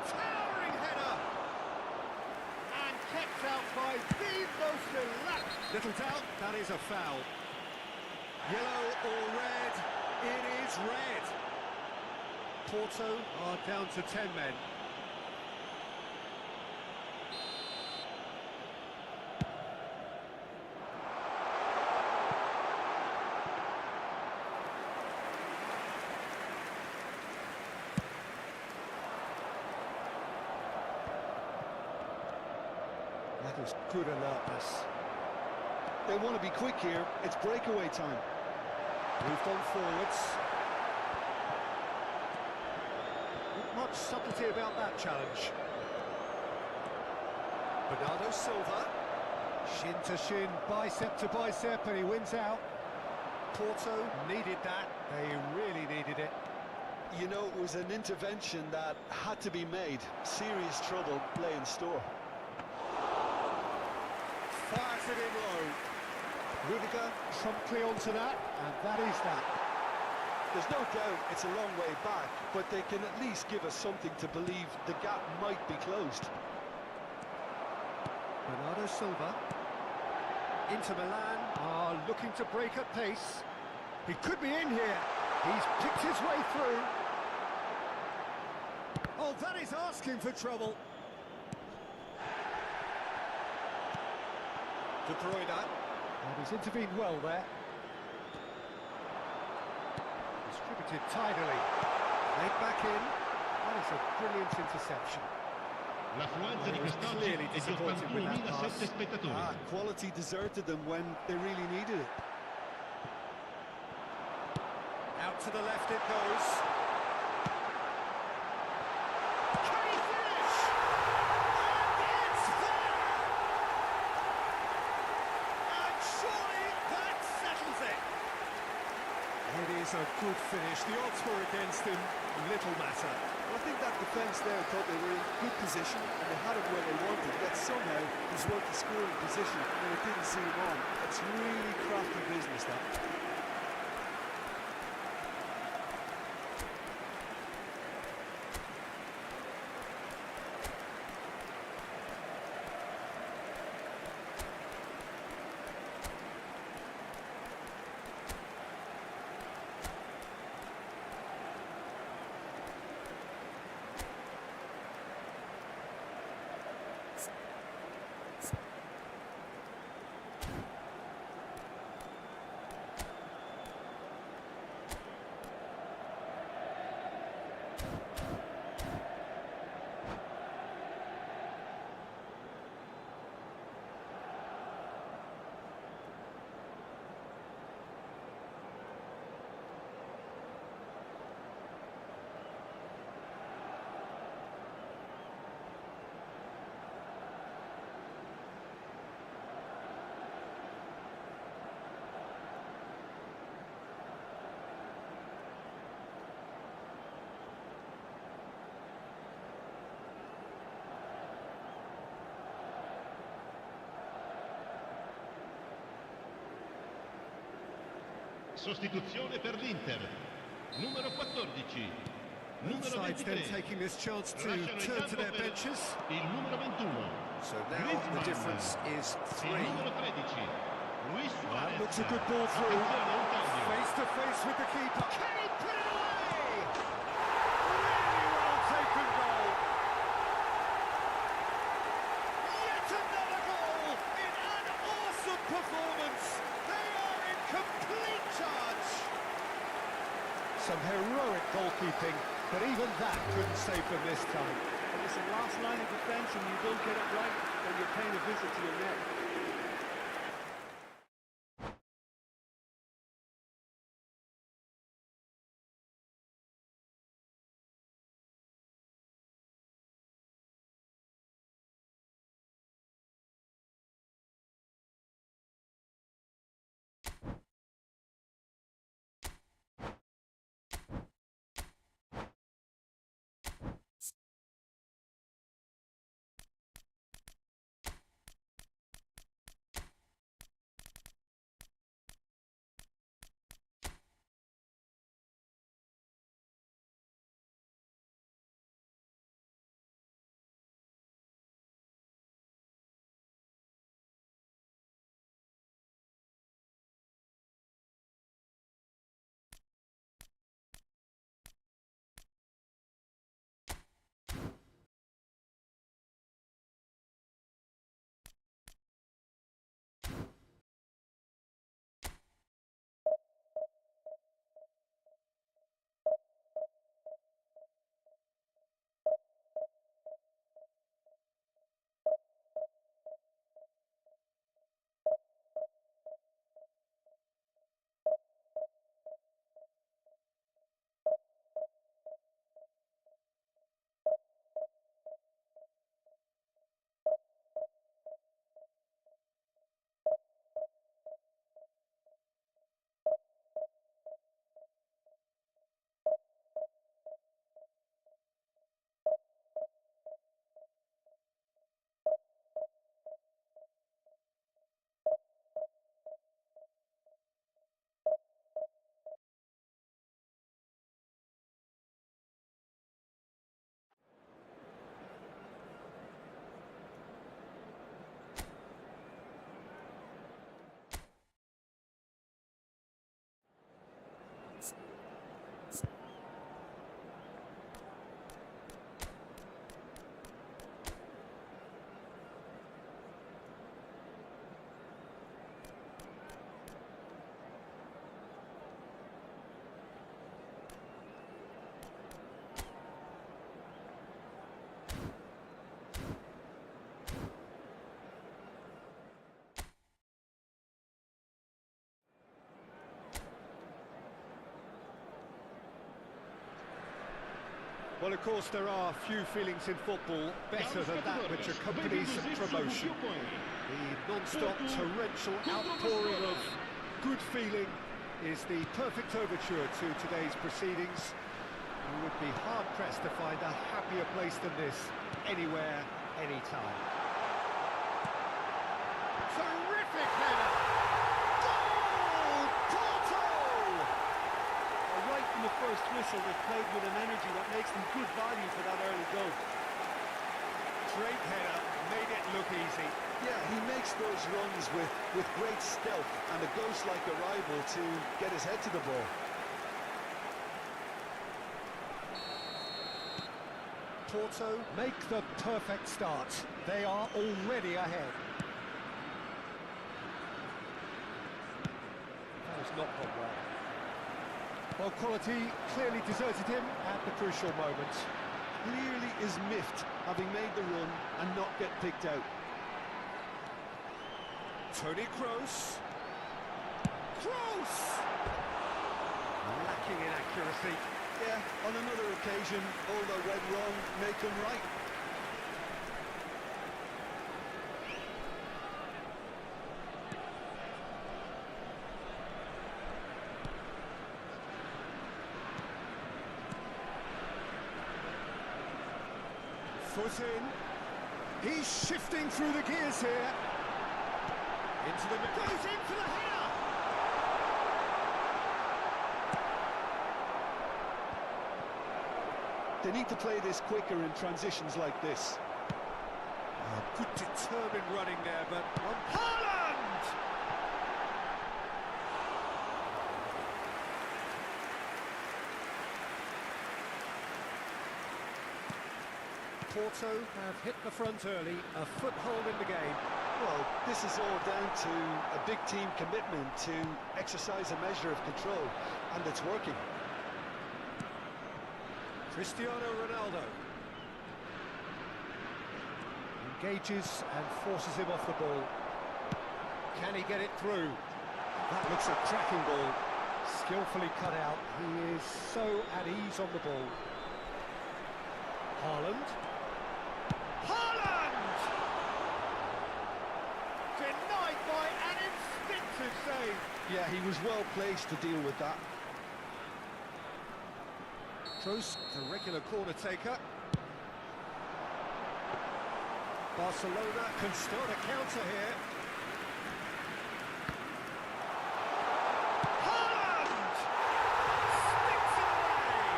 A: Towering header! And kept out by the most relaxed. Little doubt, that is a foul. Yellow or red? It is red. Porto are down to 10 men. That is good alertness.
B: They want to be quick here. It's breakaway time.
A: Moved on forwards. Not much subtlety about that challenge. Bernardo Silva. Shin to shin, bicep to bicep, and he wins out. Porto needed that. They really needed it.
B: You know, it was an intervention that had to be made. Serious trouble lay in store.
A: Fires it in low. Rudiger promptly onto that, and that is that.
B: There's no doubt it's a long way back, but they can at least give us something to believe the gap might be closed.
A: Bernardo Silva. Inter Milan are looking to break at pace. He could be in here. He's picked his way through. Oh, that is asking for trouble. De Bruyne. And he's intervened well there. Distributed tidily. Laid back in. That is a brilliant interception.
C: L'affluenza di quest'oggi
A: Clearly
C: è di
A: disappointed with that
C: 81.007
A: pass.
C: spettatori.
B: Quality deserted them when they really needed it.
A: Out to the left it goes. Can he finish? And it's there! And surely that settles it. It is a good finish. The odds were against him. Little matter.
B: Well, I think that defence there thought they were in good position and they had him where they wanted, yet somehow he's worked the scoring position and it didn't see him on. It's really crafty business, that.
C: Sostituzione per l'Inter. Numero 14. Numero
A: Sides then
C: 23.
A: taking this chance to
C: Lasciano in
A: turn to
C: campo
A: their
C: per
A: benches.
C: il numero 21.
A: So now
C: Griezmann.
A: the difference is
C: Il
A: 3.
C: numero 13. Luis Suarez.
A: That looks a good ball through.
C: Attenzione, un cambio.
A: Face to face with the keeper. Can he put it away? Really well taken goal. Yet another goal in an awesome performance. They are in complete charge. Some heroic goalkeeping, but even that couldn't save them this time.
B: And it's the last line of defence and you don't get it right, then you're paying a visit to your net.
A: Well, of course, there are few feelings in football better than that which accompanies promotion. The non-stop torrential outpouring of good feeling is the perfect overture to today's proceedings. You would be hard-pressed to find a happier place than this, anywhere, anytime. Terrific header! Goal! Porto!
B: Right from the first whistle, they've played with an energy that makes them good value for that early goal.
A: Great header, made it look easy.
B: Yeah, he makes those runs with great stealth and a ghost-like arrival to get his head to the ball.
A: Porto make the perfect start. They are already ahead. That was not gone well. Well, quality clearly deserted him at the crucial moment.
B: Clearly is miffed, having made the run and not get picked out.
A: Toni Kroos. Kroos! Lacking in accuracy.
B: Yeah, on another occasion, all that went wrong may come right.
A: Foot in. He's shifting through the gears here. Into the middle. Goes in for the header!
B: They need to play this quicker in transitions like this.
A: Good determined running there, but Haaland! Porto have hit the front early, a foothold in the game.
B: Well, this is all down to a big team commitment to exercise a measure of control, and it's working.
A: Cristiano Ronaldo engages and forces him off the ball. Can he get it through? That looks a cracking ball. Skillfully cut out. He is so at ease on the ball. Haaland. Haaland! Denied by an instinctive save.
B: Yeah, he was well placed to deal with that.
A: Kroos, the regular corner taker. Barcelona can start a counter here. Haaland! Sticks it away!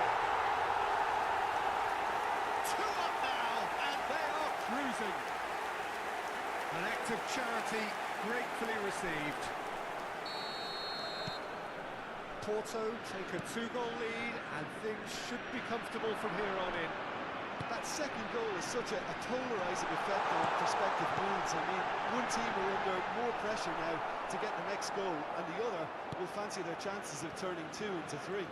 A: 2 up now, and they are cruising. An act of charity gratefully received. Porto take a 2-goal lead, and things should be comfortable from here on in.
B: That second goal is such a polarising effect on prospective moods. I mean, one team are under more pressure now to get the next goal, and the other will fancy their chances of turning 2 into 3.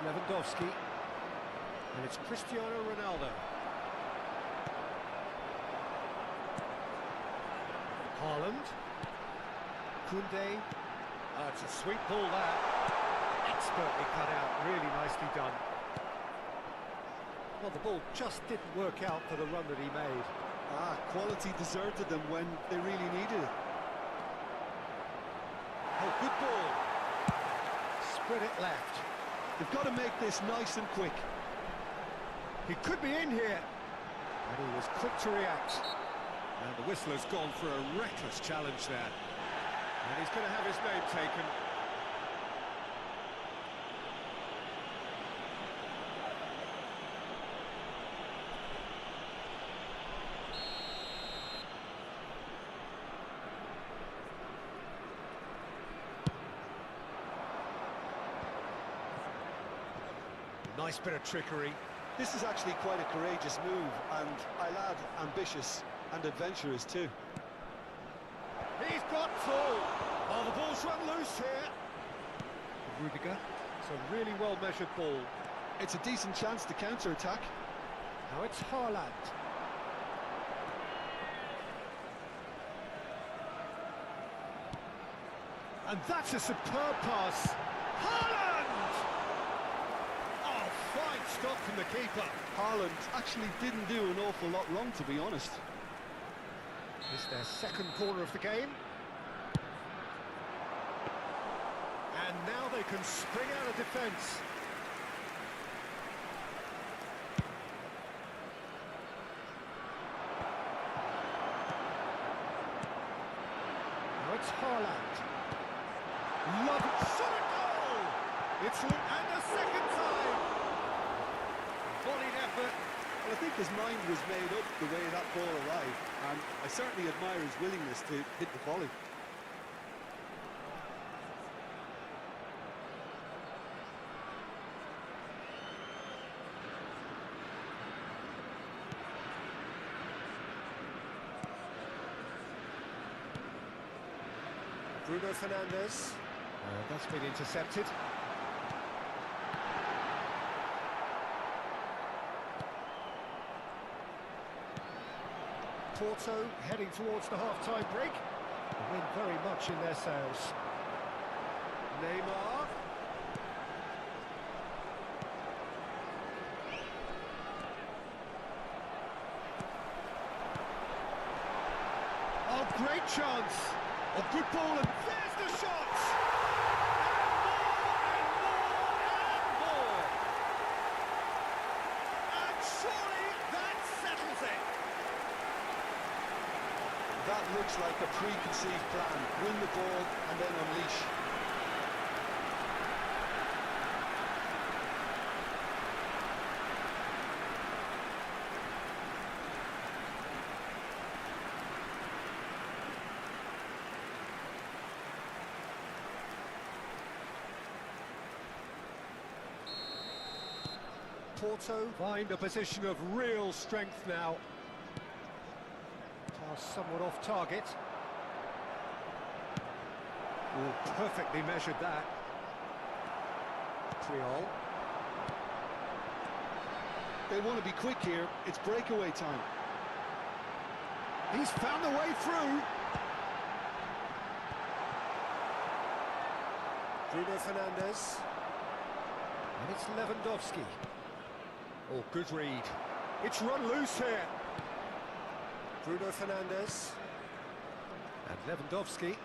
A: Lewandowski, and it's Cristiano Ronaldo. Haaland. Koundé. It's a sweet ball that. Expertly cut out, really nicely done. Well, the ball just didn't work out for the run that he made.
B: Quality deserted them when they really needed it.
A: Oh, good ball. Spread it left.
B: They've got to make this nice and quick.
A: He could be in here. And he was quick to react. And the whistler's gone for a reckless challenge there. And he's going to have his name taken. Nice bit of trickery.
B: This is actually quite a courageous move, and I'll add ambitious and adventurous too.
A: He's got full. Oh, the ball's run loose here. Rudiger. It's a really well-measured ball.
B: It's a decent chance to counter-attack.
A: Now it's Haaland. And that's a superb pass. Haaland! Oh, stop from the keeper.
B: Haaland actually didn't do an awful lot wrong, to be honest.
A: It's their second corner of the game. And now they can spring out of defence. Now it's Haaland. Love it. Shot a goal! It's and a second time. Volleyed effort.
B: Well, I think his mind was made up the way that ball arrived, and I certainly admire his willingness to hit the volley.
A: Bruno Fernandes. That's been intercepted. Porto heading towards the half-time break. The wind very much in their sails. Neymar. Oh, great chance. Oh, good ball, and there's the shot! And more! And surely that settles it!
B: That looks like a preconceived plan. Win the ball and then unleash.
A: Porto find a position of real strength now. Pass somewhat off target. Oh, perfectly measured that. Triol.
B: They want to be quick here. It's breakaway time.
A: He's found the way through. Bruno Fernandes. And it's Lewandowski. Oh, good read. It's run loose here. Bruno Fernandes. And Lewandowski.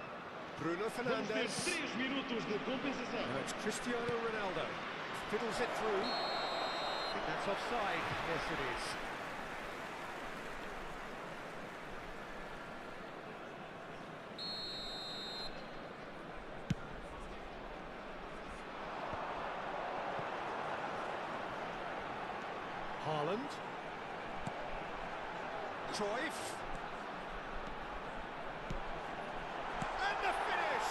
A: Bruno Fernandes. Now it's Cristiano Ronaldo. Fiddles it through. I think that's offside. Yes, it is. Haaland. Cruyff. And the finish!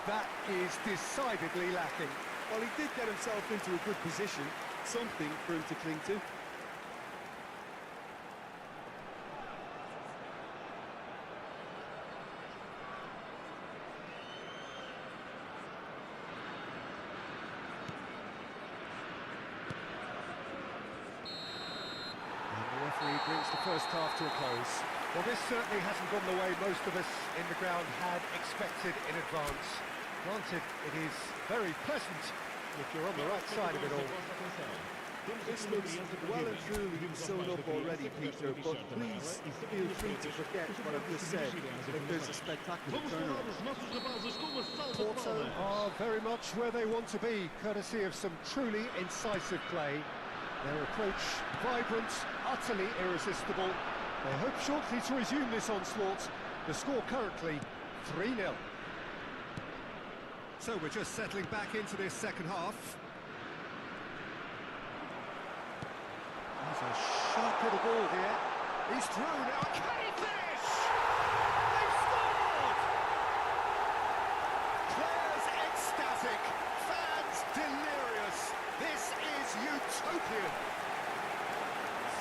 A: That is decidedly lacking.
B: Well, he did get himself into a good position. Something for him to cling to.
A: Brings the first half to a close. Well, this certainly hasn't gone the way most of us in the ground had expected in advance. Granted, it is very pleasant if you're on the right side of it all.
B: This looks well and truly sewn up already, Peter, but please feel free to forget what I've just said if there's a spectacular turnaround.
A: Porto are very much where they want to be, courtesy of some truly incisive play. Their approach vibrant, utterly irresistible. They hope shortly to resume this onslaught. The score currently 3-0. So we're just settling back into this second half. He's a sharp little ball here. He's through now. Can he finish? They've scored! Players ecstatic, fans delirious. This is utopian.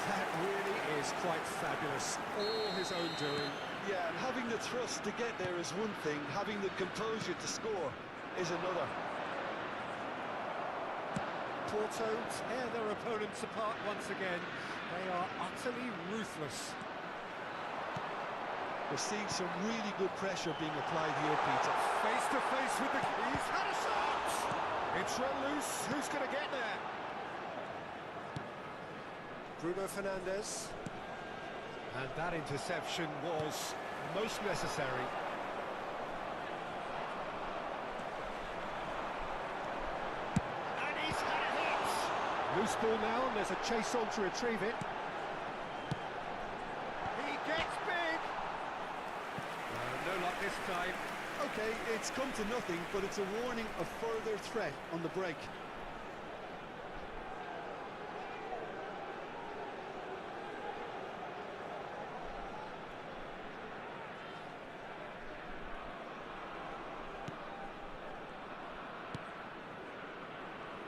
A: That really is quite fabulous. All his own doing.
B: Yeah, and having the trust to get there is one thing, having the composure to score is another.
A: Porto tear their opponents apart once again. They are utterly ruthless.
B: We're seeing some really good pressure being applied here, Peter.
A: Face to face with the... He's had a shot! It's run loose. Who's going to get there? Bruno Fernandes. And that interception was most necessary. And he's had a hit! Loose ball now, and there's a chase on to retrieve it. He gets big! No luck this time.
B: Okay, it's come to nothing, but it's a warning of further threat on the break.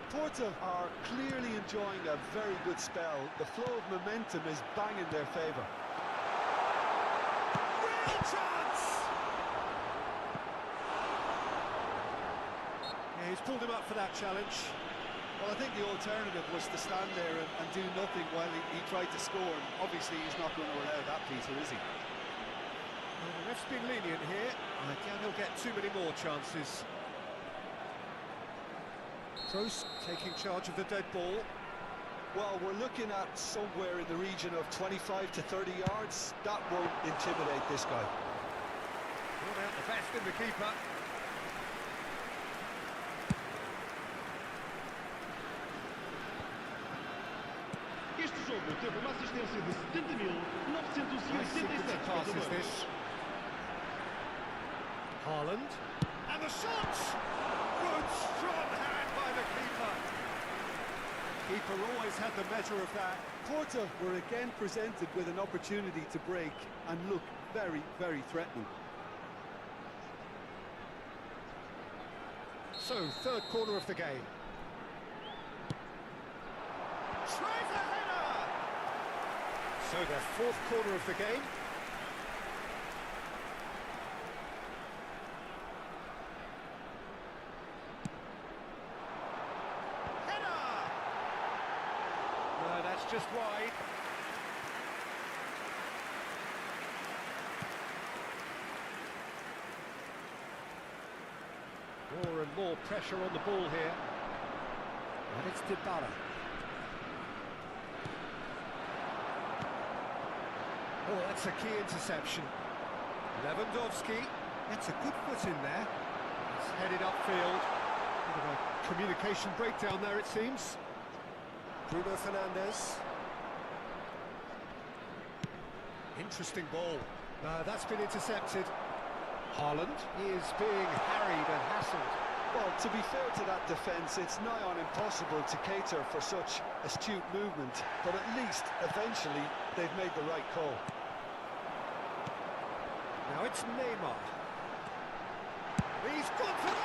B: Porto are clearly enjoying a very good spell. The flow of momentum is bang in their favour.
A: Real chance! Yeah, he's pulled him up for that challenge.
B: Well, I think the alternative was to stand there and do nothing while he tried to score. And obviously, he's not going to allow that, Peter, is he?
A: Well, the ref's been lenient here. I doubt he'll get too many more chances. Kroos taking charge of the dead ball.
B: Well, we're looking at somewhere in the region of 25 to 30 yards. That won't intimidate this guy.
A: Brought out the best in the keeper.
C: Este jogo teve uma assistência de 70.987
A: passes this. Haaland. And the shot! Good, strong hand by the keeper. Keeper always had the measure of that.
B: Porto were again presented with an opportunity to break and look very, very threatening.
A: So, third corner of the game. Tries a header! So, their fourth corner of the game. That's just wide. More and more pressure on the ball here. And it's Dybala. Oh, that's a key interception. Lewandowski gets a good foot in there. It's headed upfield. Bit of a communication breakdown there, it seems. Bruno Fernandes. Interesting ball. That's been intercepted. Haaland is being harried and hassled.
B: Well, to be fair to that defence, it's nigh on impossible to cater for such astute movement, but at least, eventually, they've made the right call.
A: Now it's Neymar. He's gone for goal!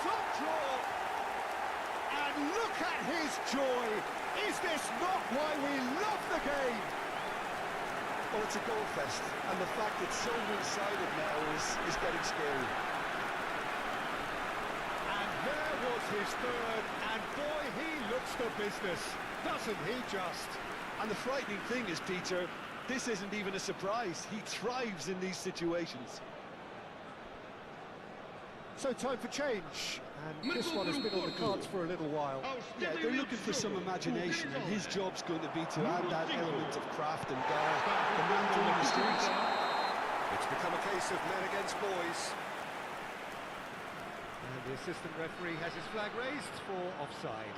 A: Top draw, and look at his joy. Is this not why we love the game?
B: Well, it's a goal fest, and the fact it's so one-sided now is getting scary.
A: And there was his third, and boy, he looks the business, doesn't he just?
B: And the frightening thing is, Peter, this isn't even a surprise. He thrives in these situations.
A: So time for change, and this one has been on the cards for a little while.
B: Yeah, they're looking for some imagination, and his job's going to be to add that element of craft and guile. The man doing the streets.
A: It's become a case of men against boys. And the assistant referee has his flag raised for offside.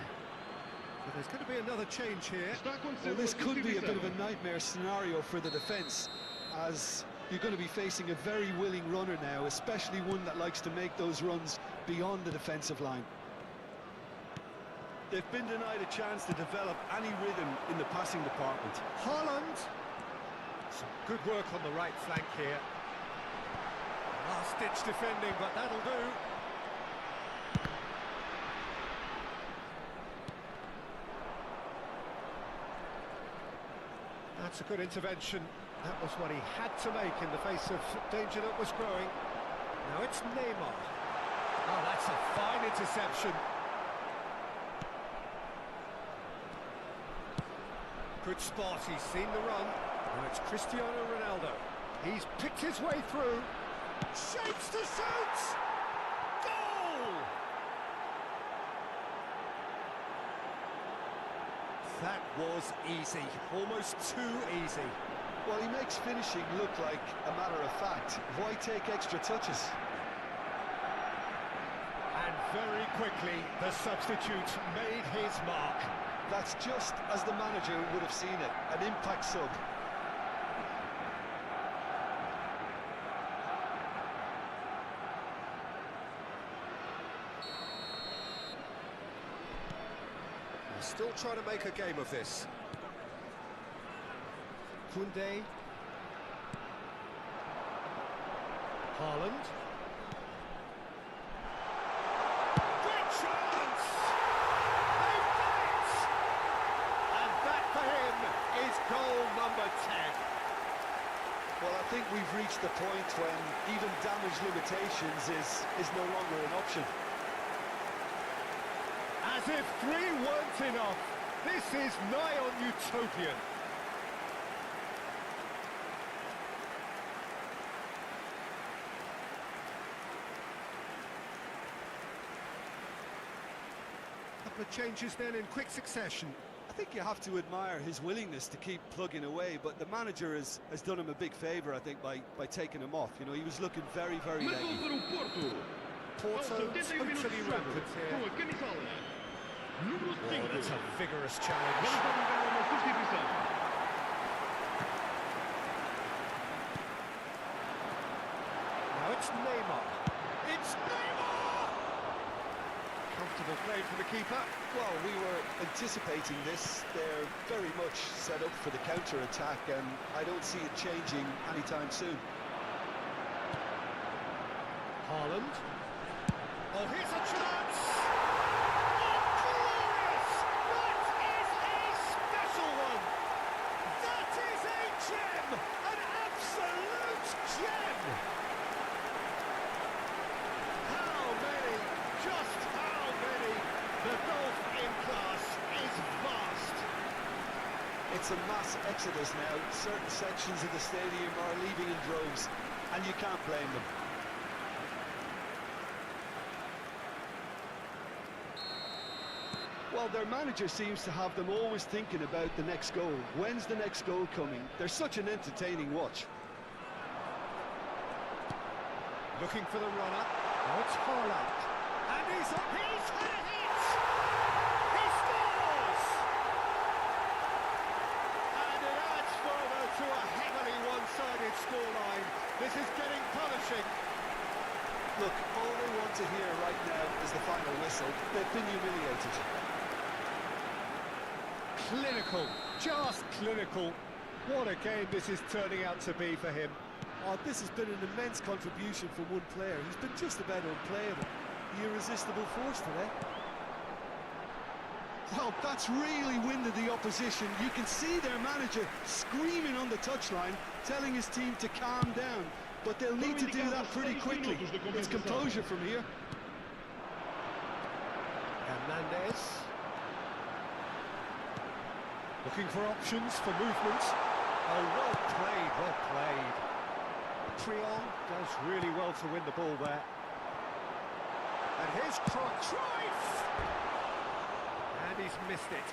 A: So there's going to be another change here.
B: Well, this could be a bit of a nightmare scenario for the defence, as you're going to be facing a very willing runner now, especially one that likes to make those runs beyond the defensive line. They've been denied a chance to develop any rhythm in the passing department.
A: Haaland. Some good work on the right flank here. Last-ditch defending, but that'll do. That's a good intervention. That was what he had to make in the face of danger that was growing. Now it's Neymar. Oh, that's a fine interception. Good spot, he's seen the run. Now it's Cristiano Ronaldo. He's picked his way through. Shapes to shoot! Goal! That was easy, almost too easy.
B: Well, he makes finishing look like a matter of fact. Why take extra touches?
A: And very quickly, the substitute made his mark.
B: That's just as the manager would have seen it, an impact sub.
A: Still trying to make a game of this. Koundé. Haaland. Great chance! They've done it! And that for him is goal number 10.
B: Well, I think we've reached the point when even damage limitations is no longer an option.
A: As if 3 weren't enough, this is nigh on utopian. Couple of changes then in quick succession.
B: I think you have to admire his willingness to keep plugging away, but the manager has done him a big favour, I think, by taking him off. You know, he was looking very, very leggy.
A: Porto totally rampant here. Oh, that's a vigorous challenge. Now it's Neymar. It's Neymar! Comfortable play for the keeper.
B: Well, we were anticipating this. They're very much set up for the counter-attack, and I don't see it changing anytime soon.
A: Haaland. Oh, here's a chance! Oh, glorious! That is a special one! That is a gem! An absolute gem! How many? Just how many? The gulf in class is vast.
B: It's a mass exodus now. Certain sections of the stadium are leaving in droves, and you can't blame them. Well, their manager seems to have them always thinking about the next goal. When's the next goal coming? They're such an entertaining watch.
A: Looking for the runner. Now it's Haaland. And he's had a hit! He scores! And it adds further to a heavily one-sided scoreline. This is getting punishing.
B: Look, all they want to hear right now is the final whistle. They've been humiliated.
A: Clinical, just clinical. What a game this is turning out to be for him.
B: Oh, this has been an immense contribution from one player. He's been just about unplayable. The irresistible force today. Well, that's really winded the opposition. You can see their manager screaming on the touchline, telling his team to calm down. But they'll need to do that pretty quickly. It's composure from here.
A: Hernandez. Looking for options for movement. Oh, well played, well played. Trion does really well to win the ball there. And here's Cruyff! And he's missed it.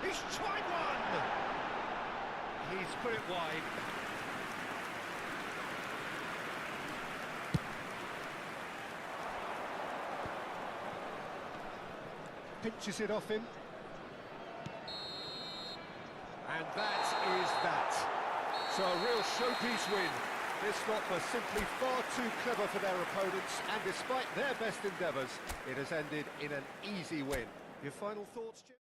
A: He's tried one! He's put it wide. Pinches it off him. And that is that. So a real showpiece win. This lot were simply far too clever for their opponents, and despite their best endeavours, it has ended in an easy win. Your final thoughts, Jim?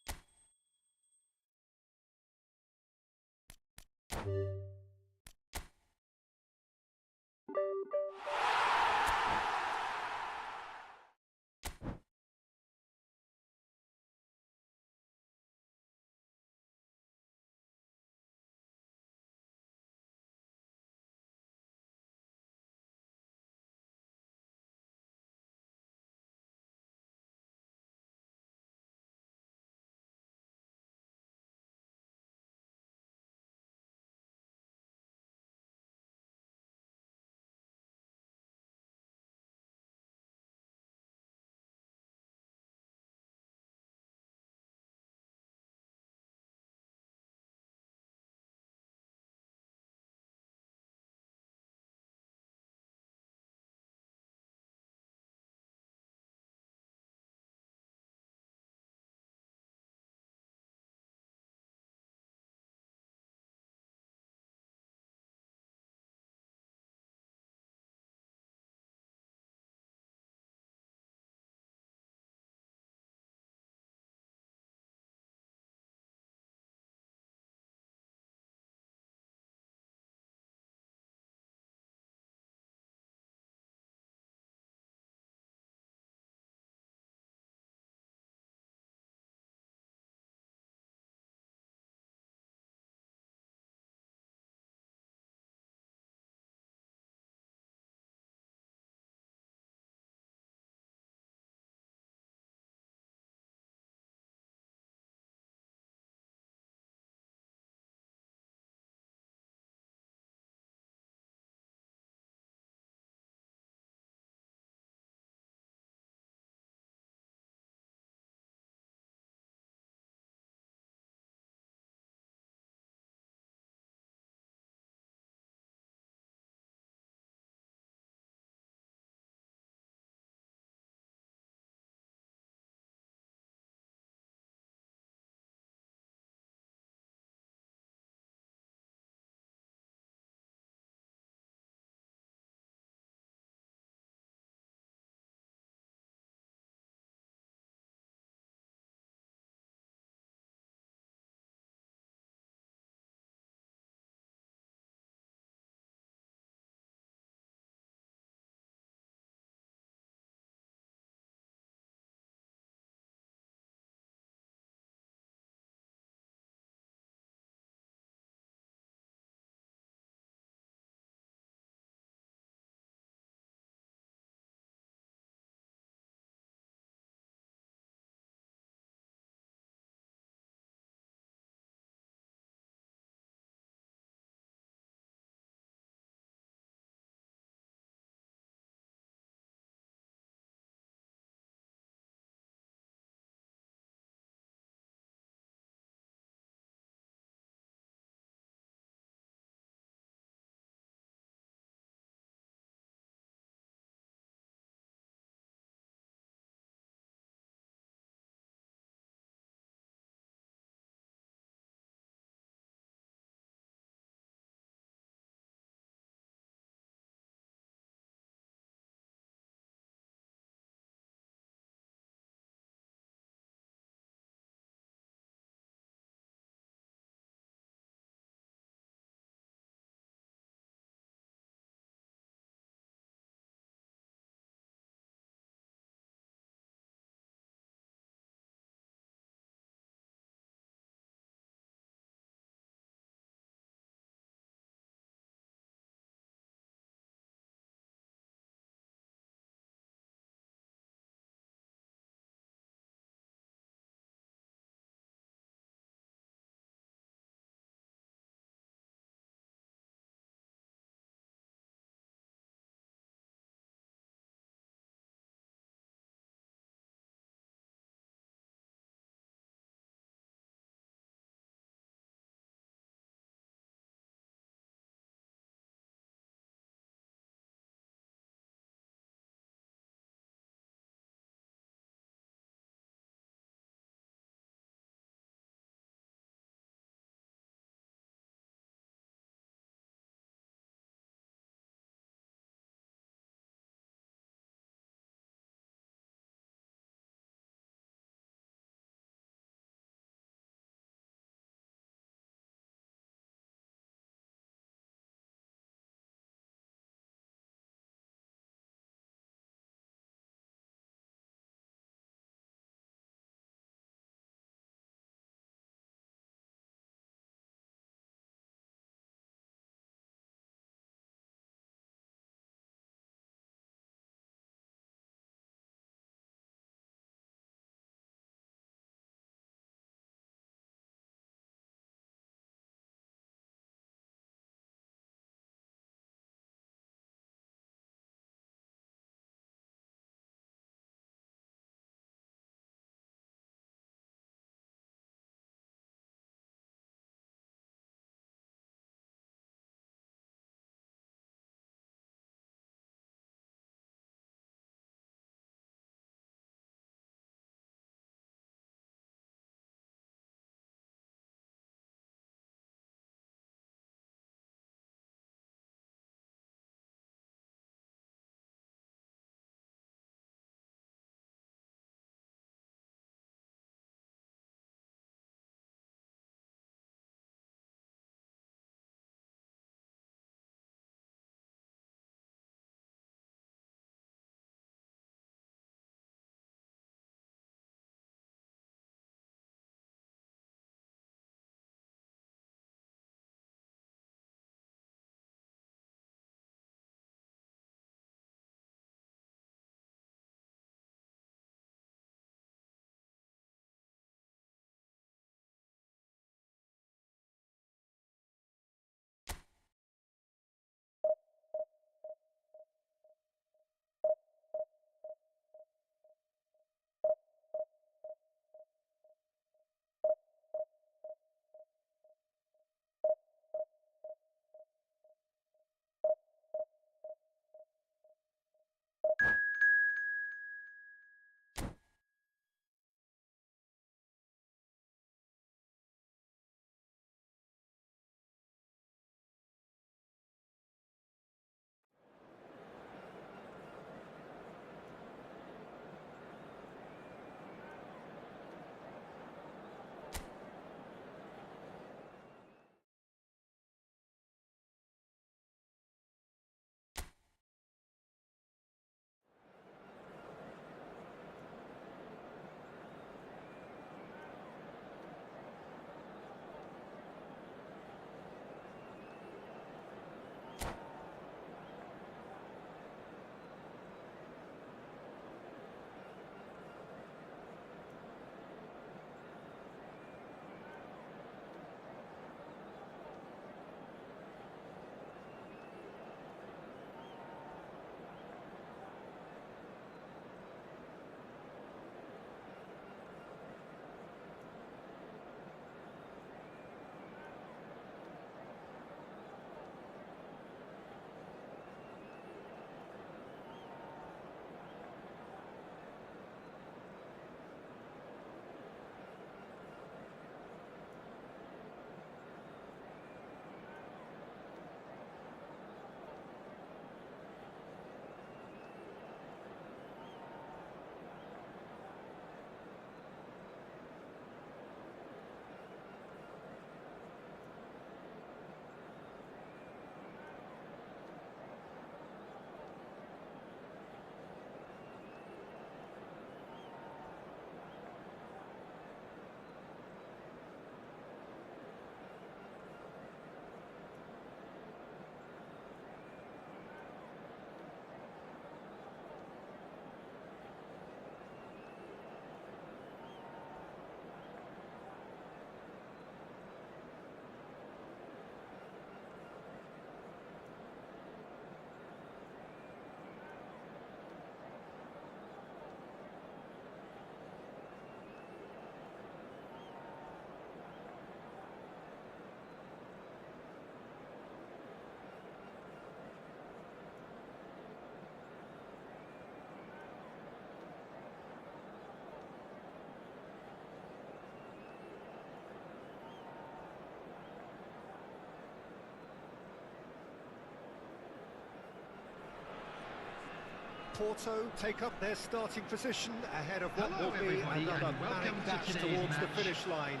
A: Porto take up their starting position ahead of what
C: Hello,
A: will be
C: everybody,
A: another
C: and welcome
A: manic
C: to
A: dash
C: today's
A: towards the
C: match.
A: finish line.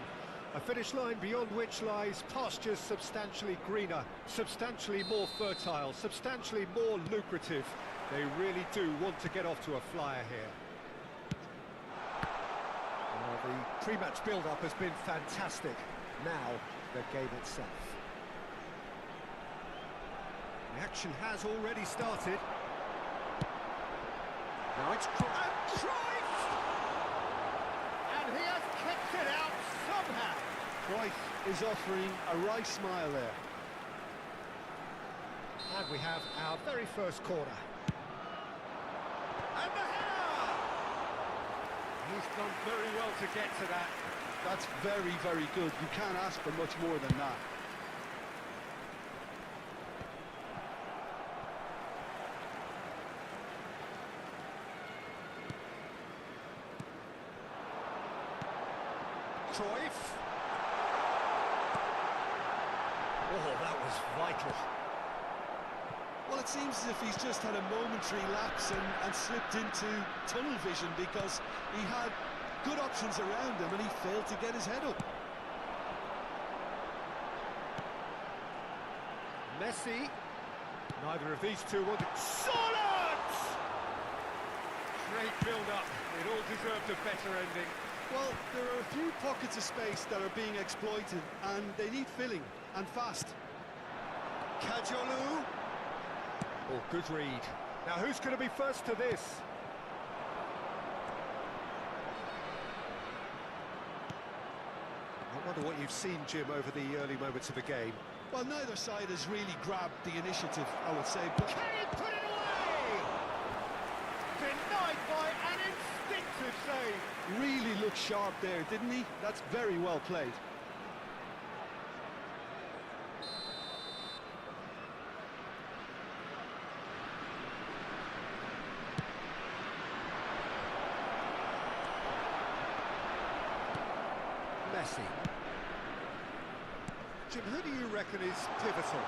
A: A finish line beyond which lies pastures substantially greener, substantially more fertile, substantially more lucrative. They really do want to get off to a flyer here. Well, the pre-match build-up has been fantastic. Now, the game itself. The action has already started. Now it's Cruyff! And he has kicked it out somehow.
B: Cruyff is offering a wry smile there.
A: And we have our very first corner. And the header! He's done very well to get to that.
B: That's very, very good. You can't ask for much more than that.
A: Cruyff. Oh, that was vital.
B: Well, it seems as if he's just had a momentary lapse and slipped into tunnel vision because he had good options around him and he failed to get his head up.
A: Messi. Neither of these two wanted... Solid! Great build-up. It all deserved a better ending.
B: Well, there are a few pockets of space that are being exploited and they need filling, and fast.
A: Kajolu. Oh, good read. Now, who's going to be first to this? I wonder what you've seen, Jim, over the early moments of the game.
B: Well, neither side has really grabbed the initiative, I would say, but...
A: Can he put it away? Denied by an instinctive save.
B: Really looked sharp there, didn't he? That's very well played.
A: Messi. Jim, who do you reckon is pivotal?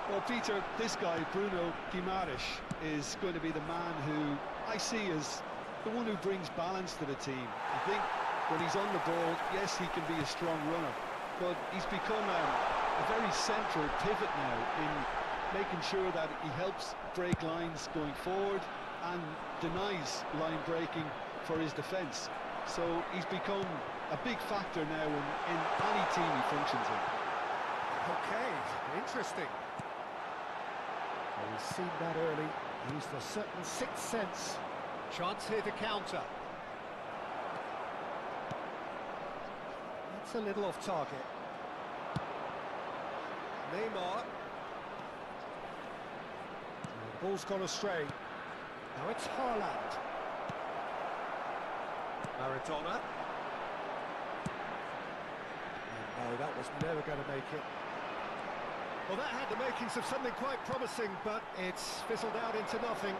B: Well, Peter, this guy, Bruno Guimaraes, is going to be the man who I see as the one who brings balance to the team. I think when he's on the ball, yes, he can be a strong runner, but he's become a very central pivot now in making sure that he helps break lines going forward and denies line breaking for his defence. So he's become a big factor now in any team he functions in.
A: Okay, interesting. Well, we've seen that early. Used a certain sixth sense. Chance here to counter. That's a little off target. Neymar. The ball's gone astray. Now it's Haaland. Maradona. And no, that was never going to make it. Well, that had the makings of something quite promising, but it's fizzled out into nothing.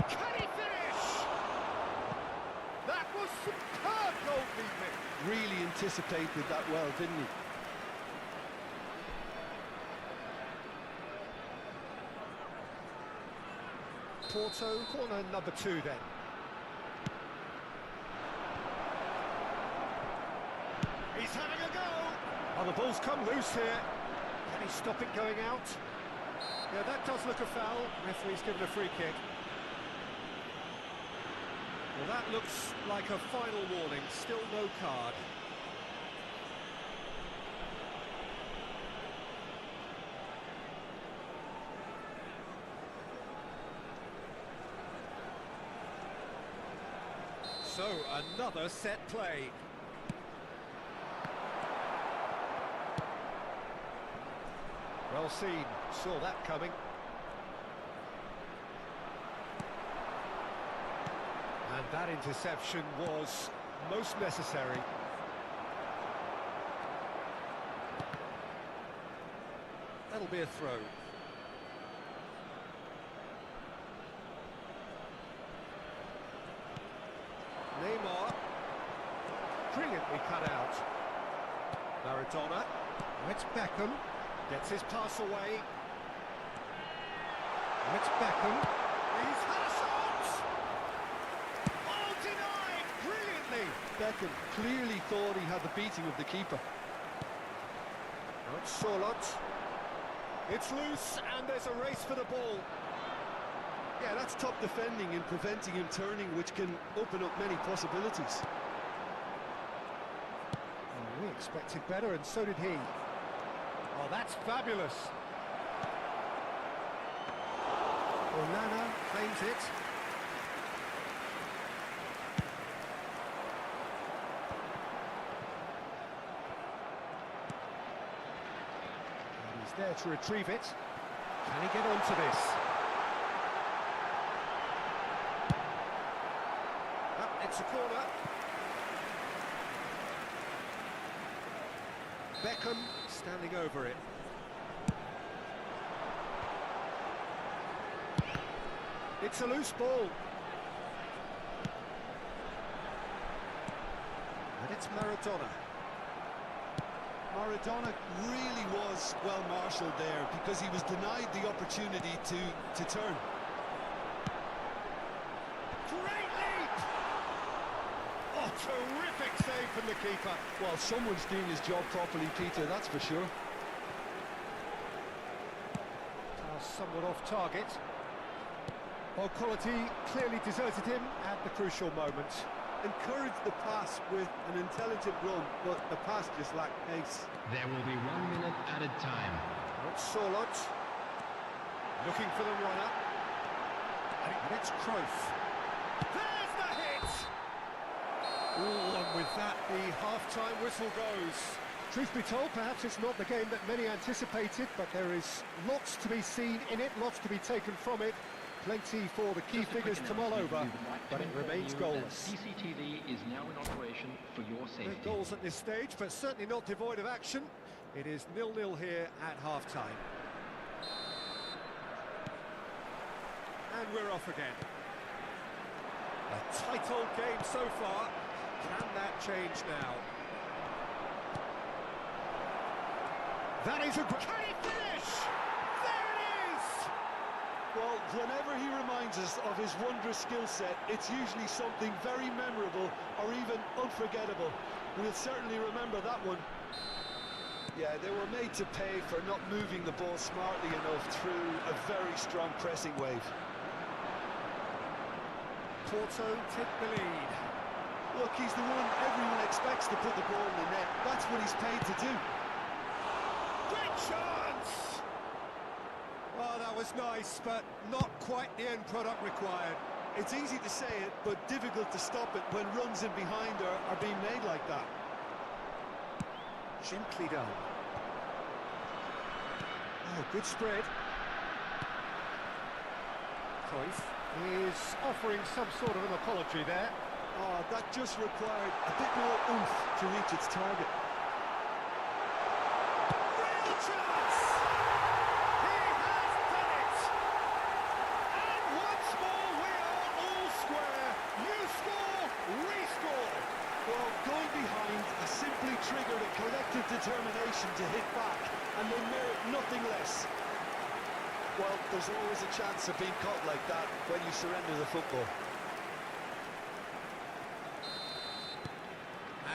A: Can he finish? That was superb goalkeeping.
B: Really anticipated that well, didn't he?
A: Porto, corner number 2 then. He's having a go! Oh, the ball's come loose here. Can he stop it going out? Yeah, that does look a foul. Referee's given a free kick. Well, that looks like a final warning. Still no card. So, another set play. Well seen, saw that coming. And that interception was most necessary. That'll be a throw. Neymar. Brilliantly cut out. Maradona. Now it's Beckham. Gets his pass away. Now it's Beckham.
B: Beckham clearly thought he had the beating of the keeper.
A: Not Charlotte. It's loose, and there's a race for the ball.
B: Yeah, that's top defending and preventing him turning, which can open up many possibilities.
A: Oh, we expected better, and so did he. Oh, that's fabulous. Onana claims it. And he's there to retrieve it. Can he get onto this? It's a corner. Beckham standing over it. It's a loose ball. And it's Maradona.
B: Maradona really was well marshalled there because he was denied the opportunity to turn.
A: Great leap! Oh, terrific save from the keeper.
B: Well, someone's doing his job properly, Peter, that's for sure.
A: Somewhat off target. Well, quality clearly deserted him at the crucial moment.
B: Encouraged the pass with an intelligent run, but the pass just lacked pace.
C: There will be 1 minute added time.
A: Not Charlotte. Looking for the runner. And it's Cruyff. There's the hit! Oh, and with that, the half-time whistle goes. Truth be told, perhaps it's not the game that many anticipated, but there is lots to be seen in it, lots to be taken from it. Plenty for the key figures to mull over, but it remains goalless.
D: CCTV is now in operation for your safety.
A: No goals at this stage, but certainly not devoid of action. It is 0-0 here at half-time. And we're off again. A tight old game so far. Can that change now? That is a... Can he finish? There it is!
B: Well, whenever he reminds us of his wondrous skill set, it's usually something very memorable or even unforgettable. We'll certainly remember that one. Yeah, they were made to pay for not moving the ball smartly enough through a very strong pressing wave.
A: Porto take the lead.
B: Look, he's the one everyone expects to put the ball in the net. That's what he's paid to do.
A: Great chance! Oh, that was nice, but not quite the end product required.
B: It's easy to say it, but difficult to stop it when runs in behind are being made like that.
A: Gently done. Oh, good spread. Cruyff is offering some sort of an apology there.
B: Oh, that just required a bit more oomph to reach its target.
A: Real chance! He has done it! And once more we are all square. You score, we score.
B: Well, going behind has simply triggered a collective determination to hit back, and they merit nothing less. Well, there's always a chance of being caught like that when you surrender the football.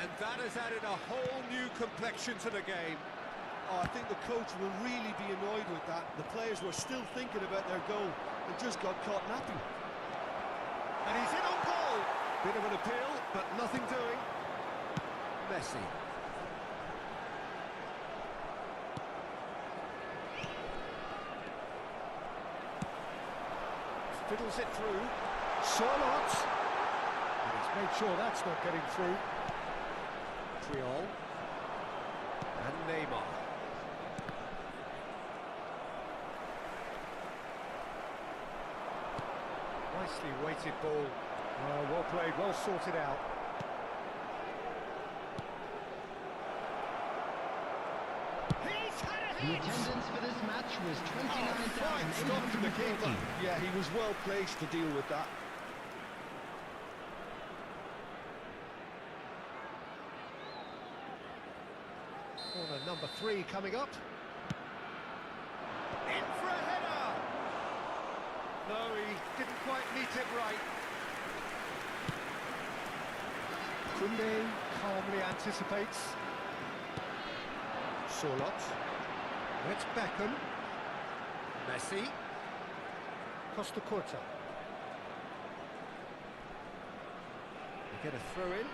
A: And that has added a whole new complexion to the game.
B: Oh, I think the coach will really be annoyed with that. The players were still thinking about their goal and just got caught napping.
A: And he's in on goal. Bit of an appeal, but nothing doing. Messi. Fiddles it through. Charlotte. And he's made sure that's not getting through. Triol. And Neymar. Nicely weighted ball. Well played, well sorted out. He's had a
C: The
A: hit!
C: attendance for this match was
A: fine stop from the keeper.
C: 29,814.
B: Yeah, he was well placed to deal with that.
A: Corner number 3 coming up. In for a header! No, he didn't quite meet it right. Kunde calmly anticipates. Sorlot. It's Beckham. Messi. Costa Curta. They get a throw in.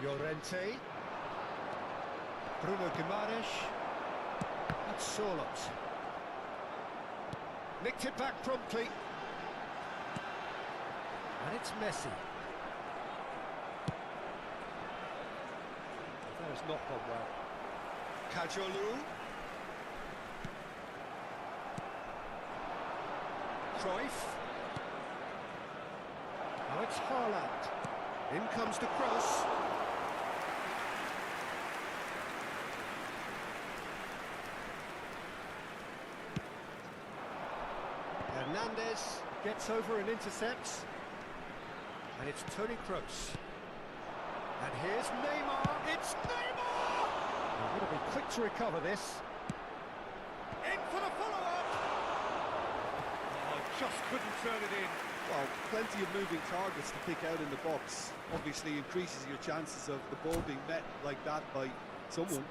A: Llorente. Bruno Guimaraes. That's Sorlot. Nicked it back promptly. And it's Messi. That has not gone well. Kajolu. Cruyff. Now it's Haaland. In comes the cross. Hernandez gets over and intercepts. And it's Toni Kroos. And here's Neymar. It's Neymar! They're going to be quick to recover this. In for the follow-up! Oh, just couldn't turn it in.
B: Well, plenty of moving targets to pick out in the box. Obviously increases your chances of the ball being met like that by someone.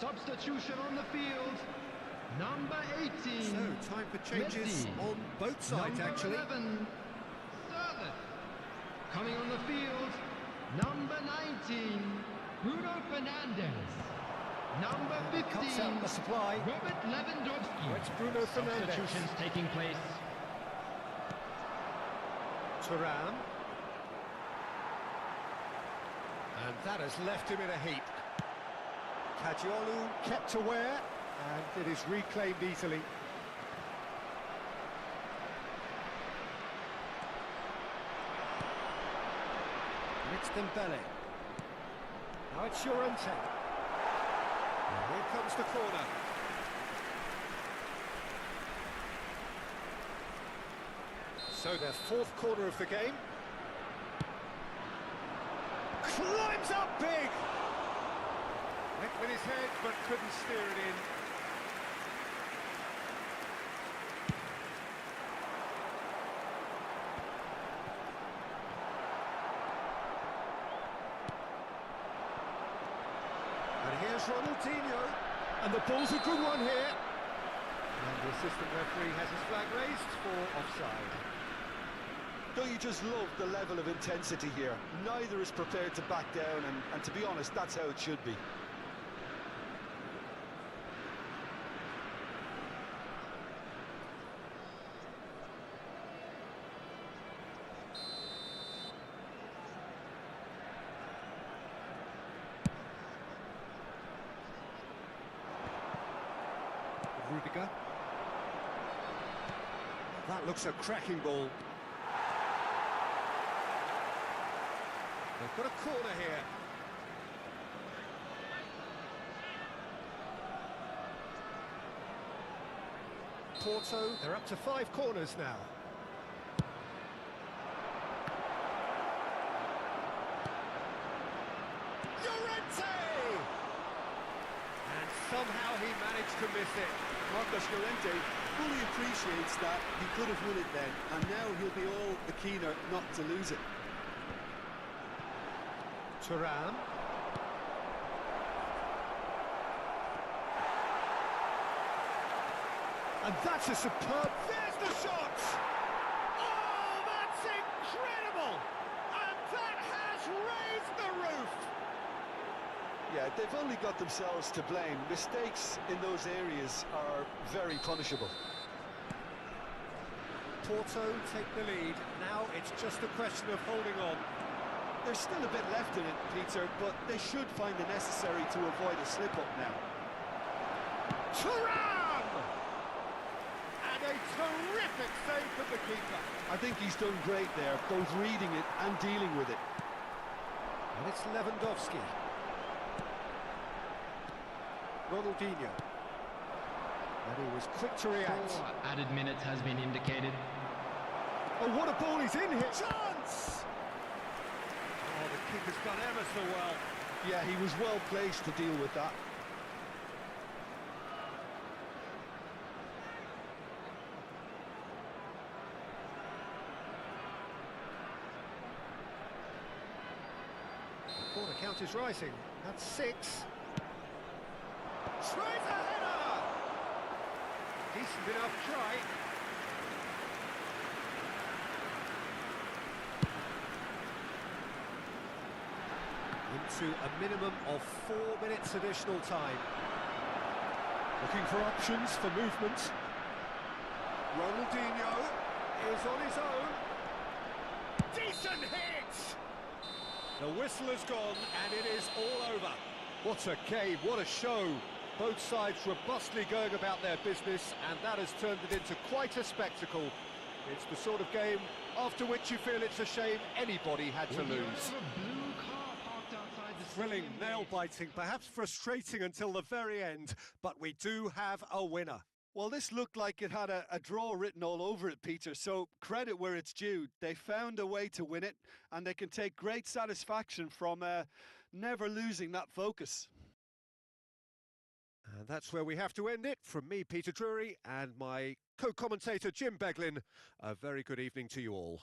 C: Substitution on the field, number 18.
A: So, time for changes
C: Messi.
A: on both sides,
C: number
A: actually.
C: 11, Sterling. Coming on the field, number 19, Bruno Fernandes. Number 15,
A: Cuts out the supply.
C: Robert Lewandowski.
A: Oh, it's Bruno Fernandes.
C: Substitutions taking place.
A: Thuram. And that has left him in a heap. Kajolu kept aware, and it is reclaimed easily. And it's Dembele. Now it's Llorente. And here comes the corner. So their fourth corner of the game. Climbs up big! Went with his head, but couldn't steer it in. And here's Ronaldinho. And the ball's a good one here. And the assistant referee has his flag raised for offside.
B: Don't you just love the level of intensity here? Neither is prepared to back down, and to be honest, that's how it should be.
A: Rudiger. That looks a cracking ball. They've got a corner here. Porto, they're up to 5 corners now. Llorente! And somehow he managed to miss it.
B: Marcos Llorente fully appreciates that he could have won it then, and now he'll be all the keener not to lose it.
A: Thuram. And that's a superb... There's the shot! Oh, that's incredible! And that has raised is the roof!
B: Yeah, they've only got themselves to blame. Mistakes in those areas are very punishable.
A: Porto take the lead. Now it's just a question of holding on.
B: There's still a bit left in it, Peter, but they should find the necessary to avoid a slip-up now.
A: Thuram! And a terrific save from the keeper.
B: I think he's done great there, both reading it and dealing with it.
A: And it's Lewandowski. Ronaldinho. And he was quick to react.
C: 4 added minutes has been indicated.
A: Oh, what a ball he's in here! Chance! Oh, the keeper's done ever so well.
B: Yeah, he was well placed to deal with that.
A: The corner count is rising. That's 6. Tries a header! Decent enough try. Into a minimum of 4 minutes additional time. Looking for options for movement. Ronaldinho is on his own. Decent hit! The whistle has gone and it is all over. What a game, what a show. Both sides robustly going about their business, and that has turned it into quite a spectacle. It's the sort of game after which you feel it's a shame anybody had to lose. Thrilling, nail-biting, perhaps frustrating until the very end, but we do have a winner.
B: Well, this looked like it had a draw written all over it, Peter, so credit where it's due. They found a way to win it, and they can take great satisfaction from never losing that focus.
A: And that's where we have to end it. From me, Peter Drury, and my co-commentator, Jim Beglin, a very good evening to you all.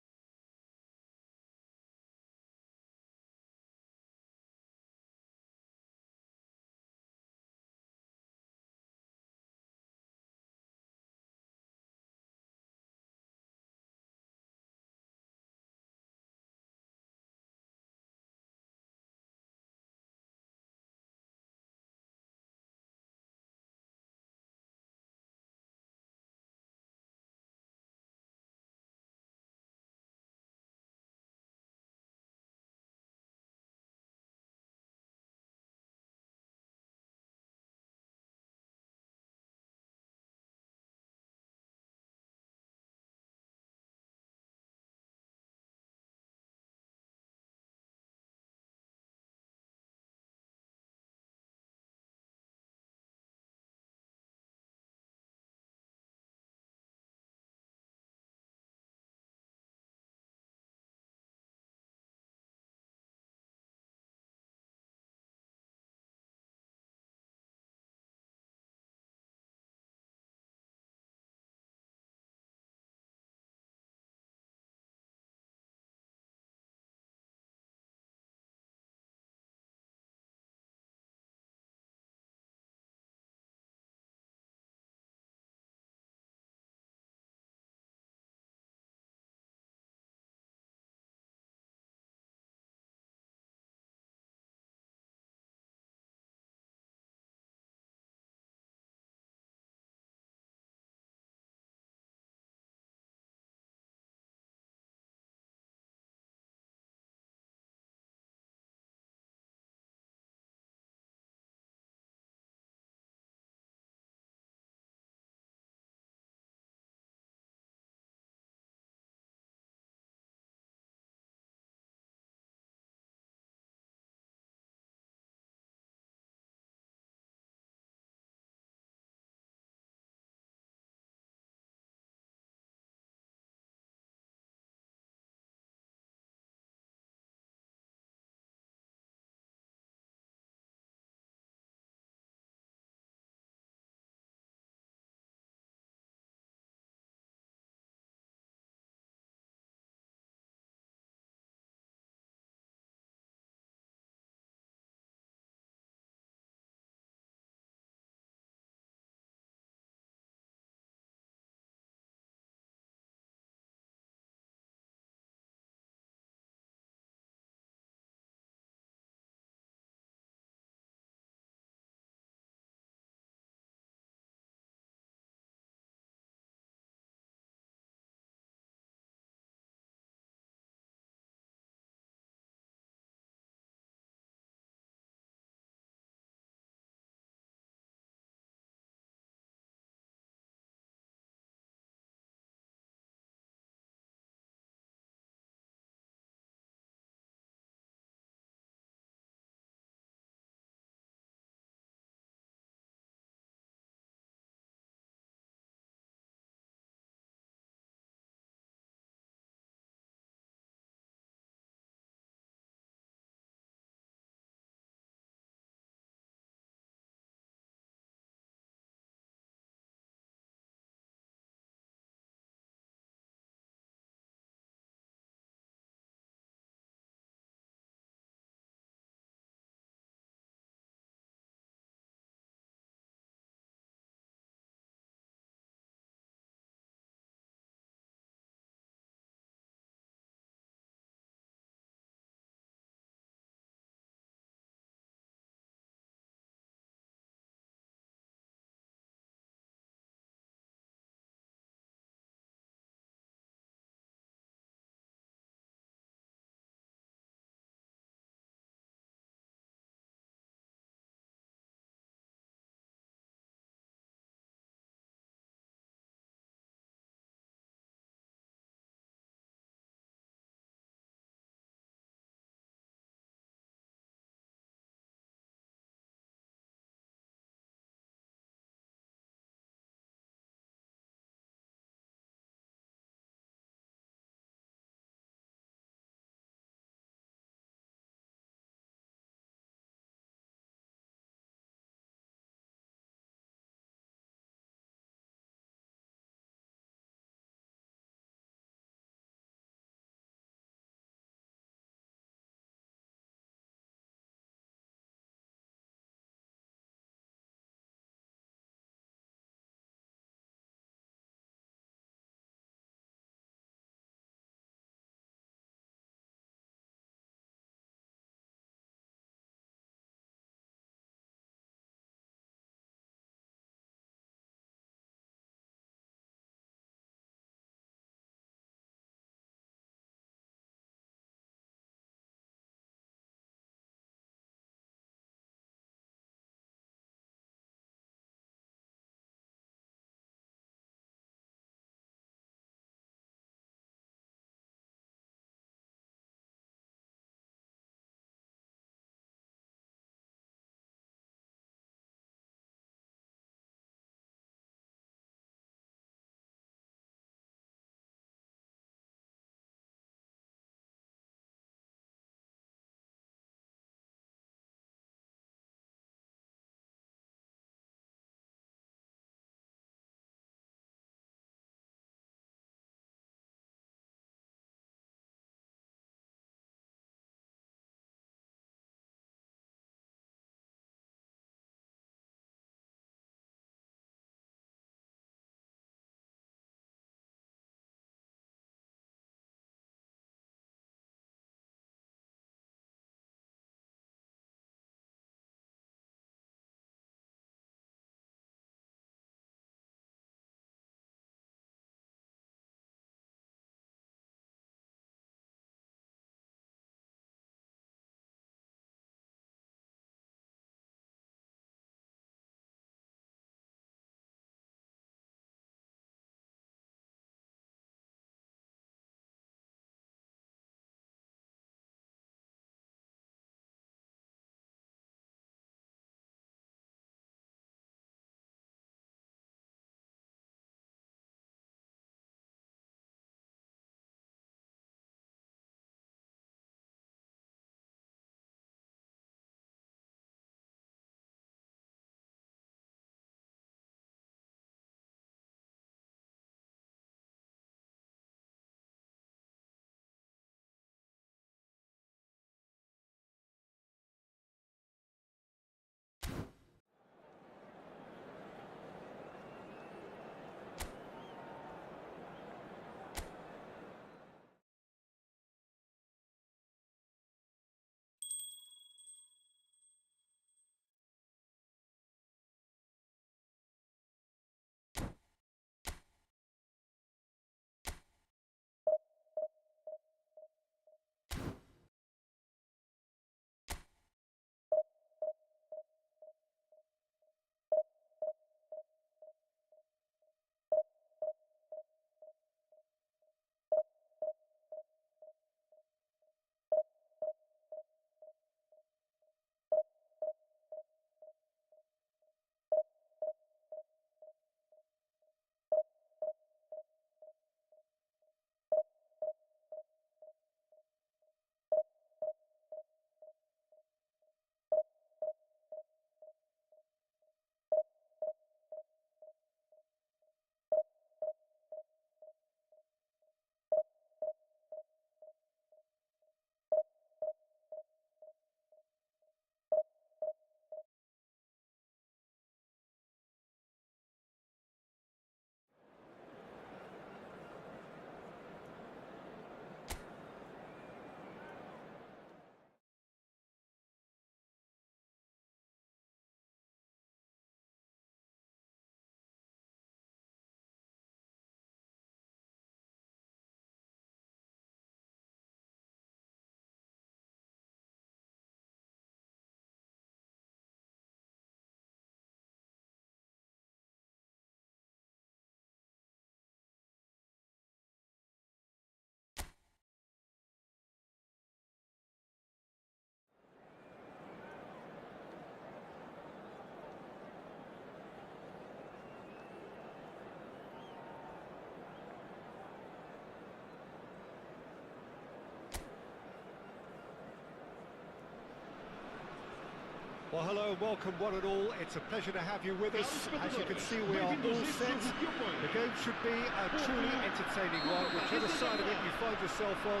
A: Well, hello and welcome one and all. It's a pleasure to have you with us. As you can see, we are all set. The game should be a truly entertaining one. Whichever side of it you find yourself on,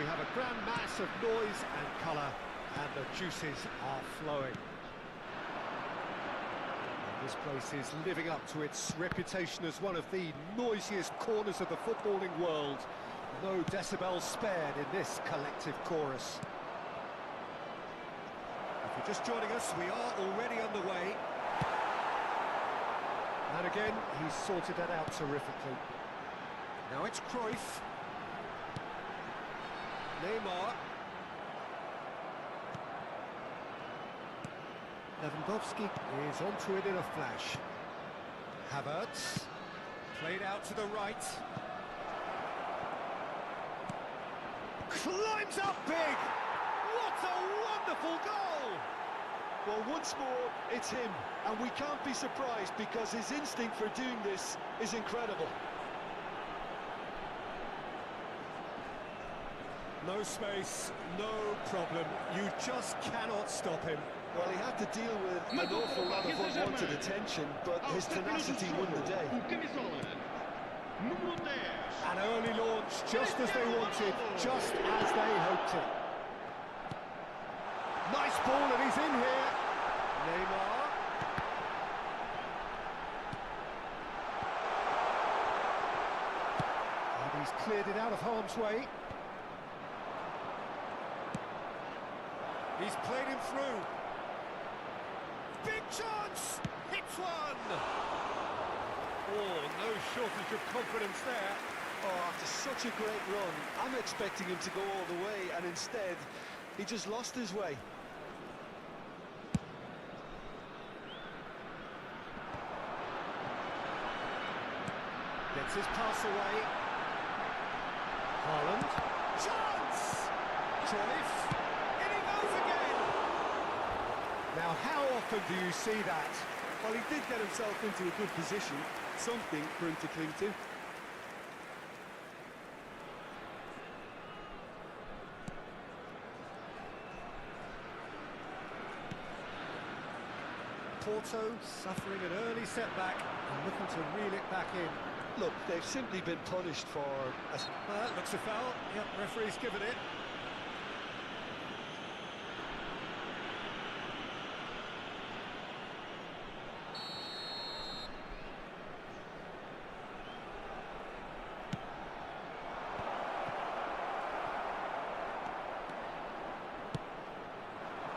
A: we have a grand mass of noise and colour, and the juices are flowing. And this place is living up to its reputation as one of the noisiest corners of the footballing world. No decibels spared in this collective chorus. If you're just joining us, we are already underway. And again, he's sorted that out terrifically. Now it's Cruyff. Neymar. Lewandowski is onto it in a flash. Havertz. Played out to the right. Climbs up big! What a wonderful goal!
B: Well, once more, it's him, and we can't be surprised because his instinct for doing this is incredible.
A: No space, no problem. You just cannot stop him.
B: Well, he had to deal with an awful lot of unwanted attention, but his tenacity won the day.
A: An early launch, just as they wanted, just as they hoped it. Nice ball, and he's in here. Neymar. And he's cleared it out of harm's way. He's played him through. Big chance! Hits one! Oh, no shortage of confidence there.
B: Oh, after such a great run, I'm expecting him to go all the way, and instead, he just lost his way.
A: Gets his pass away. Haaland. Chance! Cruyff. In he goes again! Now, how often do you see that?
B: Well, he did get himself into a good position, something for him to cling to.
A: Porto suffering an early setback and looking to reel it back in.
B: Look, they've simply been punished for...
A: Looks a foul. Yep, referee's given it.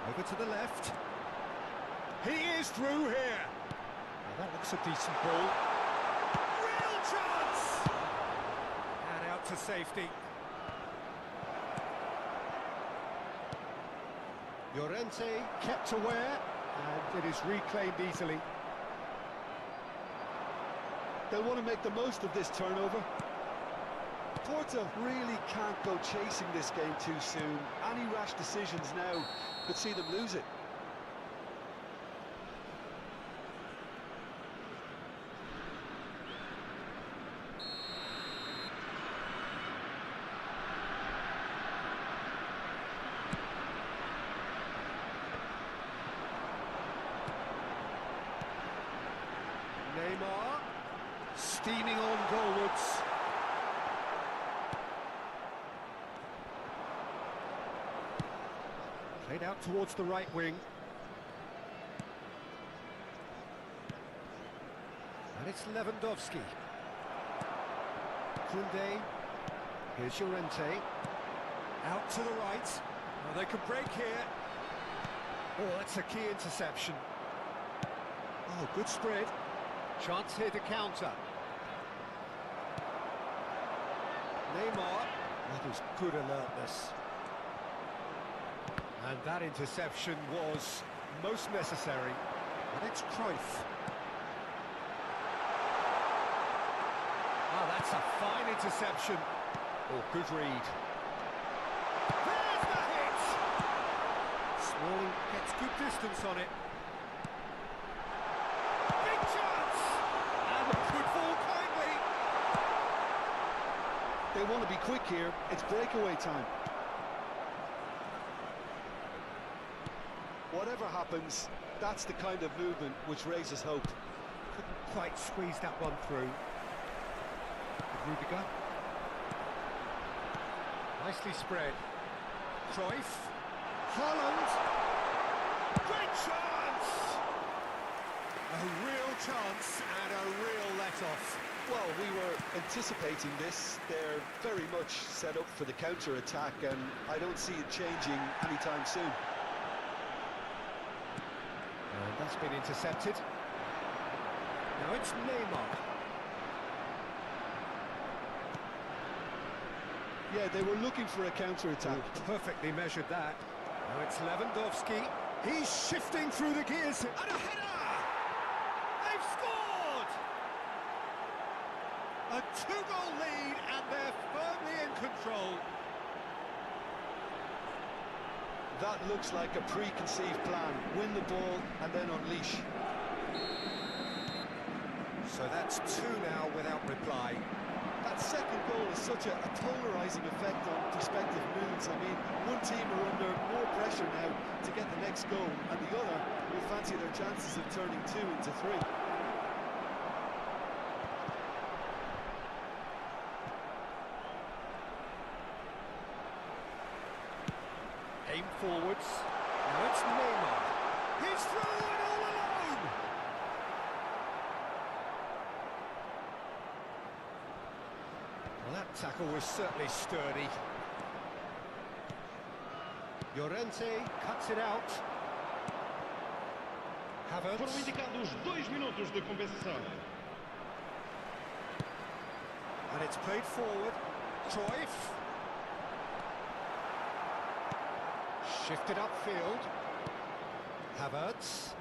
A: Over to the left. He is through here. Now that looks a decent ball. Real chance! And out to safety. Llorente kept aware, and it is reclaimed easily.
B: They'll want to make the most of this turnover. Porto really can't go chasing this game too soon. Any rash decisions now could see them lose it.
A: Neymar, steaming on goalwards. Played out towards the right wing. And it's Lewandowski. Koundé. Here's Llorente. Out to the right. Well, they could break here. Oh, that's a key interception. Oh, good spread. Chance here to counter. Neymar. That is good alertness. And that interception was most necessary. And it's Cruyff. Oh, that's a fine interception. Oh, good read. There's the hit! Smalling gets good distance on it. Big chance! And good ball kindly.
B: They want to be quick here. It's breakaway time. Whatever happens, that's the kind of movement which raises hope.
A: Couldn't quite squeeze that one through. Rudiger. Nicely spread. Cruyff. Haaland. Great chance! A real chance and a real let-off.
B: Well, we were anticipating this. They're very much set up for the counter-attack, and I don't see it changing anytime soon.
A: And that's been intercepted. Now it's Neymar.
B: Yeah, they were looking for a counter-attack.
A: Perfectly measured that. Now it's Lewandowski. He's shifting through the gears. And a header! They've scored! A two-goal lead, and they're firmly in control.
B: That looks like a preconceived plan. Win the ball and then unleash.
A: So that's two now without reply.
B: That second goal is such a polarising effect on prospective moods. I mean, one team are under more pressure now to get the next goal, and the other will fancy their chances of turning 2 into 3.
A: Aim forwards. Now it's Neymar. He's through and all alone! Well, that tackle was certainly sturdy. Llorente cuts it out.
C: Foram
A: Havertz.
C: indicados 2 minutos de compensação.
A: And it's played forward. Cruyff. Shifted upfield. Havertz.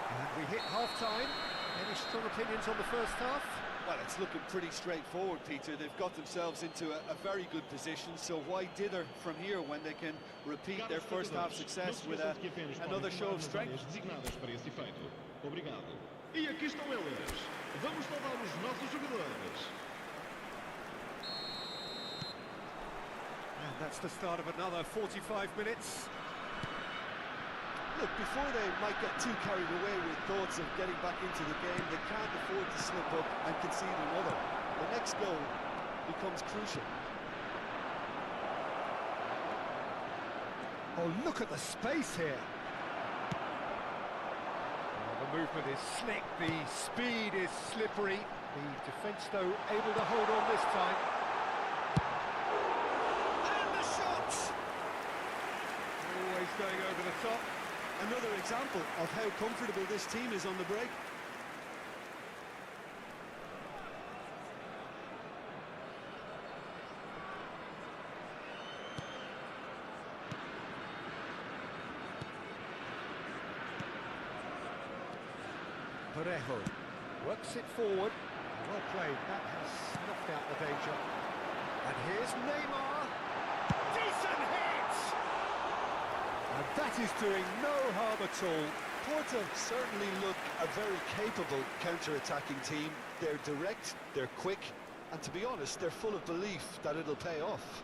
A: And we hit half-time. Any strong opinions on the first half?
B: Well, it's looking pretty straightforward, Peter. They've got themselves into a very good position, so why dither from here when they can repeat their first half success with another show of strength?
C: Designadas para esse efeito. Obrigado. E aqui estão eles. Vamos saudar os nossos jogadores.
A: And that's the start of another 45 minutes.
B: Look, before they might get too carried away with thoughts of getting back into the game, they can't afford to slip up and concede another. The next goal becomes crucial.
A: Oh, look at the space here. The movement is slick, the speed is slippery. The defence, though, able to hold on this time. And the shot! Always going over the top.
B: Another example of how comfortable this team is on the break.
A: Parejo works it forward. Well played, that has snuffed out the danger. And here's Neymar. Decent hit! And that is doing no harm at all.
B: Porto certainly look a very capable counter-attacking team. They're direct, they're quick, and to be honest, they're full of belief that it'll pay off.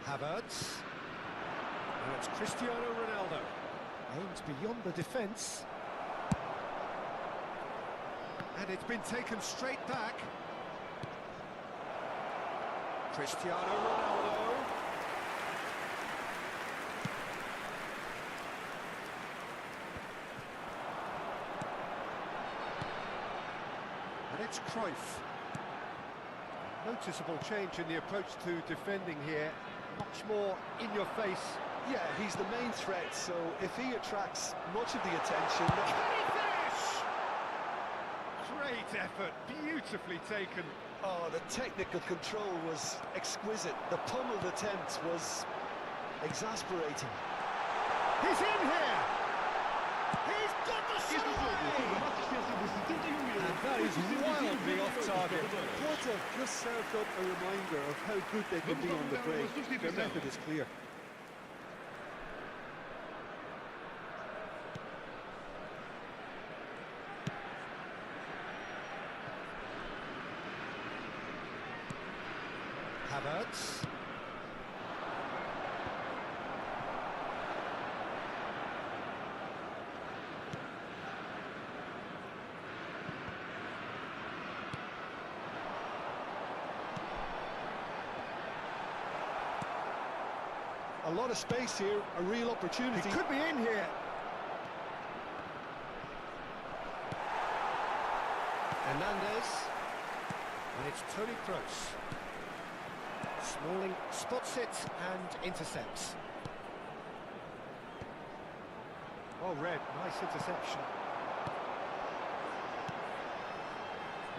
A: Havertz. Now it's Cristiano Ronaldo. Aims beyond the defence. And it's been taken straight back. Cristiano Ronaldo. And it's Cruyff. Noticeable change in the approach to defending here. Much more in your face.
B: Yeah, he's the main threat, so if he attracts much of the attention...
A: Can he finish? Great effort, beautifully taken.
B: Oh, the technical control was exquisite. The pummeled attempt was exasperating.
A: He's in here! He's got the shot away! And that is wildly off target.
B: Porto have just served up a reminder of how good they can be on the break. Their method is clear.
A: Havertz.
B: A lot of space here, a real opportunity.
A: He could be in here. Hernandez. And it's Toni Kroos. Smalling spots it and intercepts. Oh, Red, nice interception.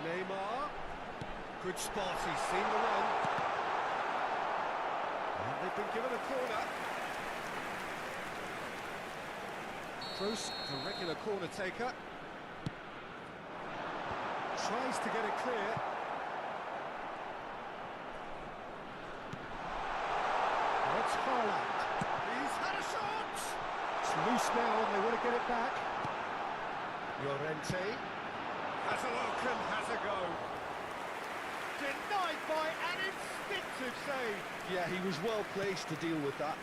A: Neymar. Good spot, he's seen the run. And they've been given a corner. Kroos, the regular corner taker. Tries to get it clear. It's Haaland. He's had a shot! It's loose now and they want to get it back. Llorente. Has a look and has a go. Denied by an instinctive save.
B: Yeah, he was well placed to deal with that.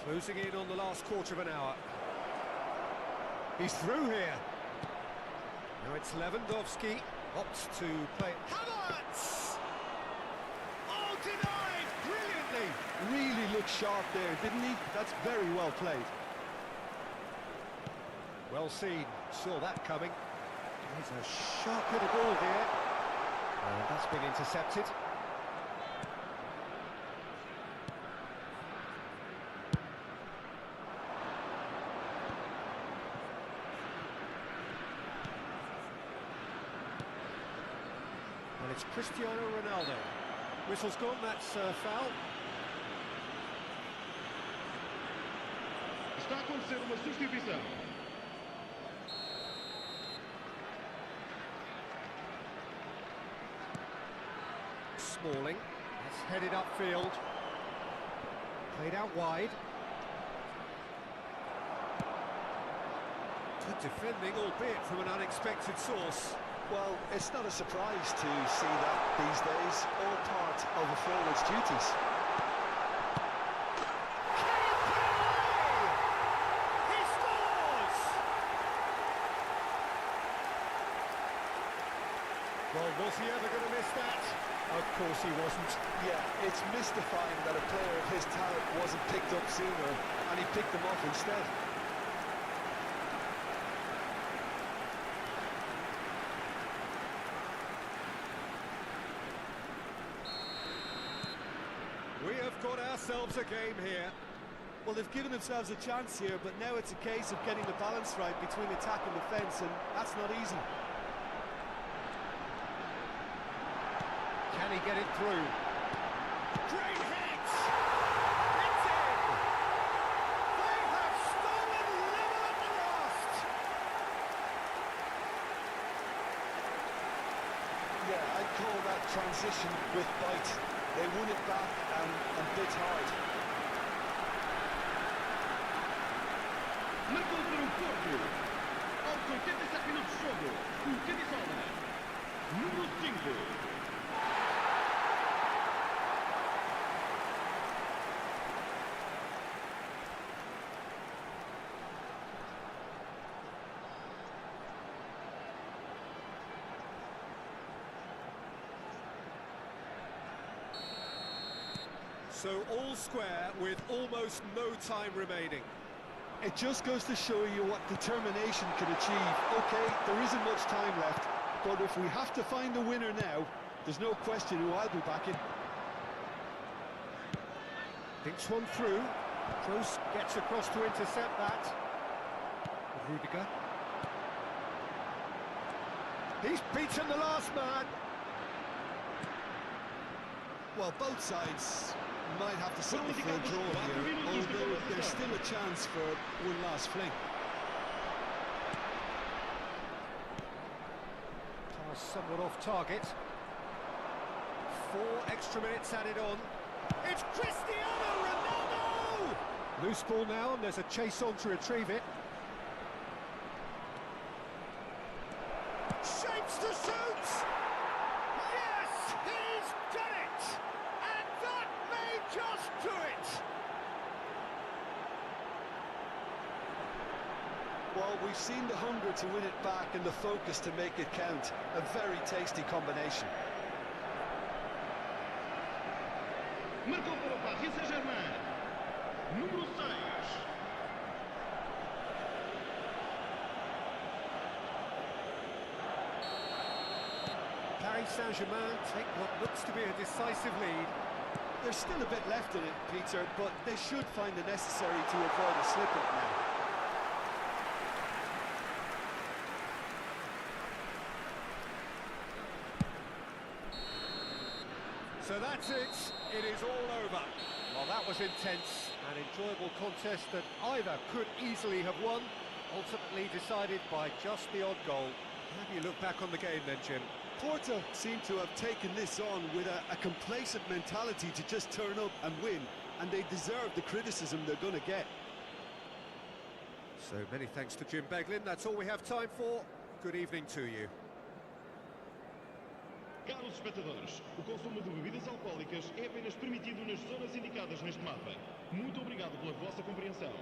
A: Closing in on the last quarter of an hour. He's through here. Now it's Lewandowski. Opts to play. Havertz! Oh, denied! Brilliantly!
B: Really looked sharp there, didn't he? That's very well played.
A: Well seen. Saw that coming. There's a sharp little ball here. And that's been intercepted. And it's Cristiano Ronaldo. Whistle's gone, that's foul.
C: Está a acontecer uma substituição.
A: Smalling. That's headed upfield. Played out wide. Good defending, albeit from an unexpected source.
B: Well, it's not a surprise to see that these days, all part of a forward's duties.
A: He scores! Well, was he ever going to miss that? Of course he wasn't.
B: Yeah, it's mystifying that a player of his talent wasn't picked up sooner, and he picked them off instead.
A: We have got ourselves a game here.
B: Well, they've given themselves a chance here, but now it's a case of getting the balance right between attack and defence, and that's not easy.
A: Can he get it through? Great hit! It's in! They have stolen level at the last!
B: Yeah, I'd call that transition with bite. They won it back and bit hard.
C: Marcou para o Porto. Aos 87 minutos de jogo, o camisola número 5.
A: So all square with almost no time remaining.
B: It just goes to show you what determination can achieve. Okay, there isn't much time left, but if we have to find the winner now, there's no question who I'll be backing.
A: Thinks one through. Kroos gets across to intercept that. Rudiger. He's beaten the last man.
B: Well, both sides might have to settle for a draw here, although there's still a chance for one last fling.
A: Was somewhat off target. 4 extra minutes added on. It's Cristiano Ronaldo! Loose ball now, and there's a chase on to retrieve it. Shapes to shoot! Yes, he's done it! And that may just do it!
B: Well, we've seen the hunger to win it back and the focus to make it count. A very tasty combination.
C: Marcou para o Paris Saint-Germain. Número 6.
A: Paris Saint-Germain take what looks to be a decisive lead.
B: There's still a bit left in it, Peter, but they should find the necessary to avoid a slip-up now.
A: So that's it. It is all over. Well, that was intense. An enjoyable contest that either could easily have won, ultimately decided by just the odd goal. How do you look back on the game then, Jim?
B: Porto seem to have taken this on with a complacent mentality to just turn up and win, and they deserve the criticism they're going to get.
A: So many thanks to Jim Beglin. That's all we have time for. Good evening to you.
C: Caros espectadores, o consumo de bebidas alcoólicas é apenas permitido nas zonas indicadas neste mapa. Muito obrigado pela vossa compreensão.